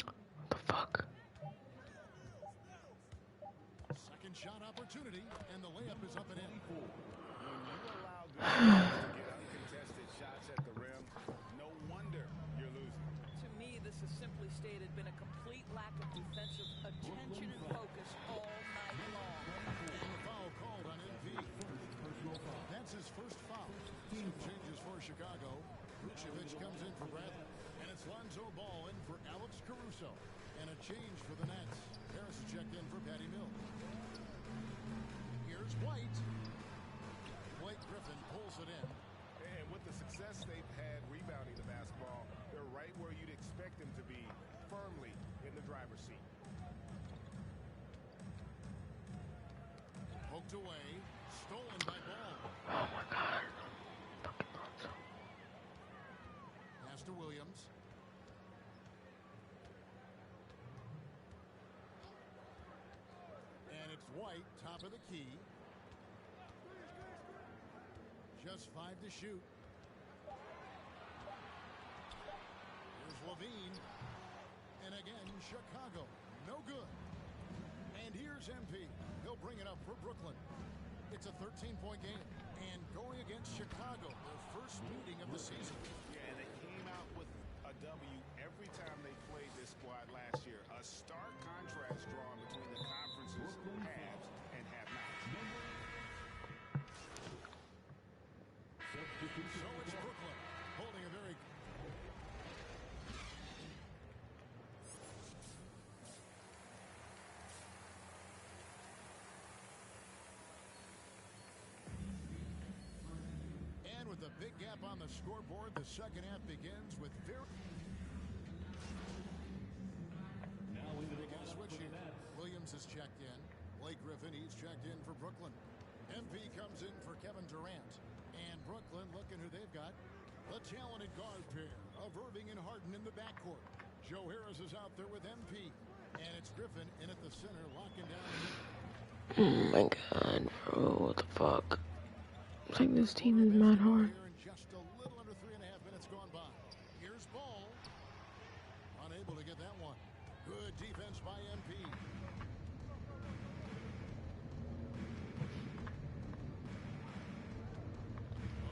What the fuck? Second shot opportunity, and the layup is up and in. When you allow guys to get uncontested shots at the rim, no wonder you're losing. To me, this has simply stated been a complete lack of defensive attention and focus all night long. And the foul called on MP. That's his first foul. Some changes for Chicago. Vucevic comes in for Bradley. And it's Lonzo Ball in for Alex Caruso. And a change for the Nets. Harris checked in for Patty Mills. Here's White. Blake Griffin pulls it in. And with the success they've had rebounding the basketball, they're right where you'd expect them to be, firmly in the driver's seat. Poked away. Stolen by Ball. Oh my God. Pass to Williams. And it's White, top of the key. Just 5 to shoot. Here's Levine. And again, Chicago. No good. And here's MP. He'll bring it up for Brooklyn. It's a 13-point game. And going against Chicago, their first meeting of the season. Yeah, and they came out with a W every time they played this squad last year. A stark contrast drawn between the conference's halves and have-nots. So it's Brooklyn holding a very a big gap on the scoreboard, the second half begins with very... Now into the lineup switch here. Williams has checked in. Blake Griffin, he's checked in for Brooklyn. MP comes in for Kevin Durant. And Brooklyn, looking who they've got. The talented guard pair of Irving and Harden in the backcourt. Joe Harris is out there with MP. And it's Griffin in at the center, locking down. Oh my god, bro, what the fuck? It's like this team is mad hard. Just a little under 3.5 minutes gone by. Here's Ball. Unable to get that one. Good defense by MP.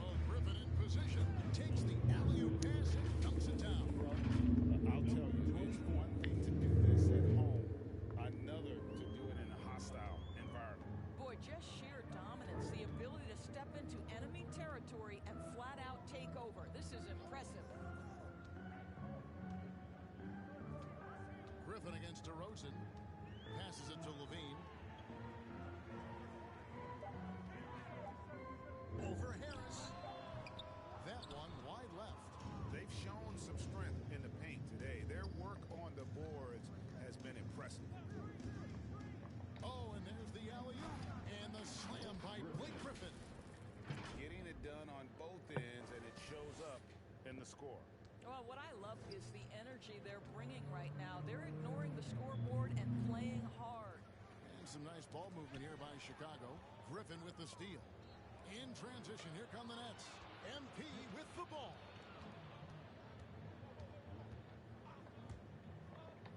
Oh, Griffin in position. Takes the alley-oop pass and dunks it down. I'll tell you, it's one thing to do this at home, another to do it in a hostile environment. Boy, just sheer dominance, the ability to step into enemy territory and flat out take over. This is impressive. Griffin against DeRozan. Passes it to Levine. Over Harris. That one wide left. They've shown some strength in the paint today. Their work on the boards has been impressive. Oh, and there's the alley-oop. And the slam by Blake Griffin. Getting it done on both ends, and it shows up in the score. Well, what I love is the energy they're bringing right now. They're ignoring the scoreboard and playing hard. And some nice ball movement here by Chicago. Griffin with the steal. In transition, here come the Nets. MP with the ball.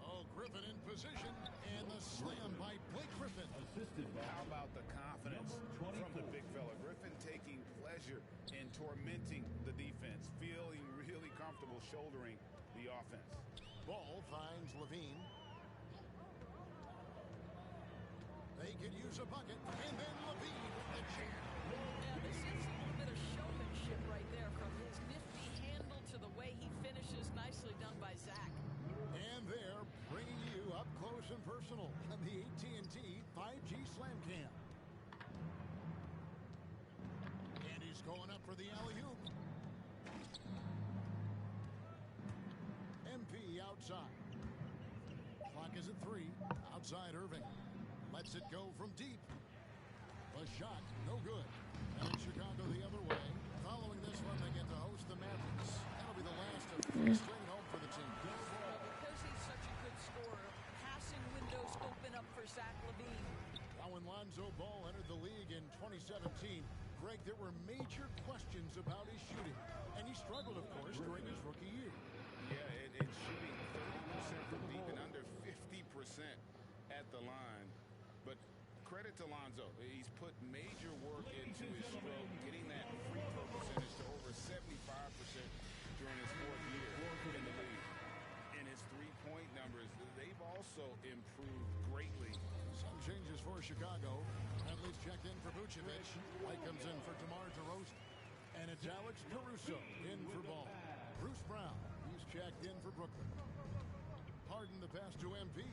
Oh, Griffin in position, and the slam by Blake Griffin. Assisted by. How about the confidence from the big fella? Griffin taking pleasure in tormenting the defense, feeling really comfortable shouldering the offense. Ball finds Levine. They could use a bucket, and then Levine with the jam. Yeah, this is a little bit of showmanship right there, from his nifty handle to the way he finishes. Nicely done by Zach. And they're bringing you up close and personal on the AT&T 5G Slam Cam. And he's going up for the alley-oop. MP outside. Clock is at 3. Outside Irving. Lets it go from deep. A shot, no good. And in Chicago the other way. Following this one, they get to host the Mavericks. That'll be the last of 3 straight home for the team. Because he's such a good scorer, passing windows open up for Zach LaVine. Now when Lonzo Ball entered the league in 2017, Greg, there were major questions about his shooting. And he struggled, of course, during his rookie year. Yeah, it's shooting 30% from deep and under 50% at the line. But credit to Lonzo. He's put major work into his stroke, getting that free throw percentage to over 75% during his 4th year in the league. And his three-point numbers, they've also improved greatly. Some changes for Chicago. Bradley's checked in for Vucevic. White comes in for DeMar DeRozan. And it's Alex Caruso in for Ball. Bruce Brown, he's checked in for Brooklyn. Harden the pass to MP.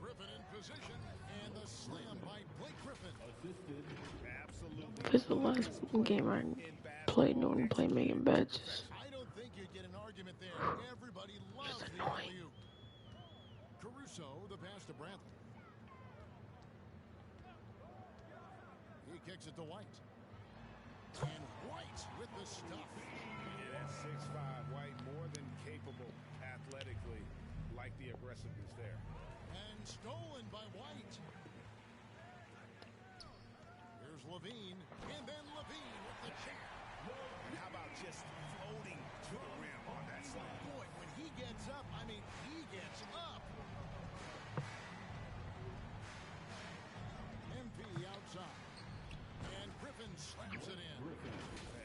Griffin in position, and the slam by Blake Griffin. Assisted. Absolutely. This is the last game I played during playmaking bets. I don't think you'd get an argument there. Everybody loves the alley-oop. Caruso, the pass to Bradley. He kicks it to White. And White with the stuff. Yeah, that's 6'5". White more than capable athletically. Like the aggressiveness there. And stolen by White. Here's Levine. And then Levine with the jam. And how about just floating to the rim on that slam? Boy, when he gets up, I mean, he gets up. MP outside. And Griffin slams it in.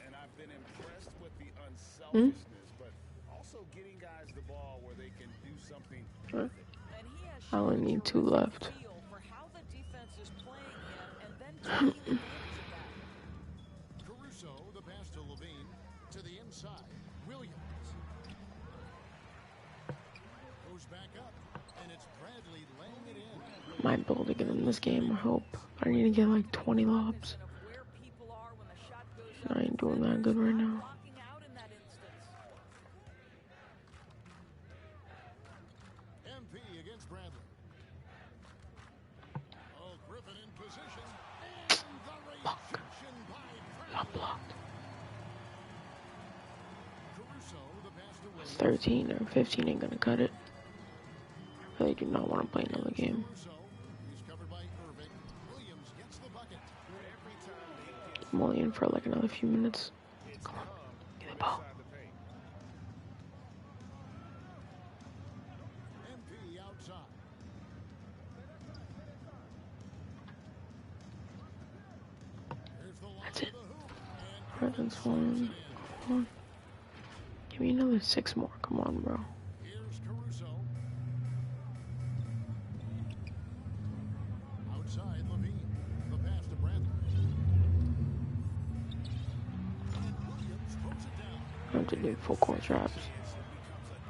And I've been impressed with the unselfishness, but also getting guys the ball where they can do something with it. And he has I only need 2 left. feel for how the defense is playing him and then taking advantage of that. Caruso, the pass to Levine, to the inside. Williams. goes back up, and it's Bradley laying it in. Might be able to get in this game, I hope. I need to get like 20 lobs. I ain't doing that good right now. MP against Bradley. Oh, Griffin in position. And the rejection by Bradley. Caruso, the pass to Williams. 13 or 15 ain't gonna cut it. I really do not want to play another game. He's covered by Irving. Williams gets the bucket. I'm only in for like another few minutes. Come on, get the ball. MP outside. Here's the That's it. Presence one. Come on. Give me another 6 more. Come on, bro. Here's Caruso. Outside Levine. The pass to Bradley. And Williams throws it down. I have to do full court traps.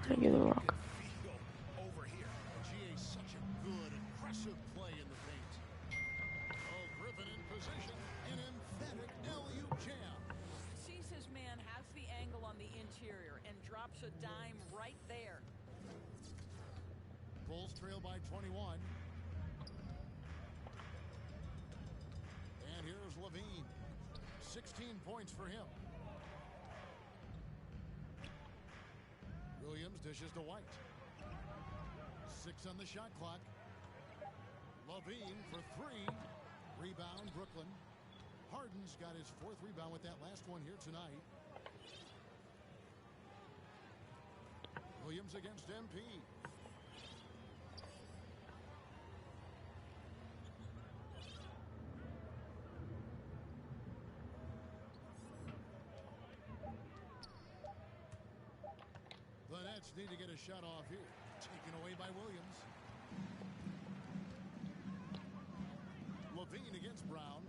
I get the rock. Over here. GA such a good, aggressive play in the paint. Oh, Griffin in position. An emphatic LU jam. Sees his man, has the angle on the interior, and drops a dime right there. Bulls trail by 21. And here's Levine. 16 points for him. Williams dishes to White. 6 on the shot clock. Levine for 3. Rebound, Brooklyn. Harden's got his 4th rebound with that last one here tonight. Williams against MP. The Nets need to get a shot off here. Taken away by Williams. Levine against Brown.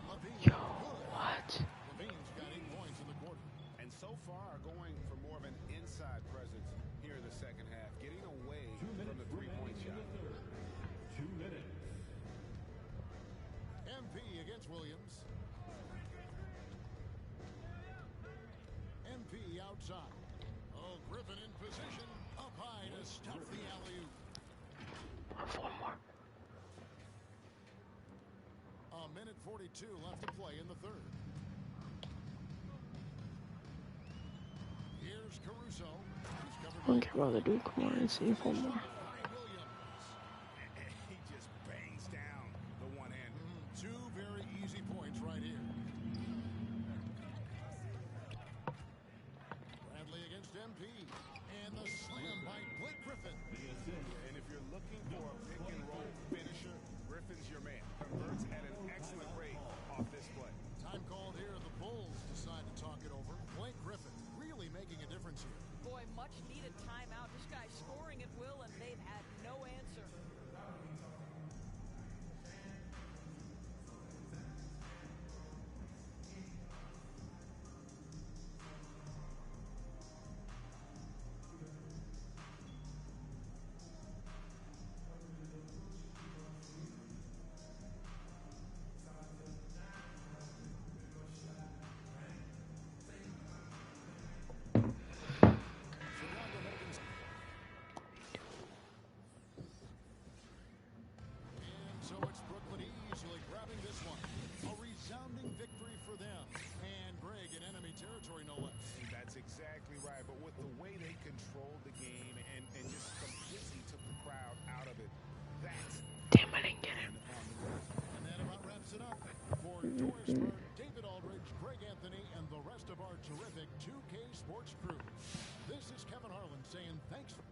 Levine. Yo, what? Levine's got 8 points in the quarter. And so far going for more of an inside presence here in the second half, getting away from the three-point shot. 2 minutes. MP against Williams. MP outside. Oh, Griffin in position. Up high to stop the alley-oop. 4 more. A minute 42 left to play in the third. Here's Caruso. He's covered I don't care about the dude. Come on and see 4 more. He just bangs down the one-hand. 2 very easy points right here. Bradley against MP. And the slam by Blake Griffin. And if you're looking for a pick-and-roll finisher, Griffin's your man. Converts at an excellent rate off this play. Time called here. The Bulls decide to talk it over. Blake Griffin really making a difference here. Boy, much needed timeout. This guy's scoring at will, and they've had no answer. So it's Brooklyn easily grabbing this one. A resounding victory for them. And Greg in enemy territory, no less. That's exactly right. But with the way they controlled the game and just completely took the crowd out of it, that's... Damn, I didn't get him. And that about wraps it up. For Doris Burke, David Aldridge, Greg Anthony, and the rest of our terrific 2K Sports crew. This is Kevin Harlan saying thanks for...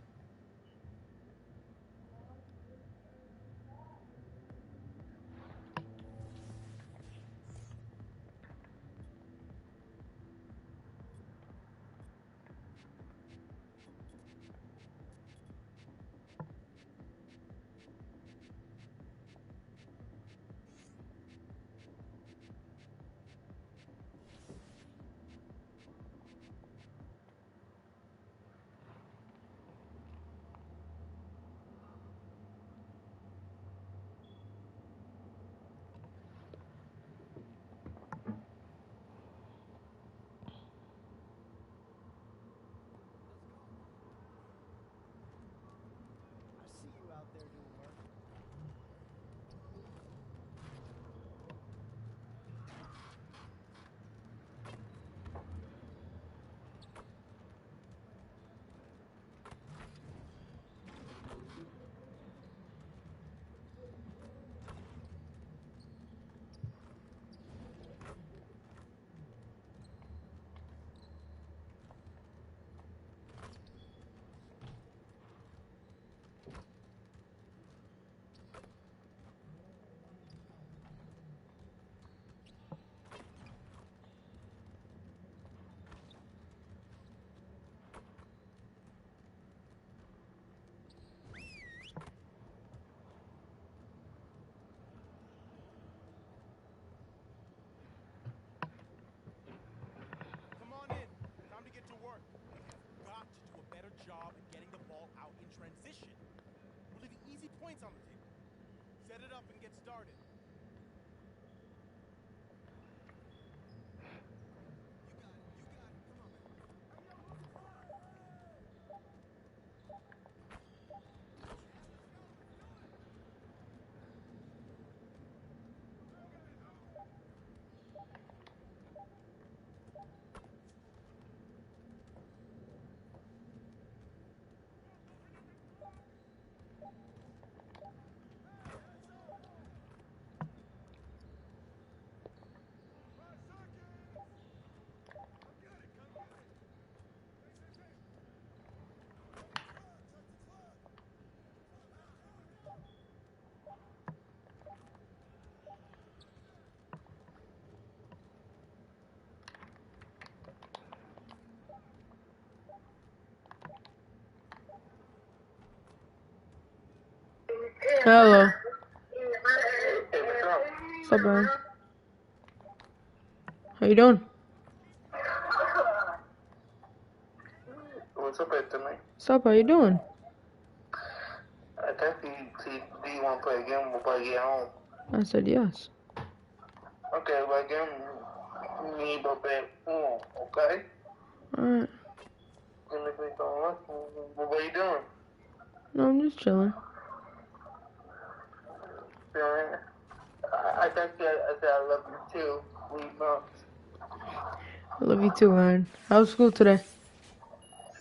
points on the table. Set it up and get started. Hello. What's up, man? How you doing? What's up, Anthony? What's up? How you doing? I think do you want to play a game? We'll play at home. I said yes. Okay, well, again, me but back home, okay? Alright. What are you doing? No, I'm just chilling. I think I said I love you too. We must. I love you too, man. How was school today?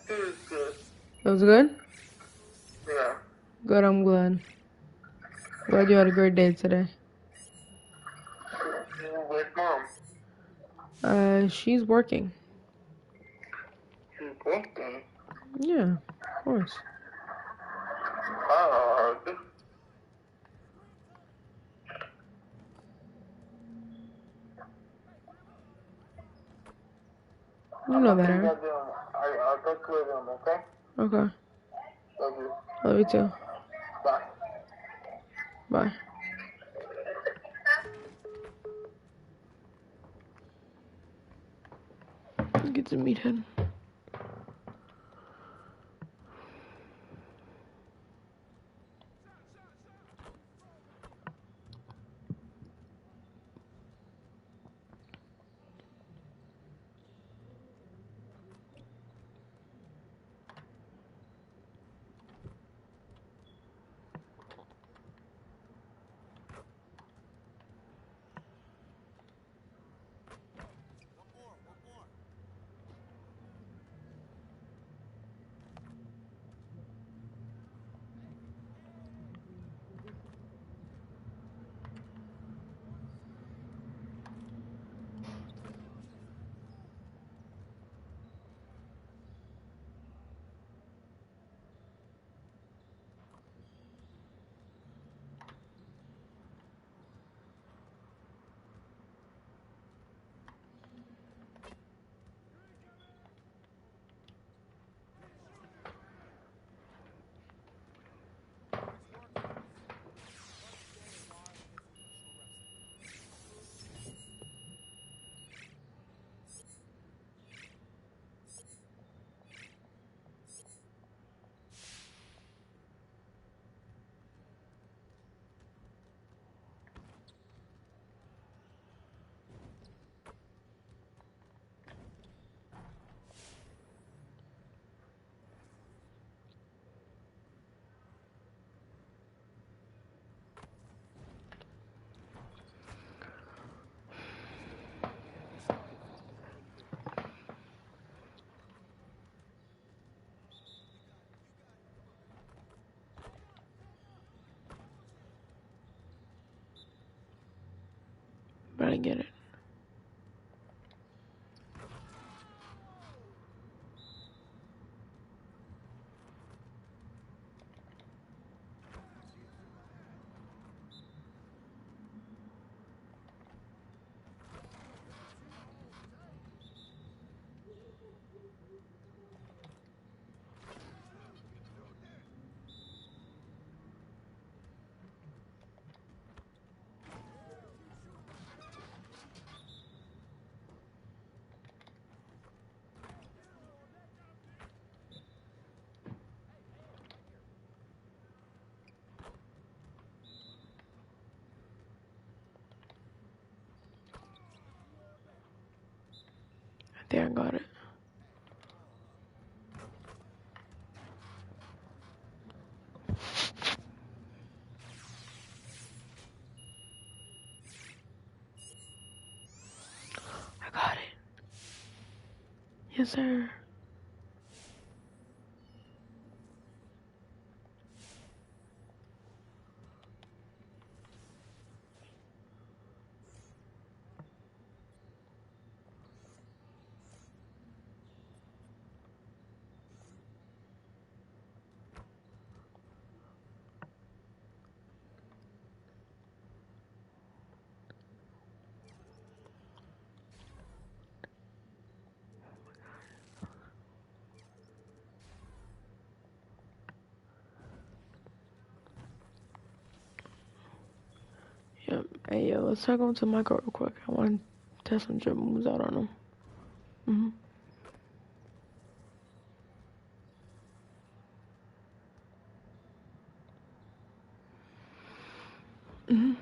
It was good. It was good? Yeah. Good, I'm glad. Glad you had a great day today. Where's Mom? She's working. She's working? Yeah, of course. You know that, Aaron. I'll talk to them, okay? Okay. Love you. Love you too. Bye. Bye. Get to meet him. But I get it. think I got it. I got it. Yes, sir. Yep. Hey, yo, let's talk on to Michael real quick. I want to test some dribble moves out on him. Mm-hmm. Mm-hmm.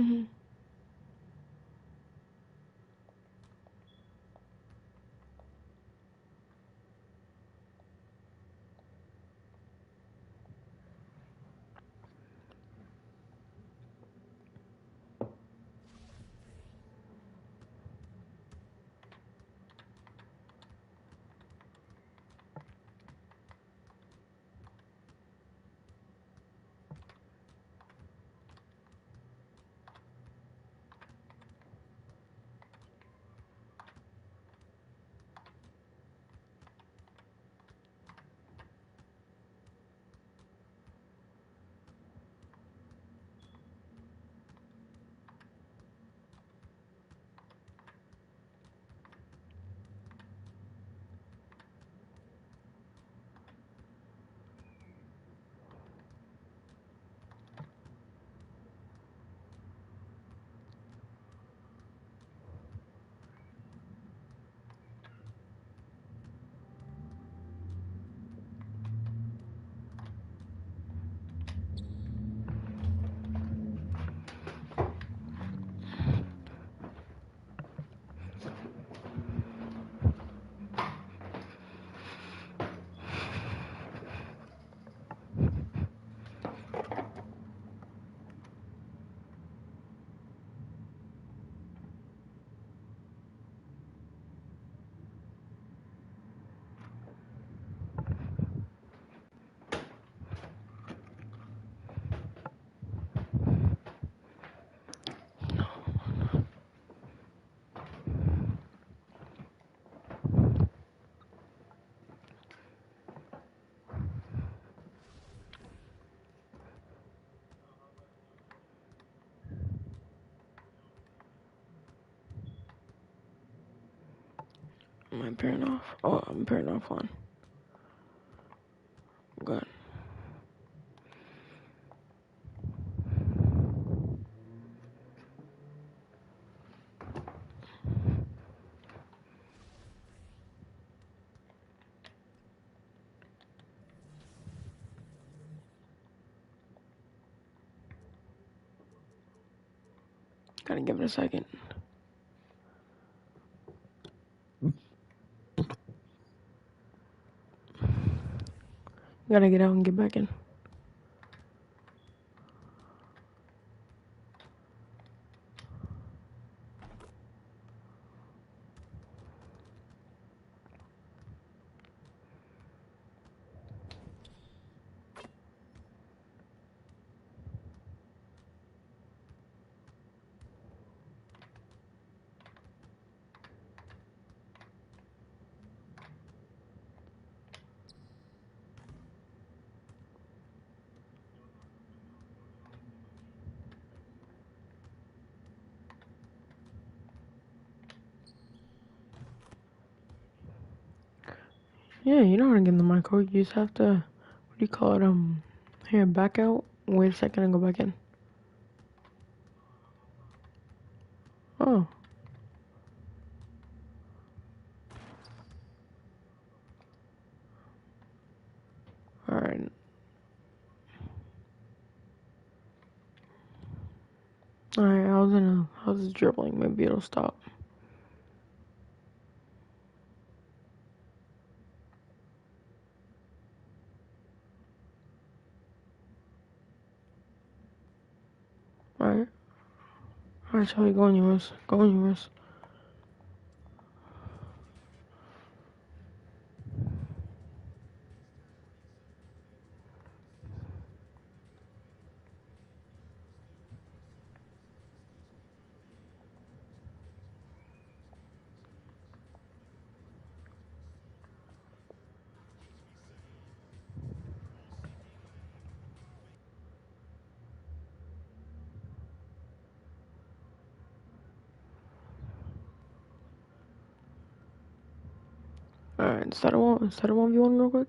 Mm-hmm. Am I pairing off? Oh, I'm pairing off one. Good. Gotta give it a second. Gotta get out and get back in. Yeah, you know how to get in the micro. You just have to, what do you call it? Here, back out. Wait a second and go back in. Oh. Alright. Alright, I was dribbling. Maybe it'll stop. Alright. Alright, Charlie, go on yours. Go on yours. Alright, start a 1v1 real quick.